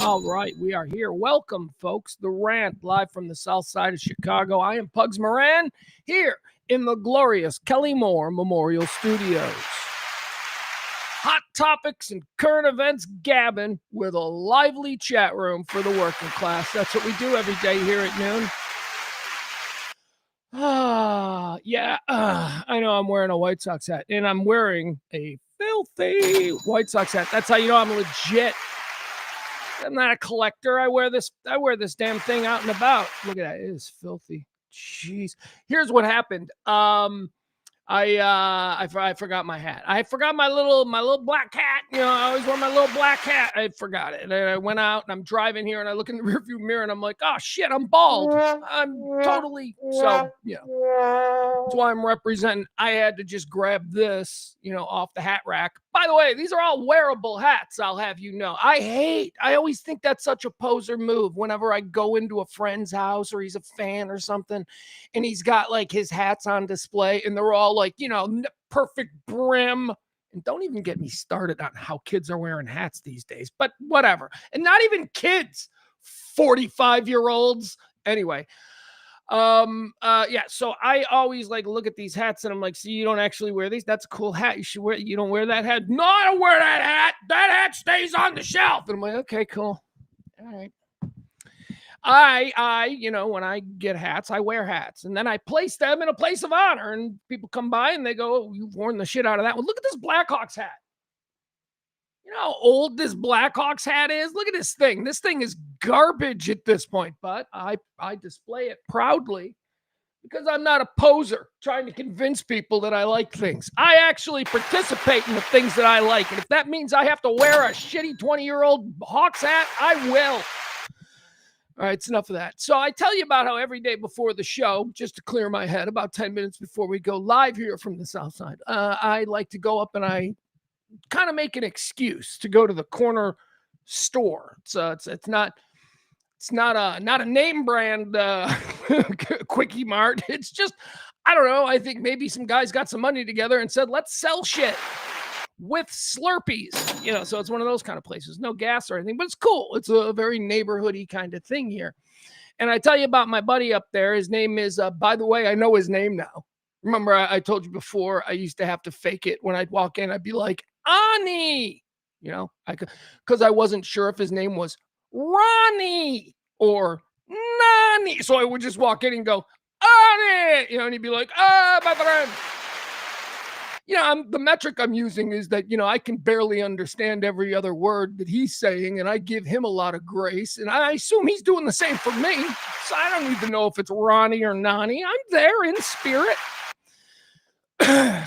All right, we are here. Welcome, folks. The Rant, live from the south side of Chicago. I am Pugs Moran, here in the glorious Kelly Moore Memorial Studios. Hot topics and current events gabbing with a lively chat room for the working class. That's what we do every day here at noon. I know I'm wearing a White Sox hat, and I'm wearing a filthy White Sox hat. That's how you know I'm legit. I'm not a collector. I wear this damn thing out and about. Look at that. It is filthy. Jeez. Here's what happened. I forgot my hat. I forgot my little black hat. You know, I always wear my little black hat. I forgot it. And I went out and I'm driving here and I look in the rearview mirror and I'm like, oh shit, I'm bald. I'm totally so yeah. That's why I'm representing. I had to just grab this, off the hat rack. By the way, these are all wearable hats, I'll have you know. I always think that's such a poser move whenever I go into a friend's house or he's a fan or something and he's got like his hats on display and they're all like, perfect brim. And don't even get me started on how kids are wearing hats these days, but whatever. And not even kids, 45-year-olds. Anyway. So I always like look at these hats and I'm like, see, you don't actually wear these. That's a cool hat. You don't wear that hat. No, I don't wear that hat. That hat stays on the shelf. And I'm like, okay, cool. All right. When I get hats, I wear hats and then I place them in a place of honor and people come by and they go, oh, you've worn the shit out of that one. Look at this Blackhawks hat. You know how old this Blackhawks hat is? Look at this thing. This thing is garbage at this point, but I display it proudly because I'm not a poser trying to convince people that I like things. I actually participate in the things that I like. And if that means I have to wear a shitty 20-year-old Hawks hat, I will. All right, it's enough of that. So I tell you about how every day before the show, just to clear my head, about 10 minutes before we go live here from the South Side, I like to go up and I kind of make an excuse to go to the corner store. It's not a name brand quickie mart. It's just, I don't know. I think maybe some guys got some money together and said, let's sell shit with Slurpees, so it's one of those kind of places. No gas or anything, but it's cool. It's a very neighborhoody kind of thing here. And I tell you about my buddy up there. His name is, by the way, I know his name now. Remember, I told you before, I used to have to fake it. When I'd walk in, I'd be like, Ani, because I wasn't sure if his name was Ronnie or Nani. So I would just walk in and go, Ani, and he'd be like, my friend. The metric I'm using is that, I can barely understand every other word that he's saying, and I give him a lot of grace, and I assume he's doing the same for me. So I don't even know if it's Ronnie or Nani. I'm there in spirit.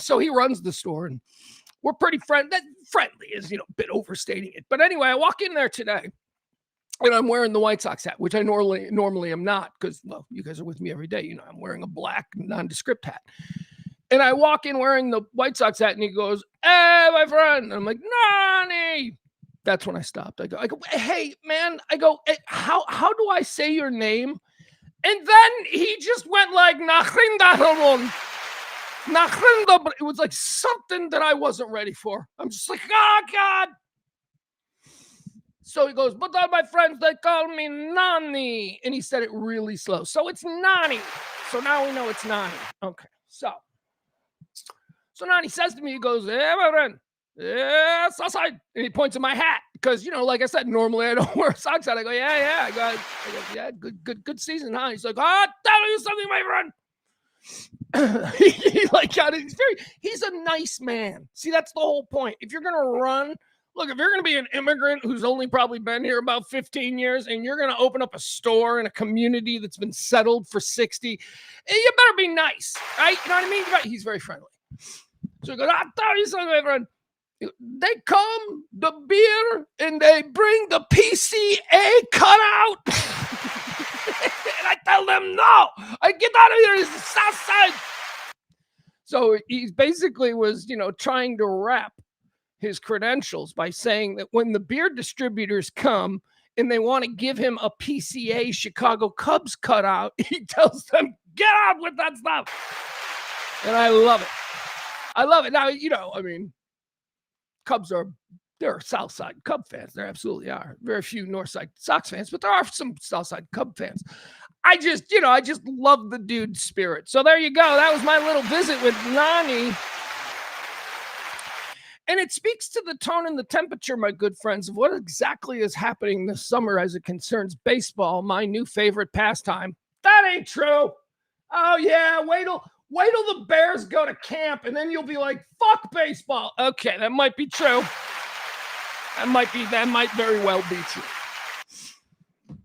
So he runs the store, and we're pretty friendly is, a bit overstating it. But anyway, I walk in there today and I'm wearing the White Sox hat, which I normally am not because, well, you guys are with me every day. I'm wearing a black nondescript hat. And I walk in wearing the White Sox hat and he goes, hey, my friend. And I'm like, Nani. That's when I stopped. I go, hey, man. I go, hey, how do I say your name? And then he just went like, it was like something that I wasn't ready for. I'm just like, oh, God. So he goes, but all my friends, they call me Nani. And he said it really slow. So it's Nani. So now we know it's Nani. Okay. So Nani says to me, he goes, hey, my friend. Yeah, outside. And he points at my hat. Because, like I said, normally I don't wear a Sox hat. I go, yeah. I go, yeah, good season, huh? He's like, I'll tell you something, my friend. He's a nice man. See, that's the whole point. If you're gonna run, look, if you're gonna be an immigrant who's only probably been here about 15 years and you're gonna open up a store in a community that's been settled for 60, you better be nice, right? You know what I mean? He's very friendly. So he goes, I'll tell you something, my friend. They come the beer and they bring the PCA cutout. And I tell them, no, I get out of here. It's the South Side. So he basically was, trying to wrap his credentials by saying that when the beer distributors come and they want to give him a PCA Chicago Cubs cutout, he tells them, get out with that stuff. And I love it. Now, Cubs are There are Southside Cub fans. There absolutely are. Very few Northside Sox fans, but there are some Southside Cub fans. I just love the dude's spirit. So there you go. That was my little visit with Nani. And it speaks to the tone and the temperature, my good friends, of what exactly is happening this summer as it concerns baseball, my new favorite pastime. That ain't true. Oh, yeah. Wait till the Bears go to camp, and then you'll be like, fuck baseball. Okay, that might be true. That might very well be true.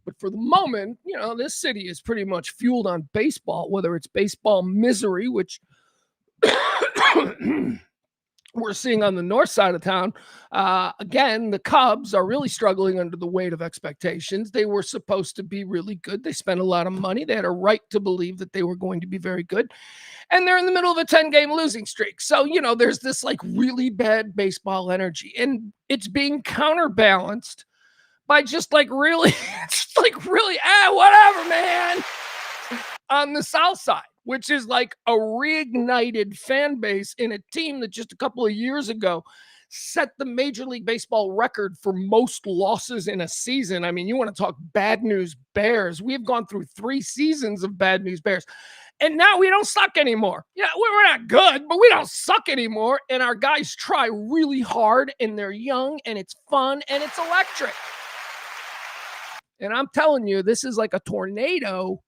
But for the moment, this city is pretty much fueled on baseball, whether it's baseball misery, which we're seeing on the north side of town. Again, the Cubs are really struggling under the weight of expectations. They were supposed to be really good. They spent a lot of money. They had a right to believe that they were going to be very good. And they're in the middle of a 10-game losing streak. So, there's this like really bad baseball energy. And it's being counterbalanced by just like really, whatever, man, on the south side, which is like a reignited fan base in a team that just a couple of years ago set the Major League Baseball record for most losses in a season. I mean, you want to talk bad news Bears. We've gone through 3 seasons of bad news Bears. And now we don't suck anymore. Yeah, we're not good, but we don't suck anymore. And our guys try really hard, and they're young, and it's fun, and it's electric. And I'm telling you, this is like a tornado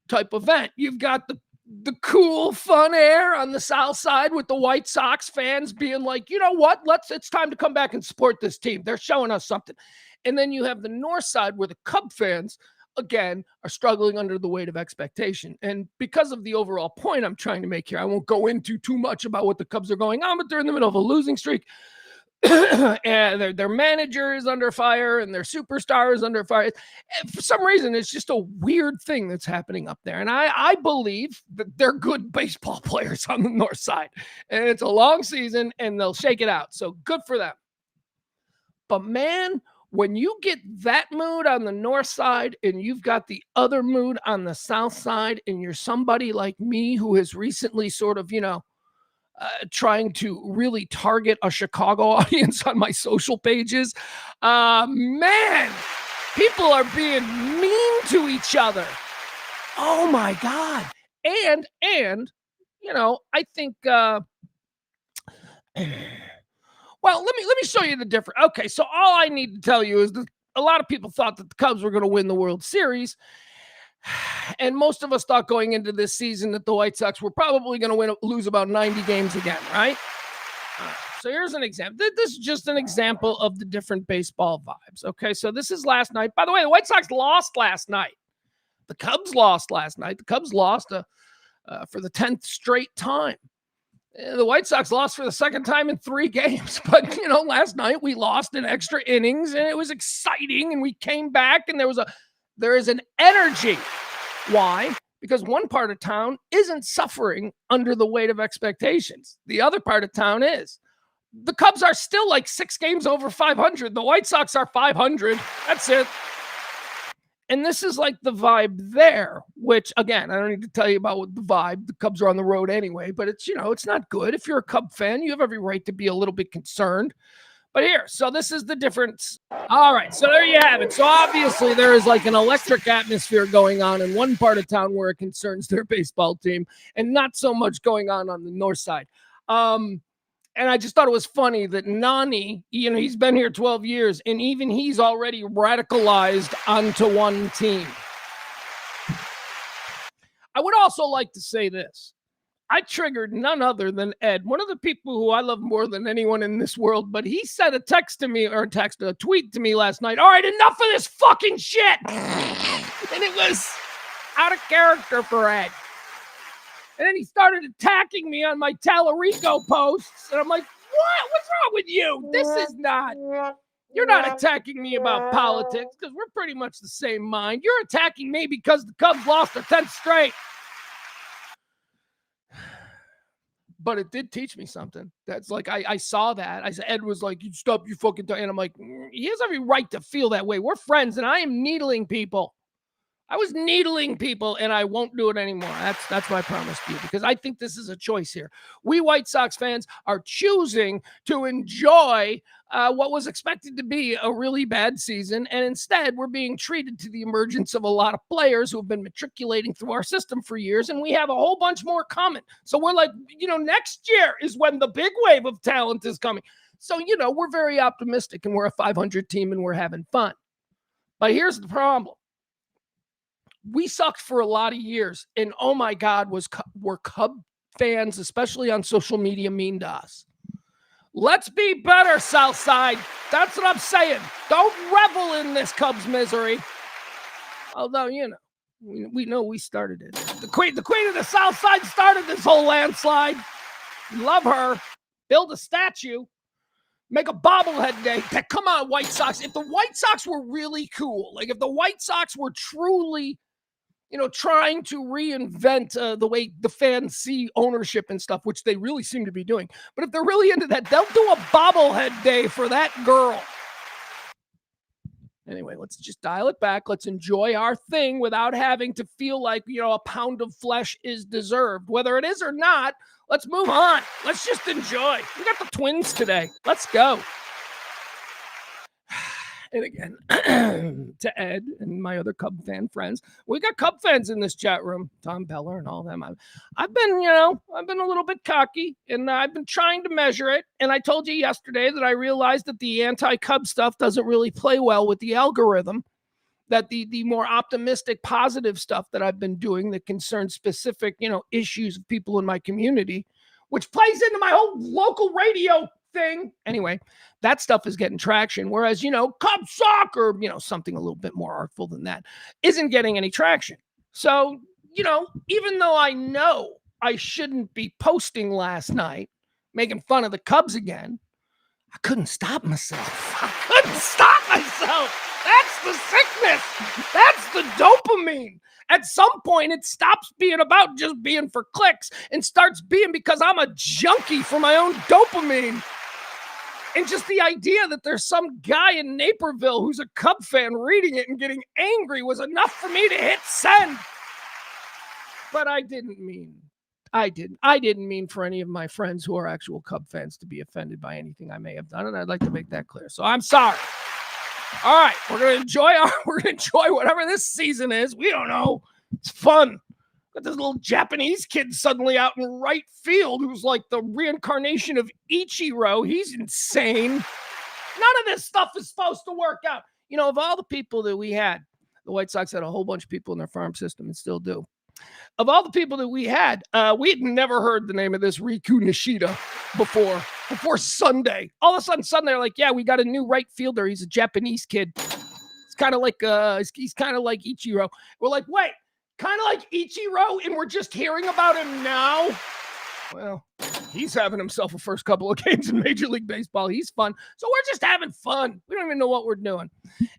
type event. You've got the cool, fun air on the south side with the White Sox fans being like, you know what? It's time to come back and support this team. They're showing us something. And then you have the north side where the Cub fans, again, are struggling under the weight of expectation. And because of the overall point I'm trying to make here, I won't go into too much about what the Cubs are going on, but they're in the middle of a losing streak. And their manager is under fire and their superstar is under fire. And for some reason, it's just a weird thing that's happening up there. And I believe that they're good baseball players on the north side. And it's a long season and they'll shake it out. So good for them. But man, when you get that mood on the north side and you've got the other mood on the south side, and you're somebody like me who has recently sort of, trying to really target a Chicago audience on my social pages. Man, people are being mean to each other. Oh my God. And, I think, well, let me show you the difference. Okay. So all I need to tell you is that a lot of people thought that the Cubs were going to win the World Series. And most of us thought going into this season that the White Sox were probably going to lose about 90 games again, right? So here's an example. This is just an example of the different baseball vibes. Okay, so this is last night. By the way, the White Sox lost last night. The Cubs lost last night. The Cubs lost for the 10th straight time. The White Sox lost for the second time in 3 games. But, last night we lost in extra innings, and it was exciting, and we came back, and there is an energy. Why? Because one part of town isn't suffering under the weight of expectations. The other part of town is. The Cubs are still like 6 games over 500. The White Sox are 500. That's it. And this is like the vibe there, which, again, I don't need to tell you about the vibe. The Cubs are on the road anyway, but it's, it's not good. If you're a Cub fan, you have every right to be a little bit concerned. But here, so this is the difference. All right, so there you have it. So obviously there is like an electric atmosphere going on in one part of town where it concerns their baseball team, and not so much going on the north side. And I just thought it was funny that Nani, he's been here 12 years, and even he's already radicalized onto one team. I would also like to say this. I triggered none other than Ed, one of the people who I love more than anyone in this world, but he sent a tweet to me last night. All right, enough of this fucking shit. And it was out of character for Ed. And then he started attacking me on my Tallarico posts. And I'm like, what? What's wrong with you? This is not, you're not attacking me about politics because we're pretty much the same mind. You're attacking me because the Cubs lost their 10th straight. But it did teach me something. That's like, I saw that. I said, Ed was like, you stop, you fucking, and I'm like, he has every right to feel that way. We're friends, and I am needling people. I was needling people, and I won't do it anymore. That's what I promised you, because I think this is a choice here. We White Sox fans are choosing to enjoy what was expected to be a really bad season, and instead we're being treated to the emergence of a lot of players who have been matriculating through our system for years, and we have a whole bunch more coming. So we're like, next year is when the big wave of talent is coming. So, we're very optimistic, and we're a 500 team, and we're having fun. But here's the problem. We sucked for a lot of years, and oh my God, were Cub fans, especially on social media, mean to us. Let's be better, Southside. That's what I'm saying. Don't revel in this Cubs misery. Although, we know we started it. The queen of the Southside started this whole landslide. Love her. Build a statue. Make a bobblehead day. Come on, White Sox. If the White Sox were really cool, like if the White Sox were truly trying to reinvent the way the fans see ownership and stuff, which they really seem to be doing. But if they're really into that, they'll do a bobblehead day for that girl. Anyway, let's just dial it back. Let's enjoy our thing without having to feel like, a pound of flesh is deserved. Whether it is or not, let's move on. Let's just enjoy. We got the Twins today. Let's go. And again, to Ed and my other Cub fan friends, we got Cub fans in this chat room, Tom Beller and all them. I've been a little bit cocky, and I've been trying to measure it. And I told you yesterday that I realized that the anti-Cub stuff doesn't really play well with the algorithm, that the more optimistic, positive stuff that I've been doing that concerns specific, issues of people in my community, which plays into my whole local radio thing. Anyway, that stuff is getting traction. Whereas, Cub soccer, something a little bit more artful than that, isn't getting any traction. So, even though I know I shouldn't be posting last night, making fun of the Cubs again, I couldn't stop myself. That's the sickness. That's the dopamine. At some point, it stops being about just being for clicks and starts being because I'm a junkie for my own dopamine. And just the idea that there's some guy in Naperville who's a Cub fan reading it and getting angry was enough for me to hit send. But I didn't mean for any of my friends who are actual Cub fans to be offended by anything I may have done, and I'd like to make that clear. So I'm sorry. All right, we're gonna enjoy whatever this season is. We don't know. It's fun. Got this little Japanese kid suddenly out in right field who's like the reincarnation of Ichiro. He's insane. None of this stuff is supposed to work out. Of all the people that we had, the White Sox had a whole bunch of people in their farm system and still do. Of all the people that we had never heard the name of this Riku Nishida before Sunday. All of a sudden Sunday, they're like, yeah, we got a new right fielder. He's a Japanese kid. It's kind of like he's kind of like Ichiro. We're like, wait. Kind of like Ichiro, and we're just hearing about him now? Well, he's having himself a first couple of games in Major League Baseball. He's fun. So we're just having fun. We don't even know what we're doing.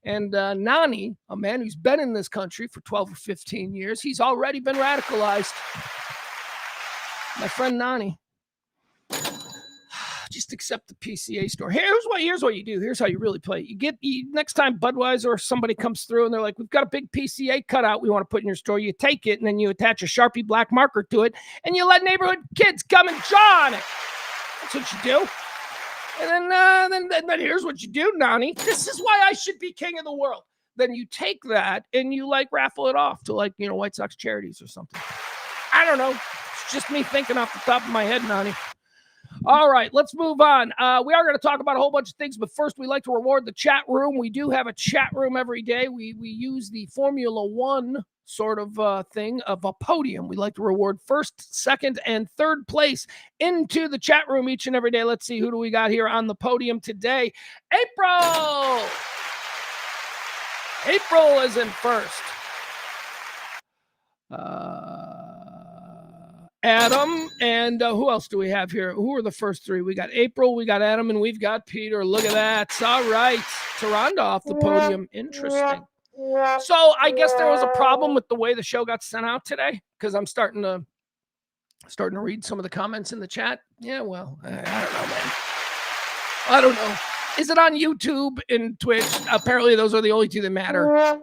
And Nani, a man who's been in this country for 12 or 15 years, he's already been radicalized. My friend Nani. Just accept the PCA store. Here's what you do. Here's how you really play. Next time Budweiser or somebody comes through and they're like, we've got a big PCA cutout we want to put in your store. You take it and then you attach a Sharpie black marker to it and you let neighborhood kids come and draw on it. That's what you do. And then here's what you do, Nani. This is why I should be king of the world. Then you take that and you raffle it off to White Sox charities or something. I don't know. It's just me thinking off the top of my head, Nani. All right, let's move on. We are going to talk about a whole bunch of things, but first we like to reward the chat room. We do have a chat room every day. We use the Formula One sort of thing of a podium. We like to reward first, second, and third place into the chat room each and every day. Let's see, who do we got here on the podium today? April! April is in first. Adam, and who else do we have here? Who are the first three? We got April, we got Adam, and we've got Peter. Look at that. All right. Taronda off the podium. Interesting. So I guess there was a problem with the way the show got sent out today, because I'm starting to read some of the comments in the chat. Yeah, well, I don't know, man. I don't know. Is it on YouTube and Twitch? Apparently those are the only two that matter.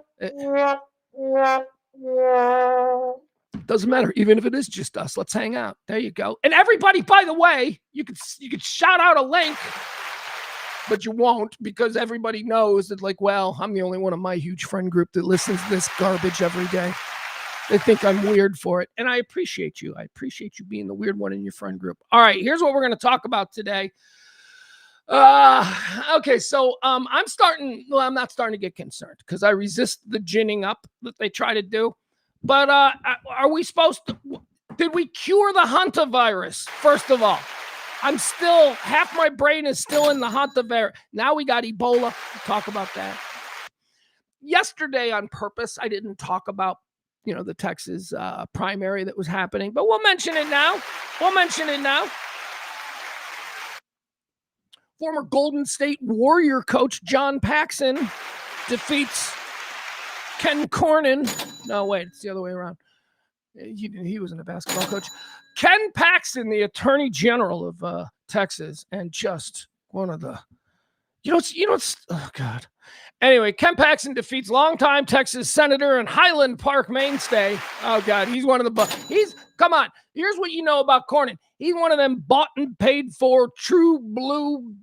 Doesn't matter, even if it is just us. Let's hang out. There you go. And everybody, by the way, you could shout out a link, but you won't, because everybody knows that, like, well, I'm the only one in my huge friend group that listens to this garbage every day. They think I'm weird for it, and I appreciate you. I appreciate you being the weird one in your friend group. All right, here's what we're going to talk about today. Okay, so I'm not starting to get concerned because I resist the ginning up that they try to do. But are we supposed to? Did we cure the hantavirus? First of all, I'm still, half my brain is still in the hantavirus. Now we got Ebola. We'll talk about that. Yesterday, on purpose, I didn't talk about, the Texas primary that was happening, but we'll mention it now. Former Golden State Warrior coach John Paxton defeats Ken Cornyn. No, wait, it's the other way around. He wasn't a basketball coach. Ken Paxton, the Attorney General of Texas, and just one of the, oh God. Anyway, Ken Paxton defeats longtime Texas Senator and Highland Park mainstay. Oh God, he's one of the, come on. Here's what you know about Cornyn. He's one of them bought and paid for true blue,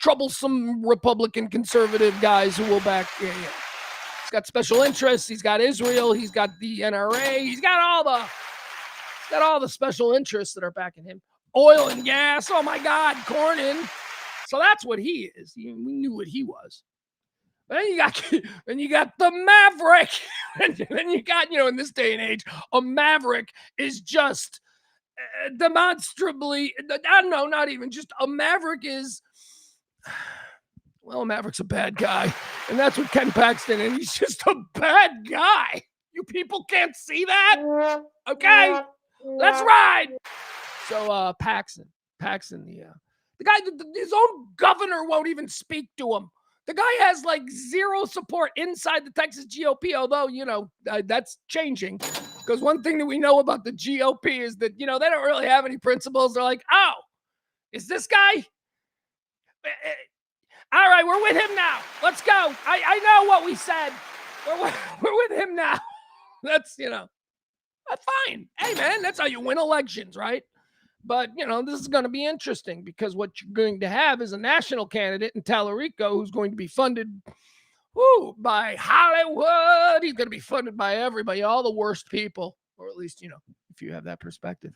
troublesome Republican conservative guys who will back. Yeah. He's got special interests. He's got Israel. He's got the NRA. He's got all the special interests that are backing him. Oil and gas. Oh my God, Cornyn. So that's what he is. We knew what he was. But then you got the Maverick. And then you got, in this day and age, a Maverick is just demonstrably, I don't know, not even just a Maverick is, well, a Maverick's a bad guy. And that's what Ken Paxton, and he's just a bad guy. You people can't see that? Okay, let's ride. So Paxton, the guy, his own governor won't even speak to him. The guy has like zero support inside the Texas GOP, although, that's changing. Because one thing that we know about the GOP is that, they don't really have any principles. They're like, oh, is this guy? All right, we're with him now. Let's go. I know what we said. We're with him now. That's, that's fine. Hey, man, that's how you win elections, right? But, this is going to be interesting because what you're going to have is a national candidate in Tallarico who's going to be funded by Hollywood. He's going to be funded by everybody, all the worst people, or at least, if you have that perspective.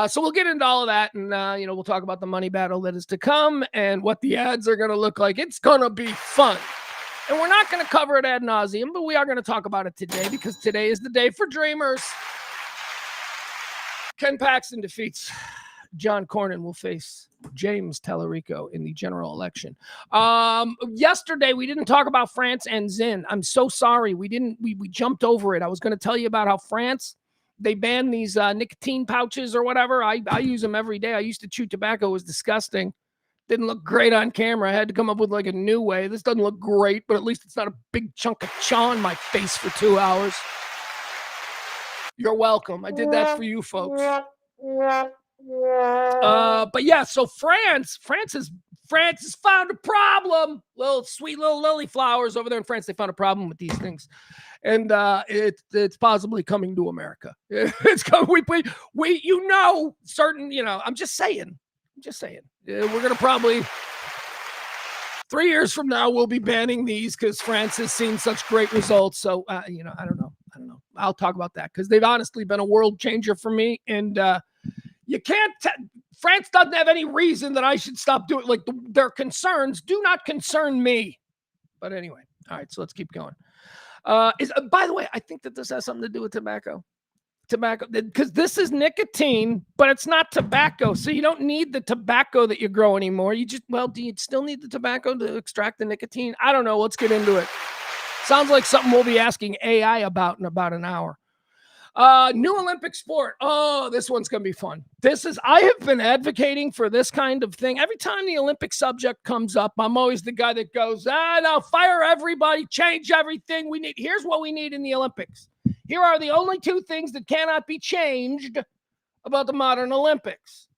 So we'll get into all of that, and, we'll talk about the money battle that is to come and what the ads are going to look like. It's going to be fun. And we're not going to cover it ad nauseum, but we are going to talk about it today because today is the day for dreamers. Ken Paxton defeats John Cornyn, will face James Tallarico in the general election. Yesterday, we didn't talk about France and Zyn. I'm so sorry. We jumped over it. I was going to tell you about how France, they banned these nicotine pouches or whatever. I use them every day. I used to chew tobacco. It was disgusting. Didn't look great on camera. I had to come up with like a new way. This doesn't look great, but at least it's not a big chunk of chaw on my face for 2 hours. You're welcome. I did that for you folks. But yeah, so France has found a problem. Sweet little lily flowers over there in France. They found a problem with these things, and it's possibly coming to America. It's coming. We certain. I'm just saying. We're gonna probably 3 years from now we'll be banning these because France has seen such great results. So I don't know. I'll talk about that because they've honestly been a world changer for me, and you can't. France doesn't have any reason that I should stop doing. Like their concerns do not concern me. But anyway, all right. So let's keep going. By the way, I think that this has something to do with tobacco. Because this is nicotine, but it's not tobacco. So you don't need the tobacco that you grow anymore. Do you still need the tobacco to extract the nicotine? I don't know. Let's get into it. Sounds like something we'll be asking AI about in about an hour. New Olympic sport. Oh, this one's going to be fun. I have been advocating for this kind of thing. Every time the Olympic subject comes up, I'm always the guy that goes, no, fire everybody, change everything. Here's what we need in the Olympics. Here are the only two things that cannot be changed about the modern Olympics.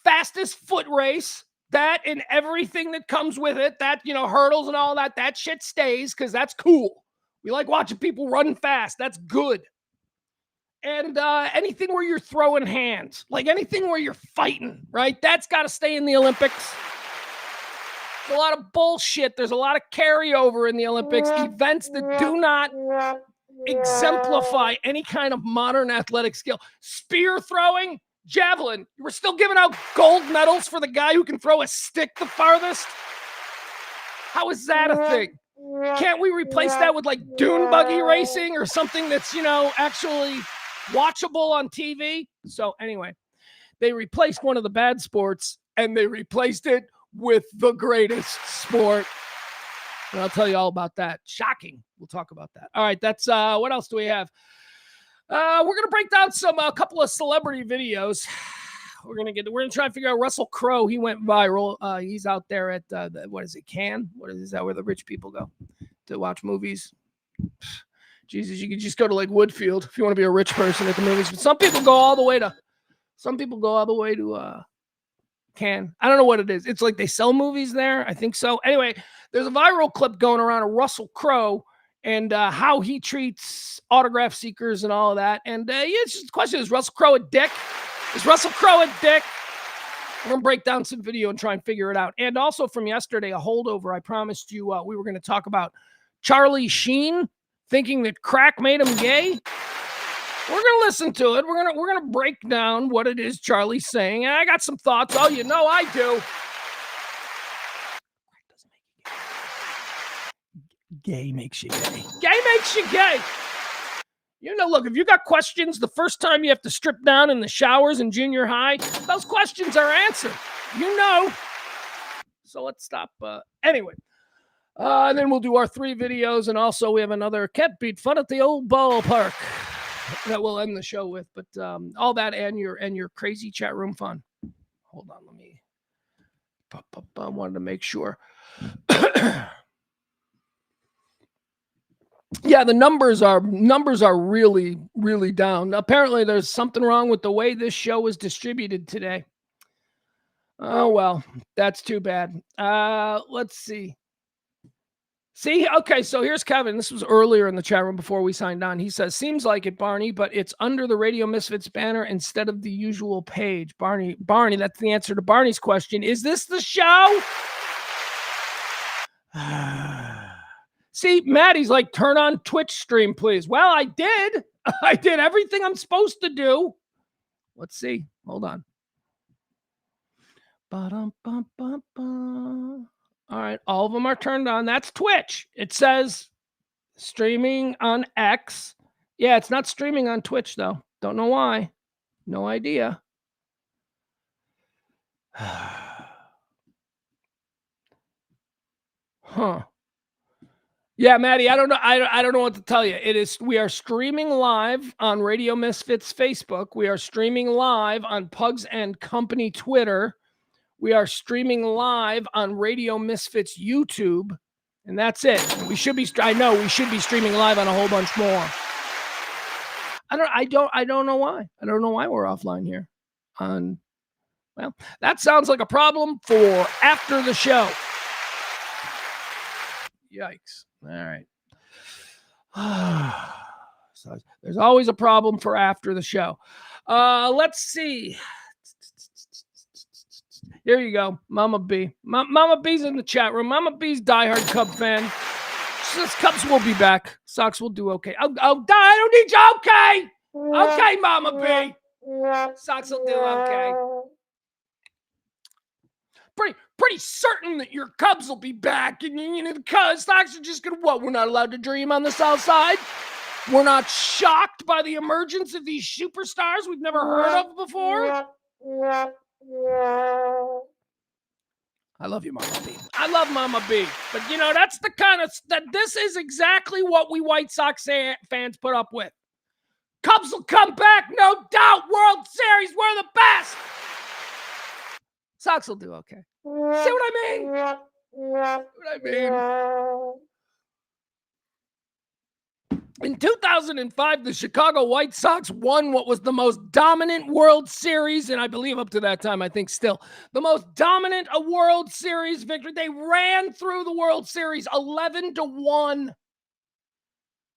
Fastest foot race, that and everything that comes with it, that, hurdles and all that shit stays because that's cool. We like watching people run fast. That's good. And anything where you're throwing hands, like anything where you're fighting, right? That's got to stay in the Olympics. There's a lot of bullshit. There's a lot of carryover in the Olympics. Events that do not exemplify any kind of modern athletic skill. Spear throwing, javelin. We're still giving out gold medals for the guy who can throw a stick the farthest. How is that a thing? Can't we replace that with like dune buggy racing or something that's, actually watchable on TV? So anyway, they replaced one of the bad sports and they replaced it with the greatest sport. And I'll tell you all about that. Shocking. We'll talk about that. All right. That's what else do we have? We're going to break down a couple of celebrity videos. We're going to try and figure out Russel Crow. He went viral. He's out there at what is it? Cannes? Is that where the rich people go to watch movies? Jesus, you could just go to like Woodfield if you want to be a rich person at the movies. But some people go all the way to Cannes. I don't know what it is. It's like they sell movies there. I think so. Anyway, there's a viral clip going around of Russel Crow and how he treats autograph seekers and all of that. And it's just the question, is Russell Crowe a dick? Is Russell Crowe a dick? We're going to break down some video and try and figure it out. And also from yesterday, a holdover. I promised you we were going to talk about Charlie Sheen thinking that crack made him gay. We're going to listen to it. We're going to break down what it is Charlie's saying. And I got some thoughts. Oh, I do. Gay makes you gay. Gay makes you gay. Look, if you got questions the first time you have to strip down in the showers in junior high, those questions are answered. So let's stop. Anyway. And then we'll do our 3 videos. And also we have another Can't Beat Fun at the Old Ballpark that we'll end the show with. But all that and your crazy chat room fun. Hold on. Let me. I wanted to make sure. Yeah, the numbers are really, really down. Apparently, there's something wrong with the way this show is distributed today. Oh, well, that's too bad. Let's see. Okay, so here's Kevin. This was earlier in the chat room before we signed on. He says, seems like it, Barney, but it's under the Radio Misfits banner instead of the usual page. Barney, that's the answer to Barney's question. Is this the show? See, Maddie's like, turn on Twitch stream, please. Well, I did. I did everything I'm supposed to do. Let's see. Hold on. All right. All of them are turned on. That's Twitch. It says streaming on X. Yeah, it's not streaming on Twitch, though. Don't know why. No idea. Huh. Yeah, Maddie, I don't know. I don't know what to tell you. We are streaming live on Radio Misfits Facebook. We are streaming live on Pugs and Company Twitter. We are streaming live on Radio Misfits YouTube, and that's it. We should be streaming live on a whole bunch more. I don't know why. I don't know why we're offline here. Well, that sounds like a problem for after the show. Yikes. All right. So there's always a problem for after the show. Let's see. Here you go. Mama B. Mama B's in the chat room. Mama B's diehard Cub fan. She says Cubs will be back. Sox will do okay. I don't need you. Okay. Okay, Mama B. Sox will do okay. Pretty certain that your Cubs will be back, and the Sox are just gonna what? We're not allowed to dream on the South Side. We're not shocked by the emergence of these superstars we've never heard of before. I love you, Mama B. I love Mama B, but that's the kind of that. This is exactly what we White Sox fans put up with. Cubs will come back, no doubt. World Series, we're the best. Sox will do okay. See what I mean? In 2005, the Chicago White Sox won what was the most dominant World Series, and I believe up to that time, I think still, the most dominant World Series victory. They ran through the World Series 11-1.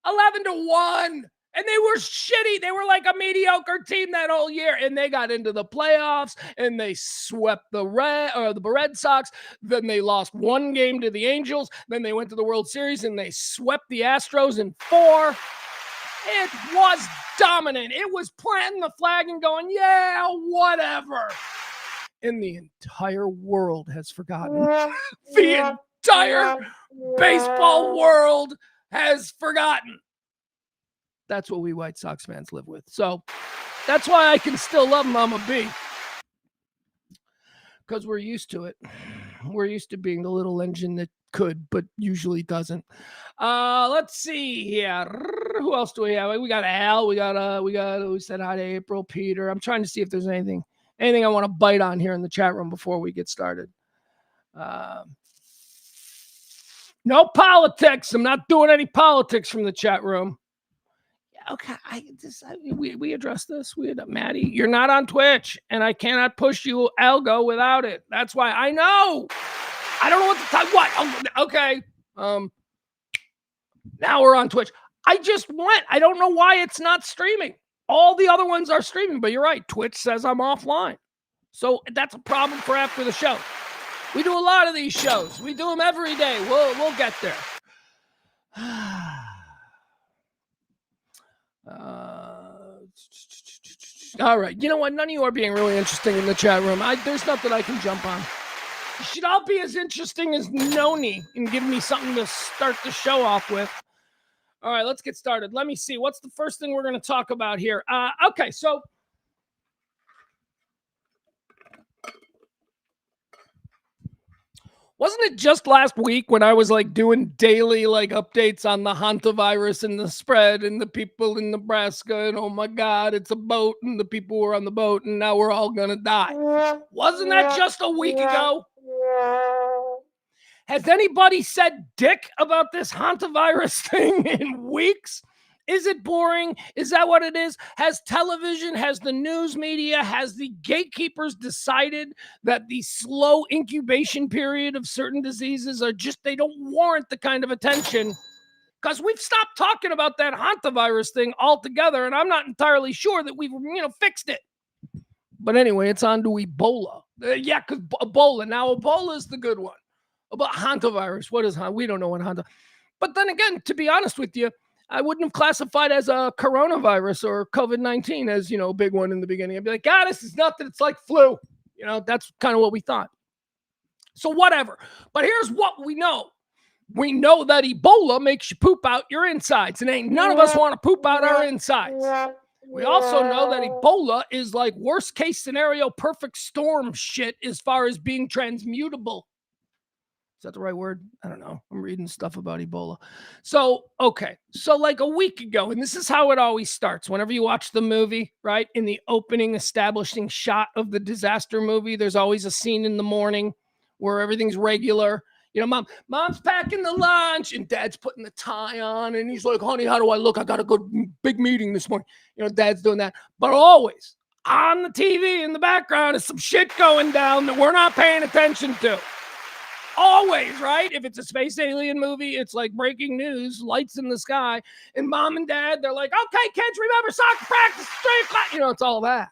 11-1. And they were shitty. They were like a mediocre team that whole year. And they got into the playoffs and they swept the Red Sox. Then they lost one game to the Angels. Then they went to the World Series and they swept the Astros in 4. It was dominant. It was planting the flag and going, yeah, whatever. And the entire world has forgotten. The entire baseball world has forgotten. That's what we White Sox fans live with. So that's why I can still love Mama B. Because we're used to it. We're used to being the little engine that could, but usually doesn't. Let's see here. Who else do we have? We got Al. We said hi to April, Peter. I'm trying to see if there's anything I want to bite on here in the chat room before we get started. No politics. I'm not doing any politics from the chat room. Okay, we addressed this. Maddie, you're not on Twitch, and I cannot push you algo without it. That's why I know. I don't know what to talk. What? Okay. Now we're on Twitch. I just went. I don't know why it's not streaming. All the other ones are streaming, but you're right. Twitch says I'm offline, so that's a problem for after the show. We do a lot of these shows. We do them every day. We'll get there. All right. You know what? None of you are being really interesting in the chat room. There's nothing I can jump on. You should all be as interesting as Noni and give me something to start the show off with. All right, let's get started. Let me see. What's the first thing we're going to talk about here? Okay, so wasn't it just last week when I was like doing daily like updates on the hantavirus and the spread and the people in Nebraska and oh my God, it's a boat and the people were on the boat and now we're all gonna die? Wasn't that just a week ago? Has anybody said dick about this hantavirus thing in weeks? Is it boring? Is that what it is? Has television, has the news media, has the gatekeepers decided that the slow incubation period of certain diseases are just, they don't warrant the kind of attention? Because we've stopped talking about that hantavirus thing altogether, and I'm not entirely sure that we've, fixed it. But anyway, it's on to Ebola. Yeah, because Ebola. Now, Ebola is the good one. About hantavirus, what is we don't know what hanta. But then again, to be honest with you, I wouldn't have classified as a coronavirus or COVID-19 as, a big one in the beginning. I'd be like, this is nothing. It's like flu. That's kind of what we thought. So whatever. But here's what we know. We know that Ebola makes you poop out your insides. And ain't none of us want to poop out our insides. We also know that Ebola is like worst case scenario, perfect storm shit as far as being transmutable. Is that the right word? I don't know. I'm reading stuff about Ebola. So, okay. So like a week ago, and this is how it always starts. Whenever you watch the movie, right? In the opening establishing shot of the disaster movie, there's always a scene in the morning where everything's regular. Mom's packing the lunch and dad's putting the tie on and he's like, honey, how do I look? I got a good big meeting this morning. Dad's doing that. But always on the TV in the background is some shit going down that we're not paying attention to. Always, right? If it's a space alien movie, it's like breaking news, lights in the sky, and mom and dad, they're like, okay, kids, remember soccer practice, 3:00. It's all that.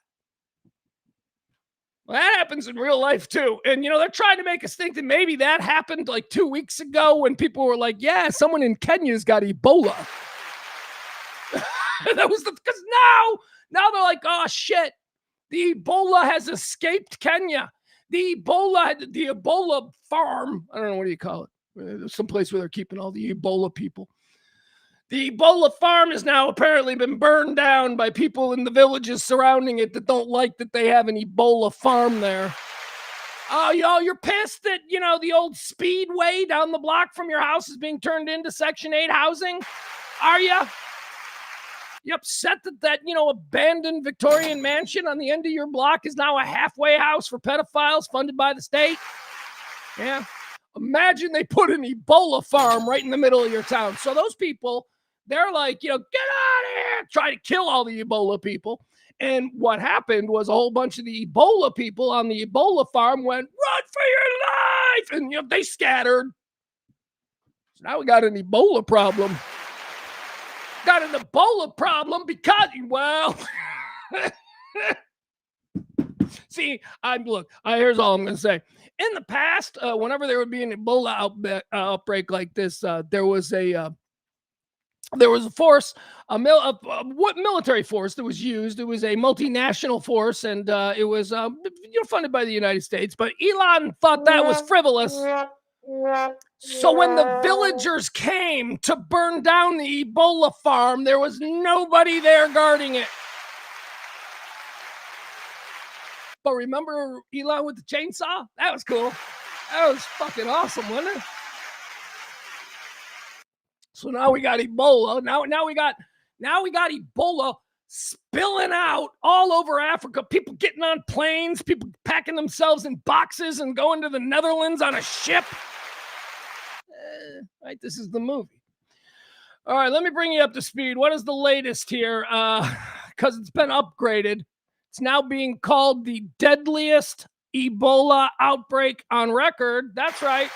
Well, that happens in real life too. And, they're trying to make us think that maybe that happened like 2 weeks ago when people were like, yeah, someone in Kenya's got Ebola. That was because now they're like, oh shit, the Ebola has escaped Kenya. The Ebola farm, I don't know, what do you call it? There's some place where they're keeping all the Ebola people. The Ebola farm has now apparently been burned down by people in the villages surrounding it that don't like that they have an Ebola farm there. Oh, you're pissed that, the old speedway down the block from your house is being turned into Section 8 housing? Are you? You upset that abandoned Victorian mansion on the end of your block is now a halfway house for pedophiles funded by the state? Yeah. Imagine they put an Ebola farm right in the middle of your town. So those people, they're like, get out of here, try to kill all the Ebola people. And what happened was a whole bunch of the Ebola people on the Ebola farm went, run for your life. And, they scattered. So now we got an Ebola problem. got an Ebola problem because, well, see, here's all I'm going to say. In the past, whenever there would be an Ebola outbreak like this, there was a force, what military force that was used. It was a multinational force, and it was funded by the United States. But Elon thought that was frivolous. So when the villagers came to burn down the Ebola farm, there was nobody there guarding it. But remember Elon with the chainsaw? That was cool. That was fucking awesome, wasn't it? So now we got Ebola. Now we got Ebola spilling out all over Africa. People getting on planes, people packing themselves in boxes and going to the Netherlands on a ship. Right, this is the movie. All right, let me bring you up to speed. What is the latest here? Because it's been upgraded. It's now being called the deadliest Ebola outbreak on record. That's right.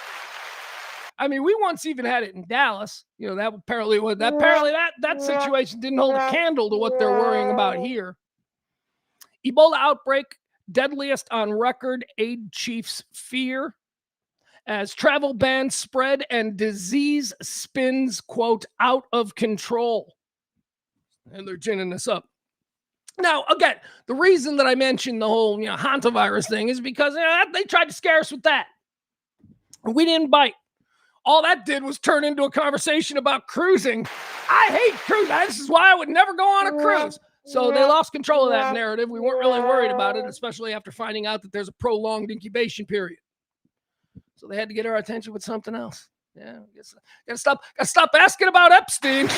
I mean, we once even had it in Dallas. That apparently that situation didn't hold a candle to what they're worrying about here. Ebola outbreak, deadliest on record, aid chiefs fear. As travel bans spread and disease spins, quote, out of control. And they're ginning this up. Now, again, the reason that I mentioned the whole hantavirus thing is because they tried to scare us with that. We didn't bite. All that did was turn into a conversation about cruising. I hate cruising. This is why I would never go on a cruise. So they lost control of that narrative. We weren't really worried about it, especially after finding out that there's a prolonged incubation period. So they had to get our attention with something else. Yeah, gotta stop asking about Epstein.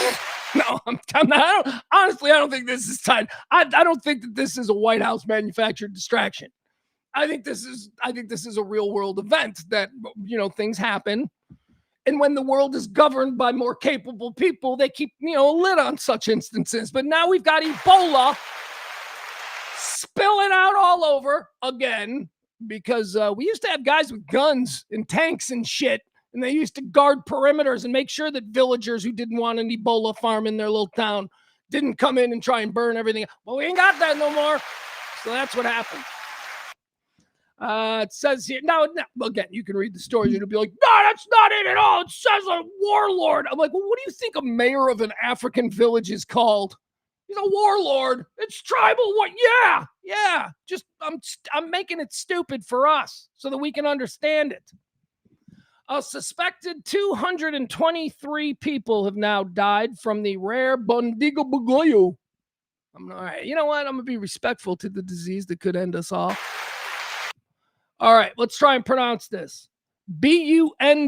No, I'm not. Honestly, I don't think this is tied. I don't think that this is a White House manufactured distraction. I think this is a real world event that things happen, and when the world is governed by more capable people, they keep a lid on such instances. But now we've got Ebola spilling out all over again. Because we used to have guys with guns and tanks and shit, and they used to guard perimeters and make sure that villagers who didn't want an Ebola farm in their little town didn't come in and try and burn everything. Well, we ain't got that no more. So that's what happened. It says here, now, again, you can read the stories. It'll be like, no, that's not it at all. It says a warlord. I'm like, well, what do you think a mayor of an African village is called? He's a warlord. It's tribal. What? Yeah. Just I'm making it stupid for us so that we can understand it. A suspected 223 people have now died from the rare Bundigo. All right. You know what? I'm gonna be respectful to the disease that could end us all. All right. Let's try and pronounce this. Bundi.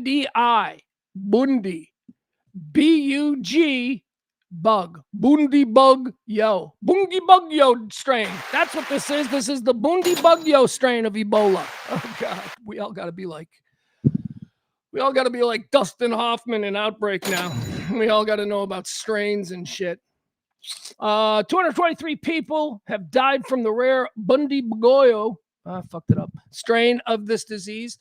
Bundi. Bug. Bundy bug yo strain. That's what this is. This is the Bundy bug yo strain of Ebola. Oh God, we all got to be like Dustin Hoffman in Outbreak now. We all got to know about strains and shit. 223 people have died from the rare Bundy bugoyo. I fucked it up. Strain of this disease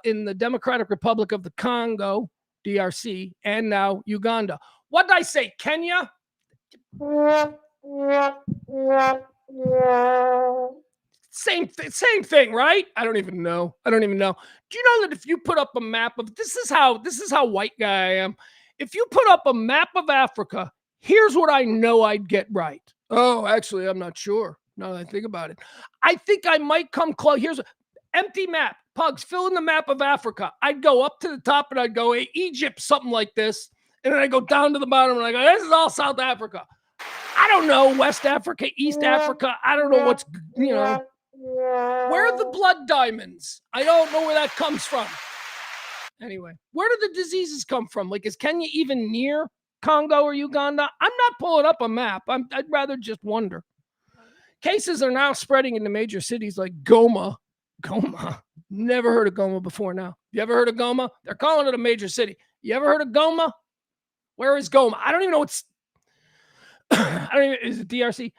in the Democratic Republic of the Congo, DRC, and now Uganda. What did I say? Kenya? Same thing, right? I don't even know. Do you know that if you put up a map of this is how white guy I am. If you put up a map of Africa, here's what I know I'd get right. Oh, actually, I'm not sure. Now that I think about it, I think I might come close. Here's an empty map. Pugs, fill in the map of Africa. I'd go up to the top and I'd go, hey, Egypt, something like this. And then I go down to the bottom and I go, this is all South Africa. I don't know, West Africa, East Africa. I don't know what's, where are the blood diamonds? I don't know where that comes from. Anyway, where do the diseases come from? Like, is Kenya even near Congo or Uganda? I'm not pulling up a map. I'd rather just wonder. Cases are now spreading into major cities like Goma. Never heard of Goma before now. You ever heard of Goma? They're calling it a major city. You ever heard of Goma? Where is Goma? I don't even know what's... is it DRC?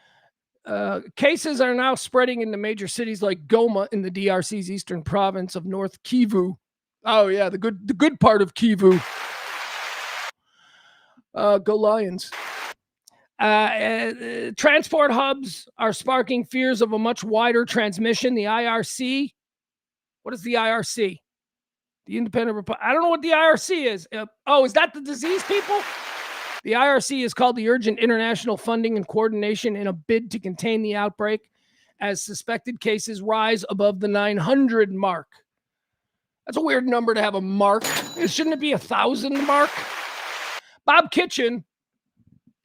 Cases are now spreading into major cities like Goma in the DRC's eastern province of North Kivu. Oh, yeah, the good part of Kivu. Go Lions. Transport hubs are sparking fears of a much wider transmission. The IRC, what is the IRC? The Independent I don't know what the IRC is. Is that the disease people? The IRC is called the Urgent International Funding and Coordination in a bid to contain the outbreak as suspected cases rise above the 900 mark. That's a weird number to have a mark. Shouldn't it be 1,000 mark? Bob Kitchen,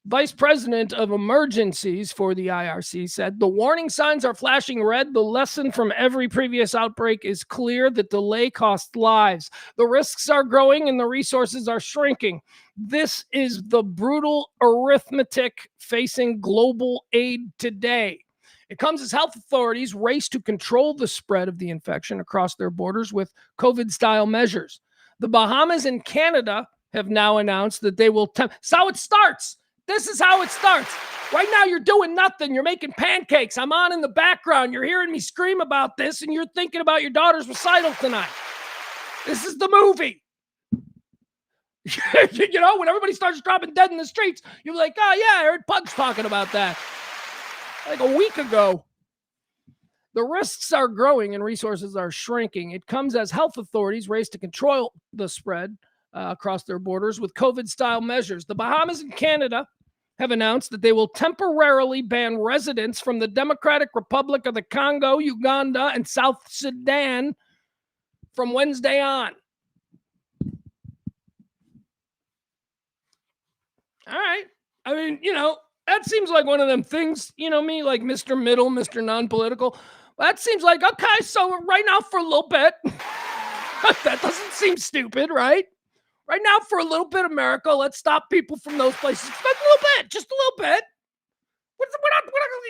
Vice President of Emergencies for the IRC, said, the warning signs are flashing red. The lesson from every previous outbreak is clear that delay costs lives. The risks are growing and the resources are shrinking. This is the brutal arithmetic facing global aid today. It comes as health authorities race to control the spread of the infection across their borders with COVID-style measures. The Bahamas and Canada have now announced that they will That's how it starts. This is how it starts. Right now, you're doing nothing. You're making pancakes. I'm on in the background. You're hearing me scream about this, and you're thinking about your daughter's recital tonight. This is the movie. When everybody starts dropping dead in the streets, you're like, oh, yeah, I heard Pug's talking about that. Like a week ago. The risks are growing and resources are shrinking. It comes as health authorities race to control the spread across their borders with COVID-style measures. The Bahamas and Canada have announced that they will temporarily ban residents from the Democratic Republic of the Congo, Uganda, and South Sudan from Wednesday on. All right. I mean, that seems like one of them things, me, like Mr. Middle, Mr. Non-Political. That seems like, okay, so right now for a little bit, that doesn't seem stupid, right? Right now for a little bit, America, let's stop people from those places. Just a little bit, just a little bit.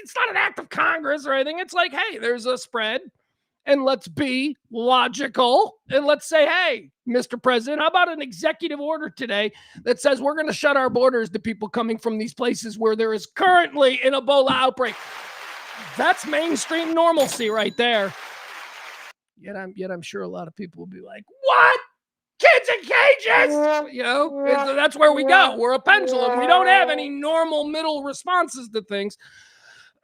It's not an act of Congress or anything. It's like, hey, there's a spread, and let's be logical, and let's say, hey, Mr. President, how about an executive order today that says we're going to shut our borders to people coming from these places where there is currently an Ebola outbreak? That's mainstream normalcy right there. Yet I'm sure a lot of people will be like, what? Kids in cages! That's where we go. We're a pendulum. We don't have any normal middle responses to things.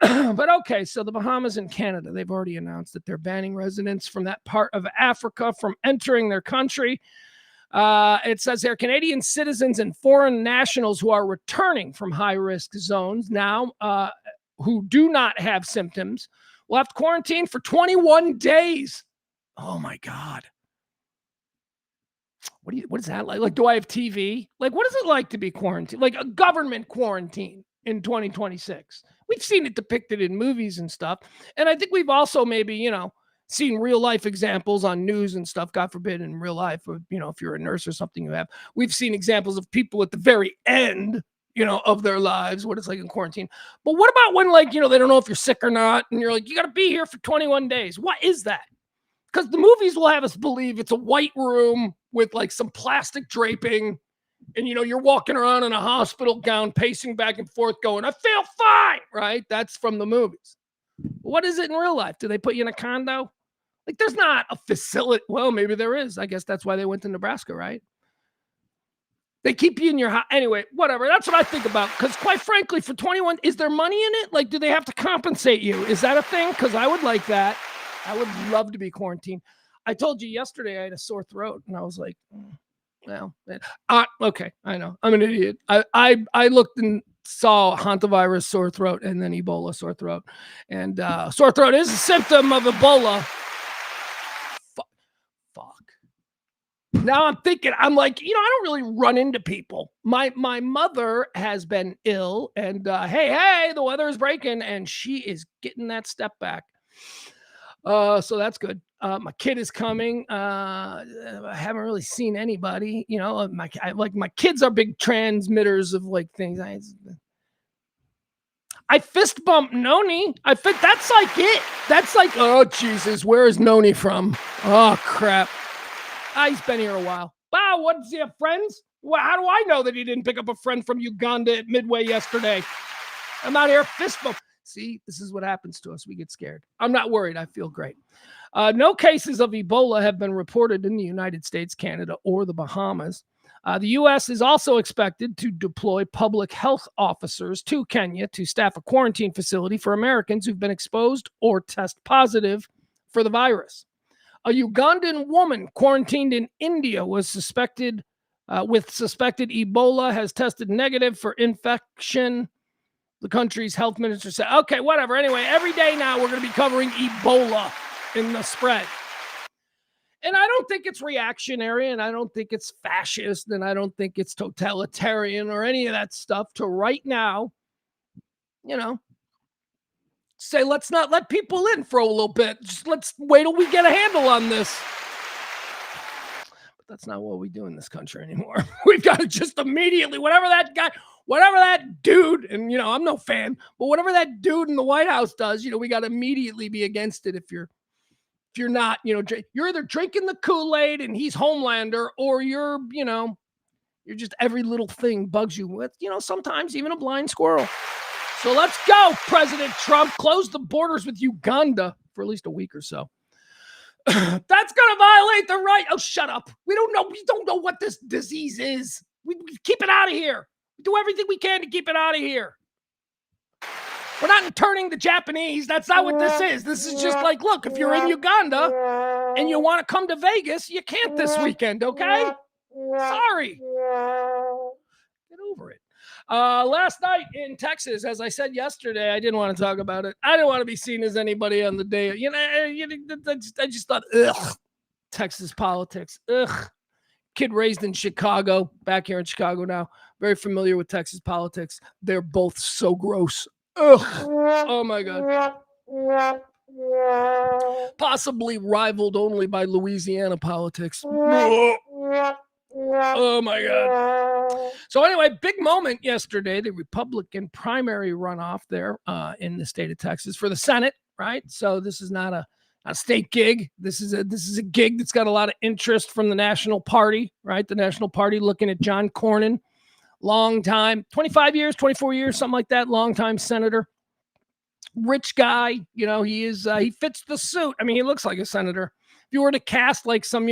But okay, so the Bahamas and Canada, they've already announced that they're banning residents from that part of Africa from entering their country. It says here, Canadian citizens and foreign nationals who are returning from high-risk zones now, who do not have symptoms, will have to quarantine for 21 days. Oh, my God. What is that like? Like, do I have TV? Like, what is it like to be quarantined? Like a government quarantine in 2026. We've seen it depicted in movies and stuff. And I think we've also maybe, seen real life examples on news and stuff, God forbid, in real life, or, if you're a nurse or something we've seen examples of people at the very end, of their lives, what it's like in quarantine. But what about when, like, they don't know if you're sick or not, and you're like, you got to be here for 21 days. What is that? Because the movies will have us believe it's a white room with like some plastic draping, and you're walking around in a hospital gown, pacing back and forth, going, I feel fine, right? That's from the movies. What is it in real life? Do they put you in a condo? Like, there's not a facility. Well, maybe there is. I guess that's why they went to Nebraska, right? They keep you in your house. Anyway, whatever. That's what I think about. Because quite frankly, for 21, is there money in it? Like, do they have to compensate you? Is that a thing? Because I would like that. I would love to be quarantined. I told you yesterday I had a sore throat, and I was like, well, okay, I know. I'm an idiot. I looked and saw hantavirus sore throat and then Ebola sore throat. And sore throat is a symptom of Ebola. Fuck. Now I'm thinking, I'm like, I don't really run into people. My mother has been ill, and hey, the weather is breaking, and she is getting that step back. So that's good. My kid is coming. I haven't really seen anybody, my kids are big transmitters of like things. I fist bump Noni. That's like it. That's like, oh Jesus, where is Noni from? Oh crap. He's been here a while. Wow, what does he have friends? Well, how do I know that he didn't pick up a friend from Uganda at Midway yesterday? I'm out here fist bump. See, this is what happens to us. We get scared. I'm not worried. I feel great. No cases of Ebola have been reported in the United States, Canada, or the Bahamas. The U.S. is also expected to deploy public health officers to Kenya to staff a quarantine facility for Americans who've been exposed or test positive for the virus. A Ugandan woman quarantined in India was suspected Ebola, has tested negative for infection. The country's health minister said, okay, whatever. Anyway, every day now we're going to be covering Ebola in the spread. And I don't think it's reactionary, and I don't think it's fascist, and I don't think it's totalitarian or any of that stuff to right now, say, let's not let people in for a little bit. Just let's wait till we get a handle on this. But that's not what we do in this country anymore. We've got to just immediately, whatever that dude, and I'm no fan, but whatever that dude in the White House does, we got to immediately be against it. If you're not, you're either drinking the Kool-Aid and he's Homelander, or you're just every little thing bugs you with, sometimes even a blind squirrel. So let's go, President Trump. Close the borders with Uganda for at least a week or so. That's going to violate the right. Oh, shut up. We don't know what this disease is. We keep it out of here. We do everything we can to keep it out of here. We're not turning the Japanese. That's not what this is. This is just like, look, if you're in Uganda and you want to come to Vegas, you can't this weekend, okay? Sorry. Get over it. Last night in Texas, as I said yesterday, I didn't want to talk about it. I didn't want to be seen as anybody on the day. I just thought, ugh, Texas politics. Ugh. Kid raised in Chicago, back here in Chicago now. Very familiar with Texas politics. They're both so gross. Ugh. Oh my God. Possibly rivaled only by Louisiana politics. Oh my God. So anyway, big moment yesterday, the Republican primary runoff there in the state of Texas for the Senate, right? So this is not a state gig. This is a gig that's got a lot of interest from the National Party, right? The National Party looking at John Cornyn. Long time, 25 years, 24 years, something like that. Long time senator, rich guy. He fits the suit. I mean, he looks like a senator. If you were to cast like some,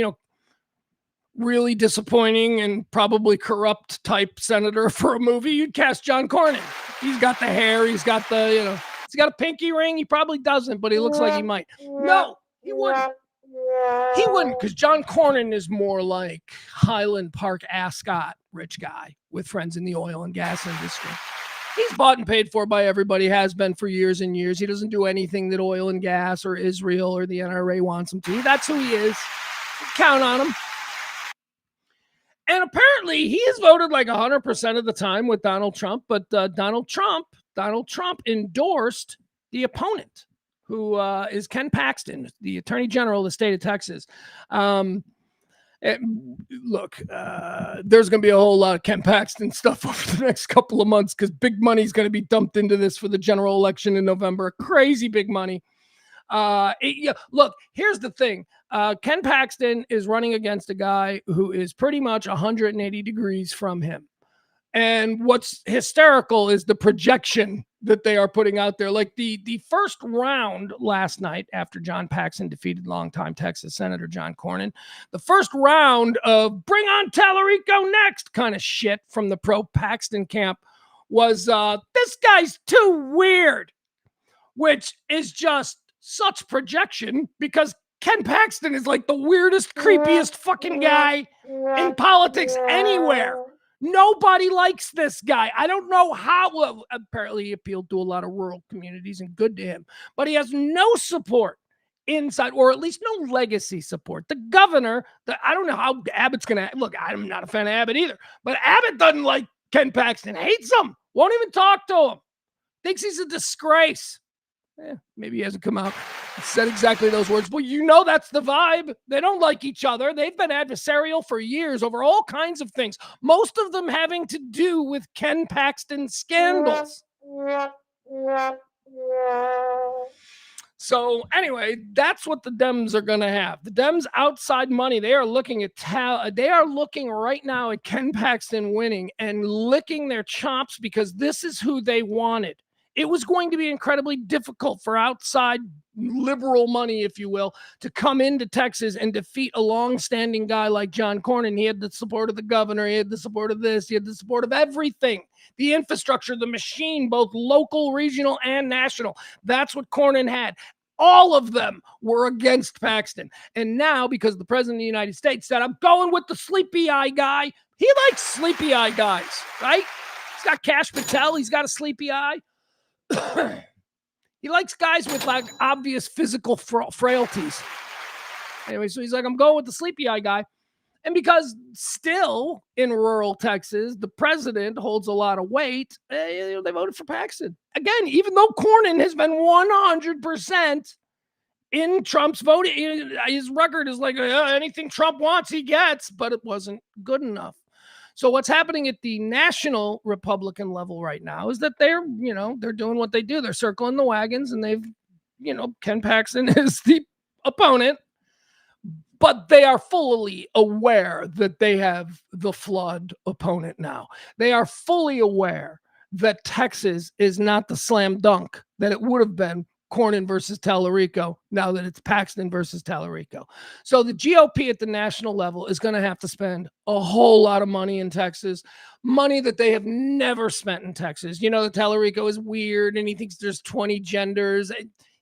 really disappointing and probably corrupt type senator for a movie, you'd cast John Cornyn. He's got the hair. He's got he's got a pinky ring. He probably doesn't, but he looks like he might. No, he wouldn't. He wouldn't, because John Cornyn is more like Highland Park Ascot rich guy with friends in the oil and gas industry. He's bought and paid for by everybody, has been for years and years. He doesn't do anything that oil and gas or Israel or the NRA wants him to. That's who he is. Count on him. And apparently he has voted like 100% of the time with Donald Trump, but Donald Trump endorsed the opponent, who is Ken Paxton, the Attorney General of the state of Texas. Look, there's going to be a whole lot of Ken Paxton stuff over the next couple of months because big money is going to be dumped into this for the general election in November. Crazy big money. Look, here's the thing. Ken Paxton is running against a guy who is pretty much 180 degrees from him. And what's hysterical is the projection that they are putting out there. Like the first round last night, after John Paxton defeated longtime Texas Senator John Cornyn, the first round of bring on Tallarico next kind of shit from the pro-Paxton camp was this guy's too weird, which is just such projection because Ken Paxton is like the weirdest, creepiest fucking guy in politics anywhere. Nobody likes this guy. I don't know how. Well, apparently he appealed to a lot of rural communities, and good to him. But he has no support inside, or at least no legacy support. The governor, I don't know how Abbott's going to... Look, I'm not a fan of Abbott either. But Abbott doesn't like Ken Paxton. Hates him. Won't even talk to him. Thinks he's a disgrace. Maybe he hasn't come out and said exactly those words, but that's the vibe. They don't like each other. They've been adversarial for years over all kinds of things, most of them having to do with Ken Paxton scandals. So anyway, that's what the Dems are going to have. The Dems outside money. They are looking at they are looking right now at Ken Paxton winning and licking their chops because this is who they wanted. It was going to be incredibly difficult for outside liberal money, if you will, to come into Texas and defeat a long-standing guy like John Cornyn. He had the support of the governor. He had the support of this. He had the support of everything. The infrastructure, the machine, both local, regional, and national. That's what Cornyn had. All of them were against Paxton. And now, because the president of the United States said, I'm going with the sleepy eye guy. He likes sleepy eye guys, right? He's got Kash Patel. He's got a sleepy eye. He likes guys with like obvious physical frailties. Anyway, so he's like, I'm going with the sleepy eye guy. And because still in rural Texas, the president holds a lot of weight, they voted for Paxton. Again, even though Cornyn has been 100% in Trump's vote, his record is like anything Trump wants, he gets, but it wasn't good enough. So what's happening at the national Republican level right now is that they're doing what they do. They're circling the wagons, and they've, Ken Paxton is the opponent, but they are fully aware that they have the flawed opponent now. They are fully aware that Texas is not the slam dunk that it would have been Cornyn versus Tallarico, now that it's Paxton versus Tallarico. So the GOP at the national level is going to have to spend a whole lot of money in Texas, money that they have never spent in Texas. That Tallarico is weird and he thinks there's 20 genders.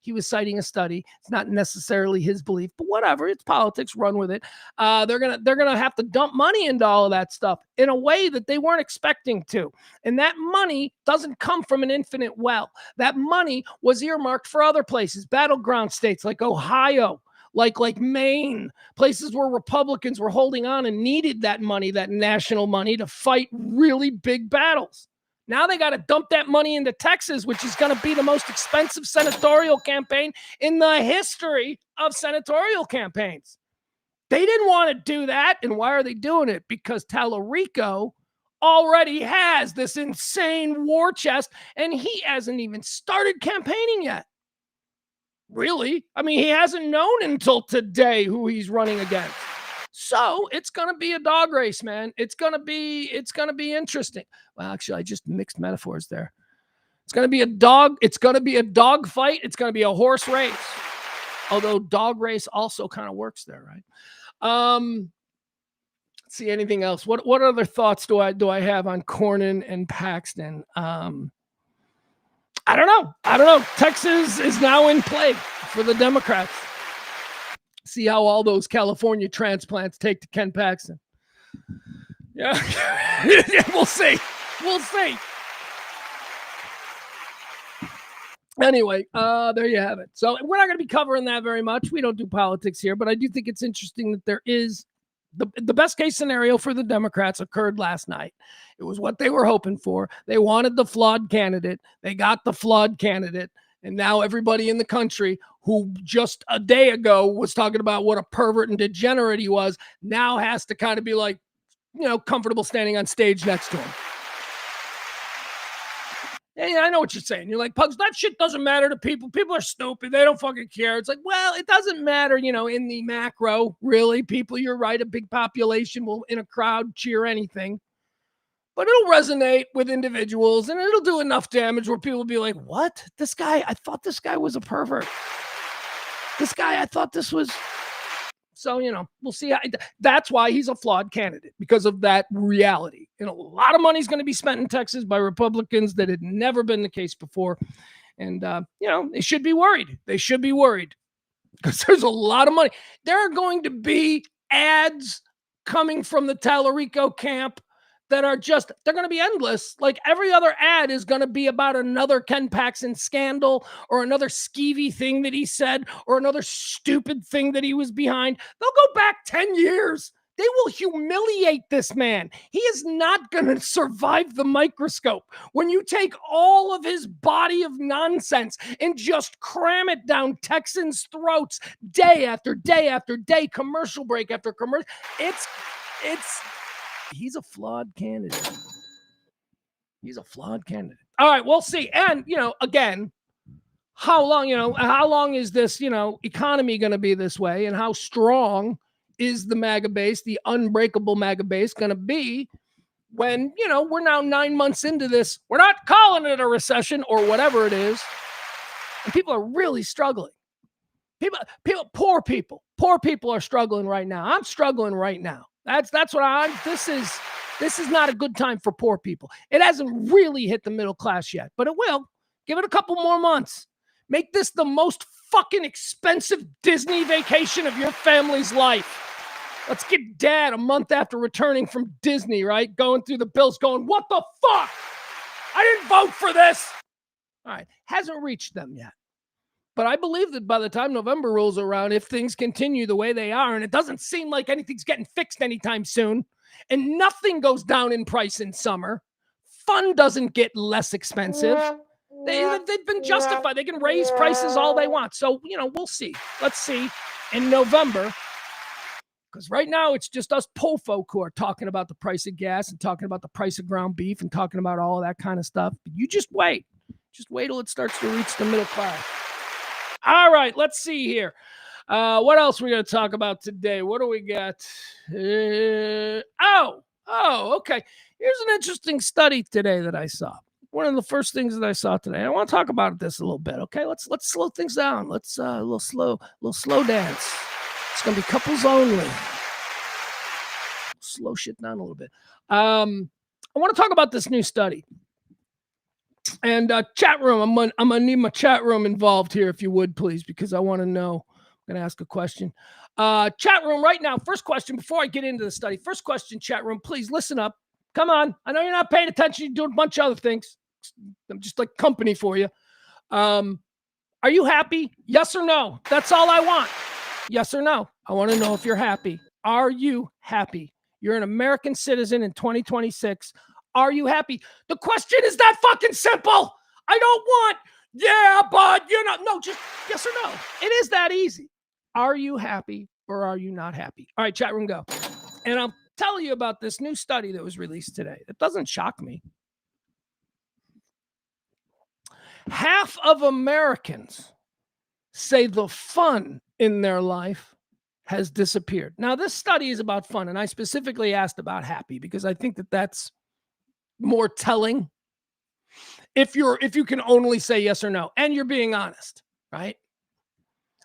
He was citing a study. It's not necessarily his belief, but whatever. It's politics. Run with it. They're gonna have to dump money into all of that stuff in a way that they weren't expecting to. And that money doesn't come from an infinite well. That money was earmarked for other places, battleground states like Ohio, like Maine, places where Republicans were holding on and needed that money, that national money, to fight really big battles. Now they got to dump that money into Texas, which is going to be the most expensive senatorial campaign in the history of senatorial campaigns. They didn't want to do that. And why are they doing it? Because Tallarico already has this insane war chest, and he hasn't even started campaigning yet. Really? I mean, he hasn't known until today who he's running against. So it's going to be a dog race, man. It's going to be interesting. Well, actually, I just mixed metaphors there. It's going to be a dog. It's going to be a dog fight. It's going to be a horse race. Although dog race also kind of works there, right? Let's see, anything else? What other thoughts do I have on Cornyn and Paxton? I don't know. Texas is now in play for the Democrats. See how all those California transplants take to Ken Paxton. Yeah. We'll see. Anyway, there you have it. So we're not going to be covering that very much. We don't do politics here, but I do think it's interesting that there is the best case scenario for the Democrats occurred last night. It was what they were hoping for. They wanted the flawed candidate. They got the flawed candidate. And now everybody in the country who just a day ago was talking about what a pervert and degenerate he was now has to kind of be like, comfortable standing on stage next to him. Yeah, I know what you're saying. You're like, Pugs, that shit doesn't matter to people. People are stupid. They don't fucking care. It's like, well, it doesn't matter, in the macro, really. People, you're right, a big population will, in a crowd, cheer anything. But it'll resonate with individuals, and it'll do enough damage where people will be like, what? This guy, I thought this guy was a pervert. This guy, I thought this was... So, we'll see. That's why he's a flawed candidate, because of that reality. And a lot of money is going to be spent in Texas by Republicans that had never been the case before. And, they should be worried. They should be worried because there's a lot of money. There are going to be ads coming from the Tallarico camp that are they're going to be endless. Like every other ad is going to be about another Ken Paxton scandal or another skeevy thing that he said or another stupid thing that he was behind. They'll go back 10 years. They will humiliate this man. He is not going to survive the microscope. When you take all of his body of nonsense and just cram it down Texans' throats day after day after day, commercial break after commercial, he's a flawed candidate. He's a flawed candidate. All right, we'll see. And, again, how long is this, economy going to be this way? And how strong is the MAGA base, the unbreakable MAGA base, going to be when, we're now 9 months into this. We're not calling it a recession or whatever it is. And people are really struggling. Poor people are struggling right now. I'm struggling right now. That's what this is not a good time for poor people. It hasn't really hit the middle class yet, but it will. Give it a couple more months. Make this the most fucking expensive Disney vacation of your family's life. Let's get dad a month after returning from Disney, right? Going through the bills going, what the fuck? I didn't vote for this. All right. Hasn't reached them yet. But I believe that by the time November rolls around, if things continue the way they are, and it doesn't seem like anything's getting fixed anytime soon, and nothing goes down in price in summer, fun doesn't get less expensive. They've been justified. They can raise prices all they want. So, we'll see. Let's see in November. Because right now it's just us po folk who are talking about the price of gas and talking about the price of ground beef and talking about all of that kind of stuff. But you just wait. Just wait till it starts to reach the middle class. All right, let's see here. What else are we going to talk about today? What do we got? Okay. Here's an interesting study today that I saw. One of the first things that I saw today. I want to talk about this a little bit. Okay, let's slow things down. Let's a little slow dance. It's going to be couples only. Slow shit down a little bit. I want to talk about this new study. And chat room, I'm going to need my chat room involved here, if you would, please, because I want to know. I'm going to ask a question. Chat room right now. First question, before I get into the study. First question, chat room, please listen up. Come on. I know you're not paying attention. You're doing a bunch of other things. I'm just like company for you. Are you happy? Yes or no? That's all I want. Yes or no? I want to know if you're happy. Are you happy? You're an American citizen in 2026. Are you happy? The question is that fucking simple. I don't want, yeah, but no, just yes or no. It is that easy. Are you happy or are you not happy? All right, chat room, go. And I'll tell you about this new study that was released today. It doesn't shock me. Half of Americans say the fun in their life has disappeared. Now, this study is about fun, and I specifically asked about happy because I think that that's more telling if you can only say yes or no, and you're being honest, right?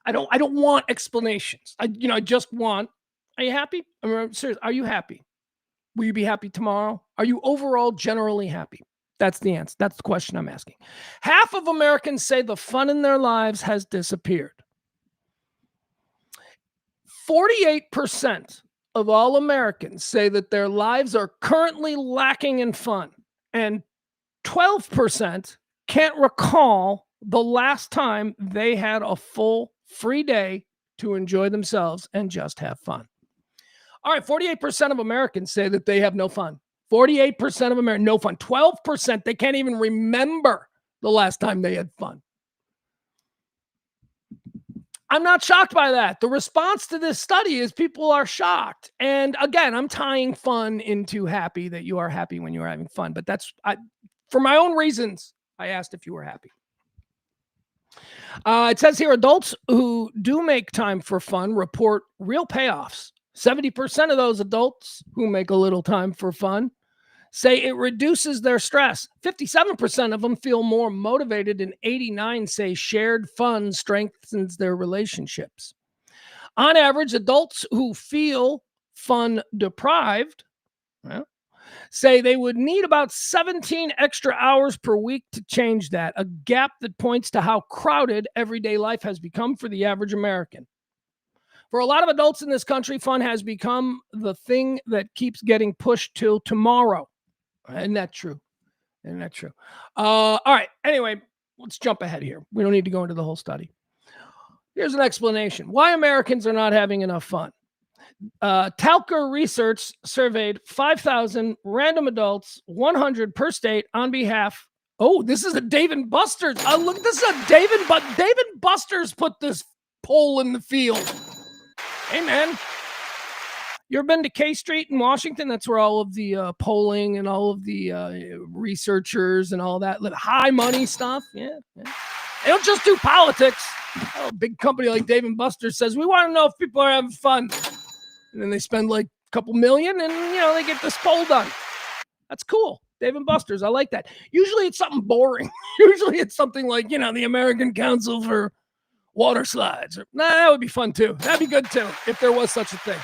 I don't want explanations. I just want, are you happy? I'm serious. Are you happy? Will you be happy tomorrow? Are you overall generally happy? That's the answer. That's the question I'm asking. Half of Americans say the fun in their lives has disappeared. 48% of all Americans say that their lives are currently lacking in fun, and 12% can't recall the last time they had a full free day to enjoy themselves and just have fun. All right, 48% of Americans say that they have no fun. 48% of Americans, no fun. 12%, they can't even remember the last time they had fun. I'm not shocked by that. The response to this study is people are shocked. And again, I'm tying fun into happy, that you are happy when you are having fun. But for my own reasons, I asked if you were happy. It says here, adults who do make time for fun report real payoffs. 70% of those adults who make a little time for fun say it reduces their stress. 57% of them feel more motivated, and 89% say shared fun strengthens their relationships. On average, adults who feel fun deprived say they would need about 17 extra hours per week to change that, a gap that points to how crowded everyday life has become for the average American. For a lot of adults in this country, fun has become the thing that keeps getting pushed till tomorrow. Isn't that true? All right. Anyway, let's jump ahead here. We don't need to go into the whole study. Here's an explanation. Why Americans are not having enough fun. Talker Research surveyed 5,000 random adults, 100 per state, on behalf. Oh, this is a Dave & Buster's. Look, this is a Dave & Buster's put this poll in the field. Hey, man. You ever been to K Street in Washington? That's where all of the polling and all of the researchers and all that high money stuff. Yeah. They don't just do politics. A big company like Dave & Buster's says, we want to know if people are having fun. And then they spend like a couple million and, they get this poll done. That's cool. Dave and Buster's. I like that. Usually it's something boring. Usually it's something like, the American Council for Water Slides. That would be fun too. That'd be good too, if there was such a thing.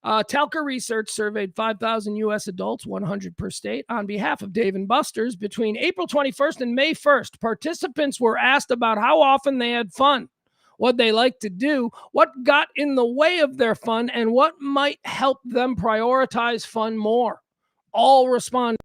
Talca Research surveyed 5,000 U.S. adults, 100 per state, on behalf of Dave & Buster's between April 21st and May 1st. Participants were asked about how often they had fun, what they like to do, what got in the way of their fun, and what might help them prioritize fun more. All responded.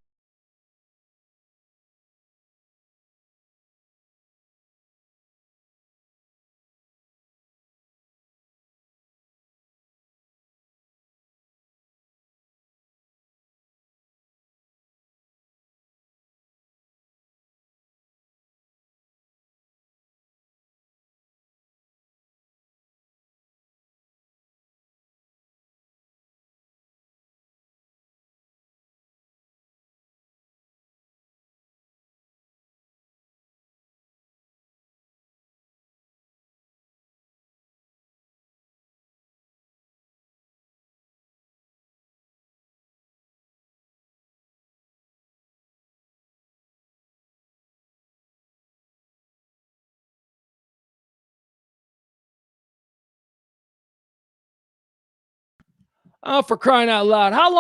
Oh, for crying out loud. How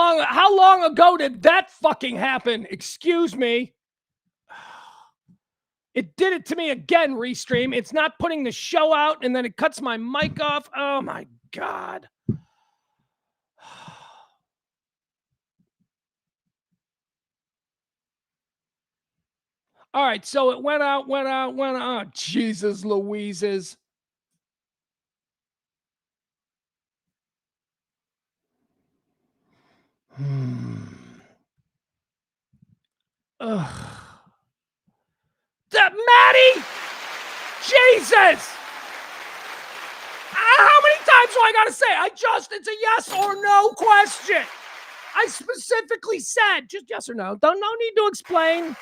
long ago did that fucking happen? Excuse me. It did it to me again, Restream. It's not putting the show out and then it cuts my mic off. Oh my God. All right, so it went out. Oh, Jesus Louises. Ugh. Maddie! Jesus! How many times do I gotta say? It's a yes or no question. I specifically said just yes or no. No need to explain.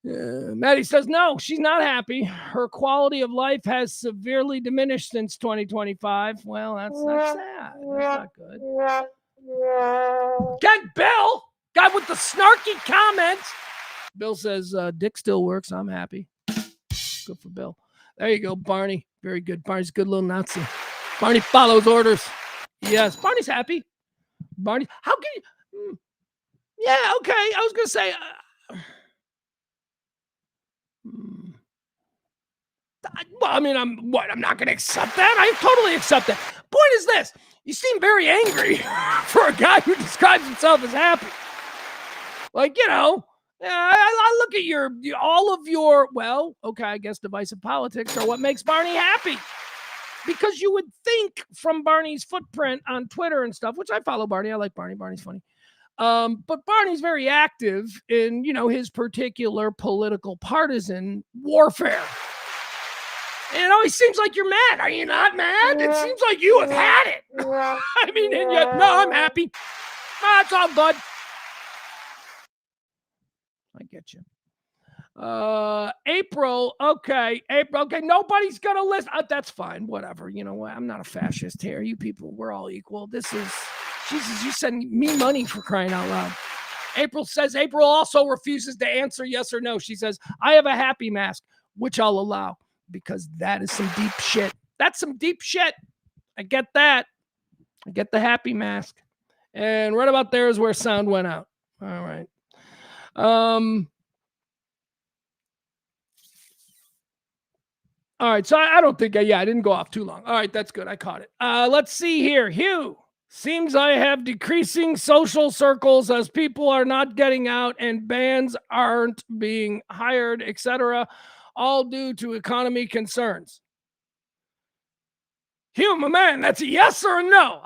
Maddie says no, she's not happy. Her quality of life has severely diminished since 2025. Well, that's sad. That's not good. Get Bill, guy with the snarky comment. Bill says Dick still works. I'm happy. Good for Bill. There you go, Barney. Very good. Barney's a good little Nazi. Barney follows orders. Yes, Barney's happy. Barney, how can you? Yeah, okay. I was gonna say. Well, I mean, I'm not going to accept that. I totally accept that. Point is this. You seem very angry for a guy who describes himself as happy. Like, I look at all of your, well, okay, I guess divisive politics are what makes Barney happy. Because you would think from Barney's footprint on Twitter and stuff, which I follow Barney. I like Barney. Barney's funny. But Barney's very active in, his particular political partisan warfare. And it always seems like you're mad. Are you not mad? It seems like you have had it. I mean, and yet, no, I'm happy. That's all good. I get you. April, okay. Nobody's going to listen. That's fine. Whatever. You know what? I'm not a fascist here. You people, we're all equal. This is, Jesus, you send me money for crying out loud. April says April also refuses to answer yes or no. She says, I have a happy mask, which I'll allow. Because that is some deep shit. That's some deep shit. I get that. I get the happy mask. And right about there is where sound went out. All right. All right. So I don't think, I didn't go off too long. All right. That's good. I caught it. Let's see here. Hugh. Seems I have decreasing social circles as people are not getting out and bands aren't being hired, etc., all due to economy concerns. Hugh, my man, that's a yes or a no.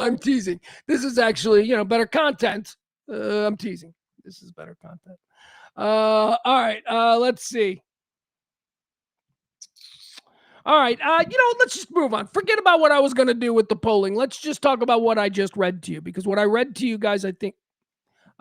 I'm teasing. This is actually, better content. I'm teasing. This is better content. All right. Let's see. All right. Let's just move on. Forget about what I was going to do with the polling. Let's just talk about what I just read to you, because what I read to you guys, I think,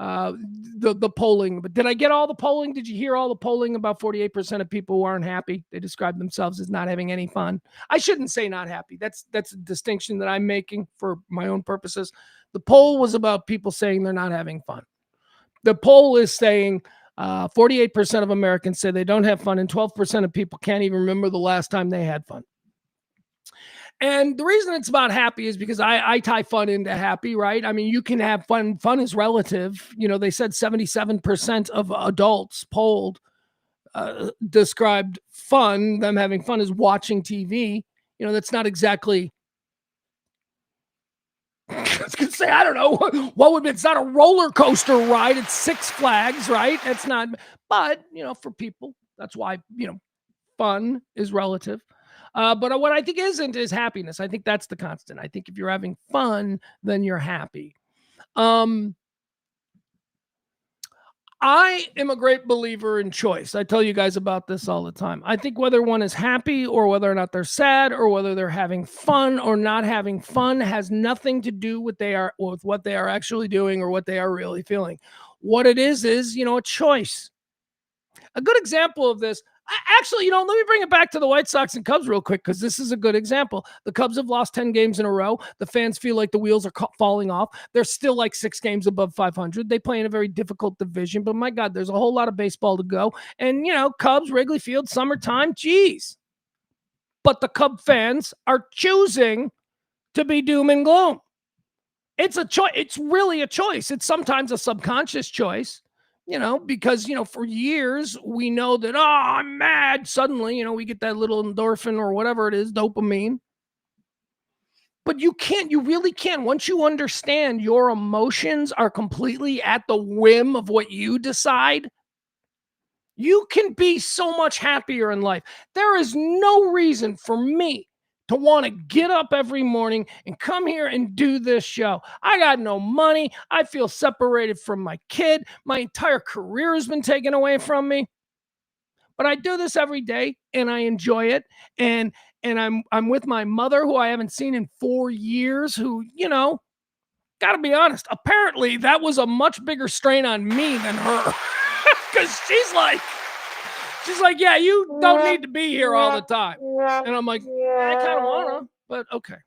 uh, the polling. But did I get all the polling? Did you hear all the polling about 48% of people who aren't happy? They describe themselves as not having any fun. I shouldn't say not happy. That's a distinction that I'm making for my own purposes. The poll was about people saying they're not having fun. The poll is saying 48% of Americans say they don't have fun, and 12% of people can't even remember the last time they had fun. And the reason it's about happy is because I tie fun into happy, right? I mean, you can have fun. Fun is relative. You know, they said 77% of adults polled described fun, them having fun, as watching TV. You know, that's not exactly. I was gonna say, I don't know what would be. It's not a roller coaster ride. It's Six Flags, right? It's not. But you know, for people, that's why fun is relative. But what I think isn't is happiness. I think that's the constant. I think if you're having fun, then you're happy. I am a great believer in choice. I tell you guys about this all the time. I think whether one is happy or whether or not they're sad or whether they're having fun or not having fun has nothing to do with what they are actually doing or what they are really feeling. What it is a choice. A good example of this, actually, let me bring it back to the White Sox and Cubs real quick, because this is a good example. The Cubs have lost 10 games in a row. The fans feel like the wheels are falling off. They're still like 6 games above 500. They play in a very difficult division, but my God, there's a whole lot of baseball to go. And, Cubs, Wrigley Field, summertime, geez. But the Cub fans are choosing to be doom and gloom. It's a choice. It's really a choice. It's sometimes a subconscious choice. Because, for years we know that, I'm mad. Suddenly, we get that little endorphin or whatever it is, dopamine. But you really can't. Once you understand your emotions are completely at the whim of what you decide, you can be so much happier in life. There is no reason for me to want to get up every morning and come here and do this show. I got no money. I feel separated from my kid. My entire career has been taken away from me. But I do this every day and I enjoy it. And I'm with my mother, who I haven't seen in 4 years, who, got to be honest, apparently that was a much bigger strain on me than her. Because she's like, yeah, you don't need to be here all the time. And I'm like, I kind of want to, but okay.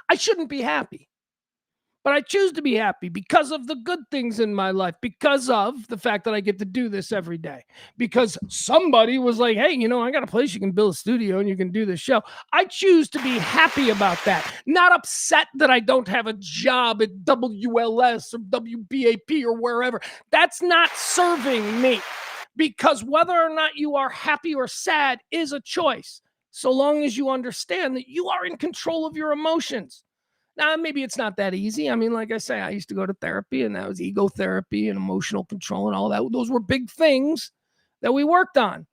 I shouldn't be happy, but I choose to be happy because of the good things in my life, because of the fact that I get to do this every day, because somebody was like, hey, I got a place you can build a studio and you can do this show. I choose to be happy about that, not upset that I don't have a job at WLS or WBAP or wherever. That's not serving me. Because whether or not you are happy or sad is a choice, so long as you understand that you are in control of your emotions. Now, maybe it's not that easy. I mean, like I say, I used to go to therapy, and that was ego therapy and emotional control and all that. Those were big things that we worked on.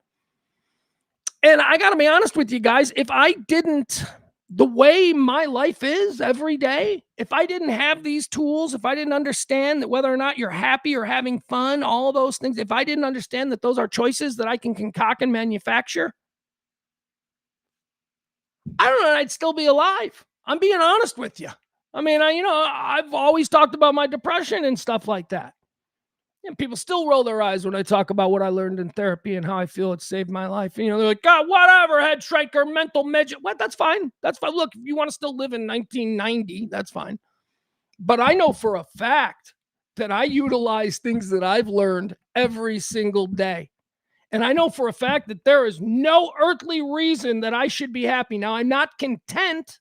And I got to be honest with you guys, if I didn't, the way my life is every day, if I didn't have these tools, if I didn't understand that whether or not you're happy or having fun, all those things, if I didn't understand that those are choices that I can concoct and manufacture, I don't know, I'd still be alive. I'm being honest with you. I mean, I've always talked about my depression and stuff like that. And people still roll their eyes when I talk about what I learned in therapy and how I feel it saved my life. They're like, God, whatever, head striker, mental midget. What? That's fine. That's fine. Look, if you want to still live in 1990, that's fine. But I know for a fact that I utilize things that I've learned every single day. And I know for a fact that there is no earthly reason that I should be happy. Now, I'm not content,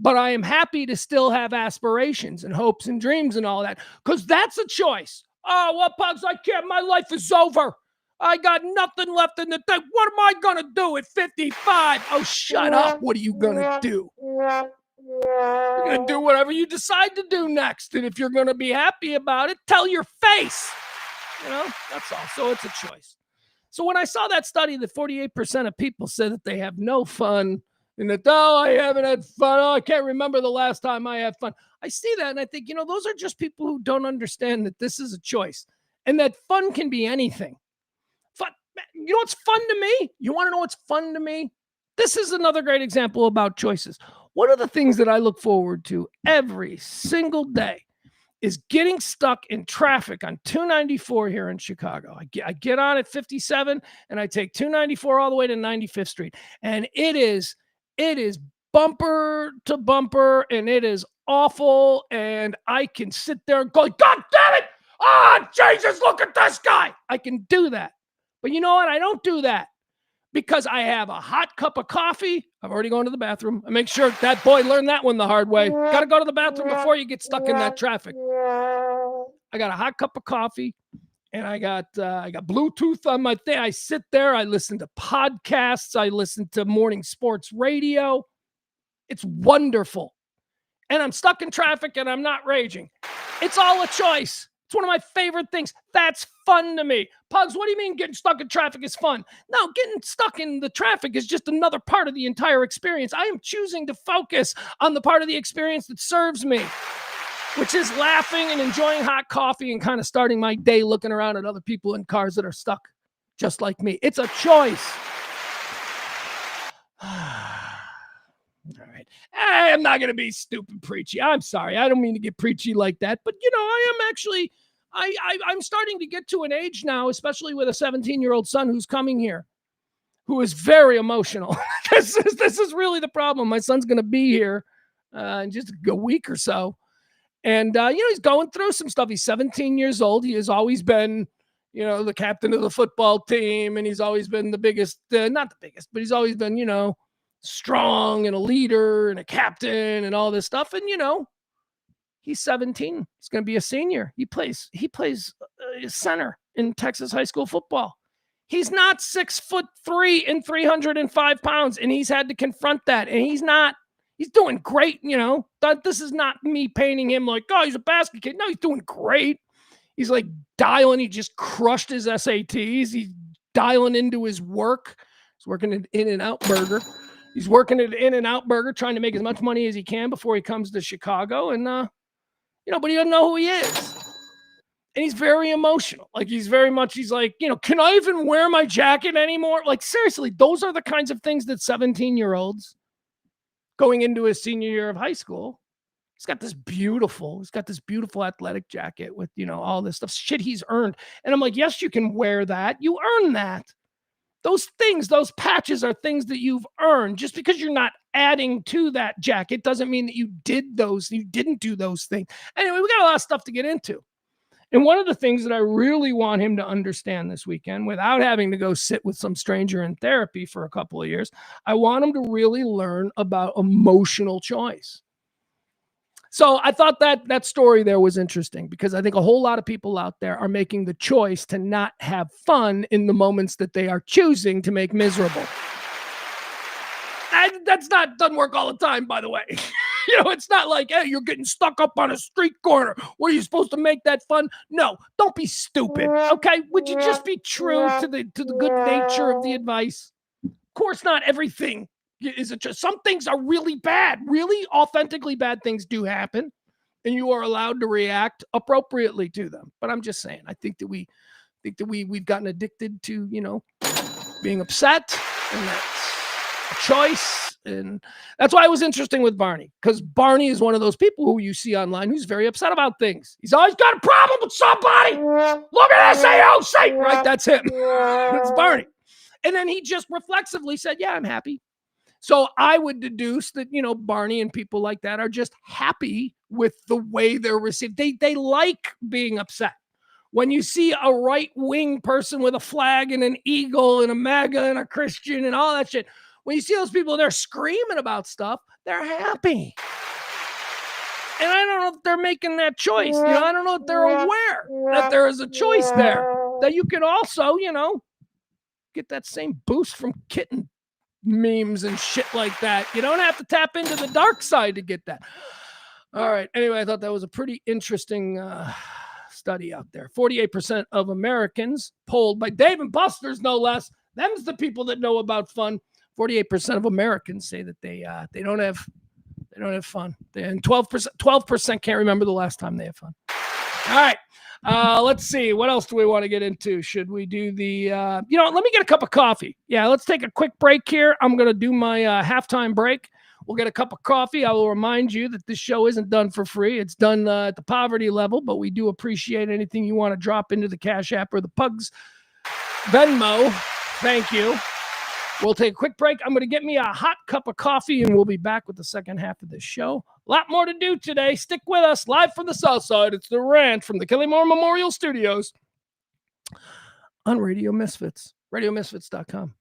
but I am happy to still have aspirations and hopes and dreams and all that, because that's a choice. Oh, well, Pugs, I can't. My life is over. I got nothing left in the tank. What am I going to do at 55? Oh, shut up. What are you going to do? You're going to do whatever you decide to do next. And if you're going to be happy about it, tell your face. That's all. So it's a choice. So when I saw that study that 48% of people said that they have no fun and that, I haven't had fun. I can't remember the last time I had fun. I see that and I think, those are just people who don't understand that this is a choice and that fun can be anything. Fun. What's fun to me? You want to know what's fun to me? This is another great example about choices. One of the things that I look forward to every single day is getting stuck in traffic on 294 here in Chicago. I get on at 57 and I take 294 all the way to 95th Street. And it is bumper to bumper and it is awful. And I can sit there and go, God damn it! Oh, Jesus, look at this guy. I can do that. But you know what? I don't do that because I have a hot cup of coffee. I've already gone to the bathroom. I make sure that boy learned that one the hard way. Got to go to the bathroom before you get stuck in that traffic. I got a hot cup of coffee and I got Bluetooth on my thing. I sit there. I listen to podcasts. I listen to morning sports radio. It's wonderful. And I'm stuck in traffic and I'm not raging. It's all a choice. It's one of my favorite things. That's fun to me. Pugs, what do you mean getting stuck in traffic is fun? No, getting stuck in the traffic is just another part of the entire experience. I am choosing to focus on the part of the experience that serves me, which is laughing and enjoying hot coffee and kind of starting my day looking around at other people in cars that are stuck just like me. It's a choice. All right. I'm not going to be stupid preachy. I'm sorry. I don't mean to get preachy like that, but I am actually, I'm starting to get to an age now, especially with a 17-year-old son who's coming here, who is very emotional. This is really the problem. My son's going to be here in just a week or so. And, he's going through some stuff. He's 17 years old. He has always been, the captain of the football team. And he's always been the biggest, not the biggest, but he's always been, strong and a leader and a captain and all this stuff. And, he's 17. He's going to be a senior. He plays center in Texas high school football. He's not 6'3" and 305 pounds. And he's had to confront that. And he's doing great. This is not me painting him like, oh, he's a basket kid. No, he's doing great. He's like dialing. He just crushed his SATs. He's dialing into his work. He's working at In-N-Out Burger. He's working at In-N-Out Burger, trying to make as much money as he can before he comes to Chicago. And, but he doesn't know who he is. And he's very emotional. Like, he's like, can I even wear my jacket anymore? Like, seriously, those are the kinds of things that 17-year-olds going into his senior year of high school, he's got this beautiful athletic jacket with, all this stuff, shit he's earned. And I'm like, yes, you can wear that. You earn that. Those things, those patches are things that you've earned. Just because you're not adding to that jacket doesn't mean that you didn't do those things. Anyway, we got a lot of stuff to get into. And one of the things that I really want him to understand this weekend, without having to go sit with some stranger in therapy for a couple of years, I want him to really learn about emotional choice. So I thought that story there was interesting because I think a whole lot of people out there are making the choice to not have fun in the moments that they are choosing to make miserable. And doesn't work all the time, by the way. It's not like, hey, you're getting stuck up on a street corner. What, are you supposed to make that fun? No, don't be stupid. Okay, would you just be true to the good nature of the advice? Of course, not everything is it just, some things are really bad, really authentically bad things do happen, and you are allowed to react appropriately to them. But I'm just saying, I think that we've gotten addicted to, being upset, and that's a choice. And that's why it was interesting with Barney, because Barney is one of those people who you see online who's very upset about things. He's always got a problem with somebody. Look at this AOC, right? That's him. It's Barney. And then he just reflexively said, yeah, I'm happy. So I would deduce that, Barney and people like that are just happy with the way they're received. They like being upset. When you see a right-wing person with a flag and an eagle and a MAGA and a Christian and all that shit, when you see those people, they're screaming about stuff, they're happy. And I don't know if they're making that choice. I don't know if they're aware that there is a choice there, that you could also, get that same boost from kitten memes and shit like that. You don't have to tap into the dark side to get that. All right. Anyway, I thought that was a pretty interesting study out there. 48% of Americans polled by Dave and Buster's, no less. Them's the people that know about fun. 48% of Americans say that they don't have fun. And 12% can't remember the last time they had fun. All right. Let's see. What else do we want to get into? Should we do the, let me get a cup of coffee. Yeah, let's take a quick break here. I'm going to do my halftime break. We'll get a cup of coffee. I will remind you that this show isn't done for free. It's done at the poverty level, but we do appreciate anything you want to drop into the Cash App or the Pugs Venmo. Thank you. We'll take a quick break. I'm going to get me a hot cup of coffee, and we'll be back with the second half of this show. A lot more to do today. Stick with us. Live from the South Side, it's The Rant from the Kelly Moore Memorial Studios on Radio Misfits, radiomisfits.com.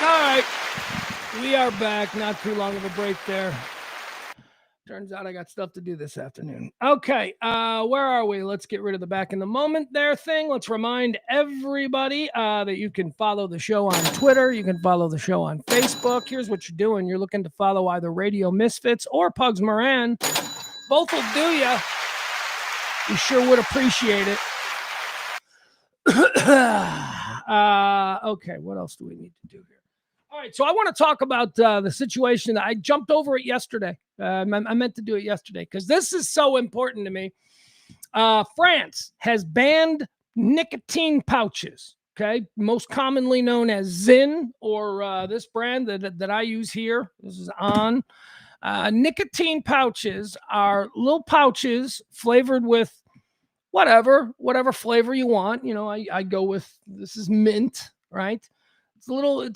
All right. We are back. Not too long of a break there. Turns out I got stuff to do this afternoon. Okay, where are we? Let's get rid of the back in the moment there thing. Let's remind everybody that you can follow the show on Twitter. You can follow the show on Facebook. Here's what you're doing. You're looking to follow either Radio Misfits or Pugs Moran. Both will do you. You sure would appreciate it. Okay, what else do we need to do here? All right, so I want to talk about the situation. I jumped over it yesterday. I meant to do it yesterday because this is so important to me. France has banned nicotine pouches, okay? Most commonly known as Zyn, or this brand that I use here. This is on. Nicotine pouches are little pouches flavored with whatever flavor you want. You know, I go with, this is mint, right? It's a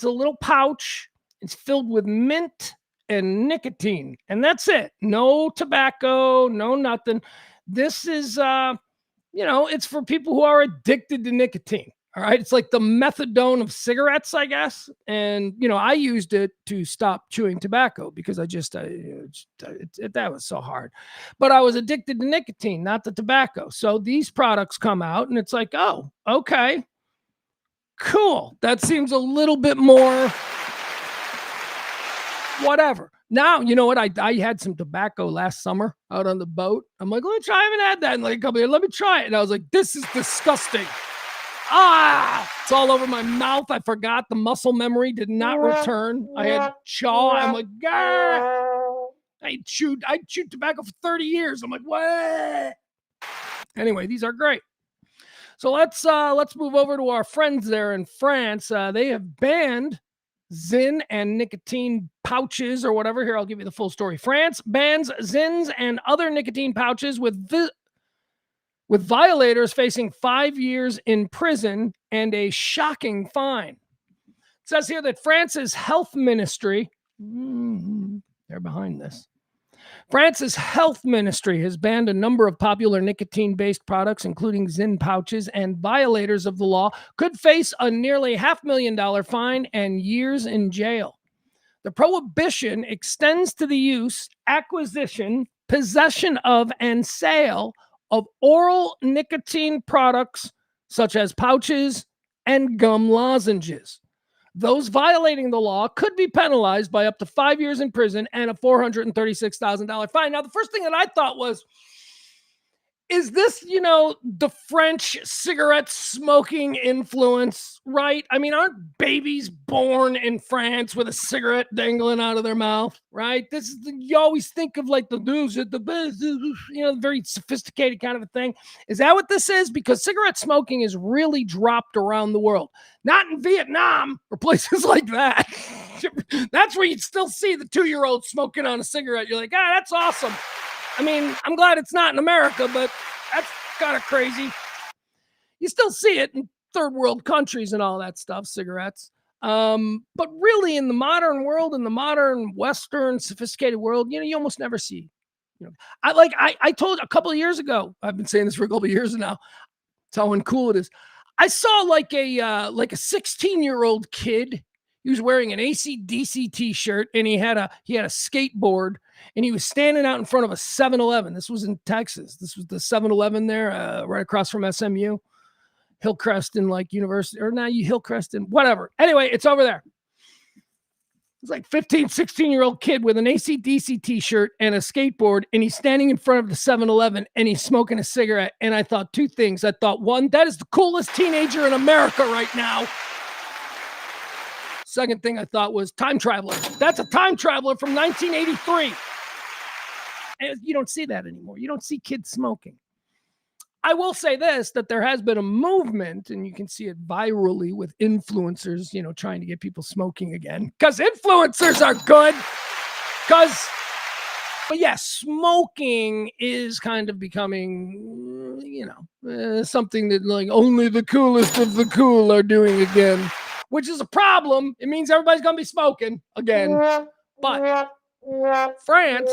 little pouch. It's filled with mint and nicotine, and that's it. No tobacco, no nothing. This is, it's for people who are addicted to nicotine. All right. It's like the methadone of cigarettes, I guess. And, I used it to stop chewing tobacco because I just, that was so hard. But I was addicted to nicotine, not the tobacco. So these products come out and it's like, oh, okay, cool. That seems a little bit more whatever. Now, you know what? I had some tobacco last summer out on the boat. I'm like, let's try. I haven't had that in like a couple years. Let me try it. And I was like, this is disgusting. It's all over my mouth. I forgot. The muscle memory did not return. I had chaw. I'm like, Gah! I chewed tobacco for 30 years. I'm like, what? Anyway, these are great. So let's move over to our friends there in France. They have banned Zyn and nicotine pouches or whatever. Here, I'll give you the full story. France bans Zyns and other nicotine pouches with violators facing 5 years in prison and a shocking fine. It says here that France's health ministry, they're behind this. France's health ministry has banned a number of popular nicotine-based products, including Zyn pouches, and violators of the law could face a nearly $500,000 fine and years in jail. The prohibition extends to the use, acquisition, possession of, and sale of oral nicotine products such as pouches and gum lozenges. Those violating the law could be penalized by up to 5 years in prison and a $436,000 fine. Now, the first thing that I thought was, is this, the French cigarette smoking influence, right? I mean, aren't babies born in France with a cigarette dangling out of their mouth, right? You always think of like the very sophisticated kind of a thing. Is that what this is? Because cigarette smoking is really dropped around the world. Not in Vietnam or places like that. That's where you'd still see the 2-year-old smoking on a cigarette. You're like, that's awesome. I mean, I'm glad it's not in America, but that's kind of crazy. You still see it in third world countries and all that stuff, cigarettes. But really in the modern world, in the modern Western sophisticated world, you almost never see. I told a couple of years ago, I've been saying this for a couple of years now, it's how uncool it is. I saw like a 16-year-old kid. He was wearing an AC/DC t-shirt and he had a skateboard and he was standing out in front of a 7-Eleven. This was in Texas. This was the 7-Eleven there, right across from SMU, Hillcrest and like University, or now Hillcrest and whatever. Anyway, it's over there. It's like 15, 16-year-old kid with an AC/DC t-shirt and a skateboard, and he's standing in front of the 7-Eleven and he's smoking a cigarette. And I thought two things. I thought, one, that is the coolest teenager in America right now. Second thing I thought was time traveler. That's a time traveler from 1983. And you don't see that anymore. You don't see kids smoking. I will say this, that there has been a movement, and you can see it virally with influencers, trying to get people smoking again. Because influencers are good. But yeah, smoking is kind of becoming, something that like only the coolest of the cool are doing again. Which is a problem. It means everybody's going to be smoking again. But France,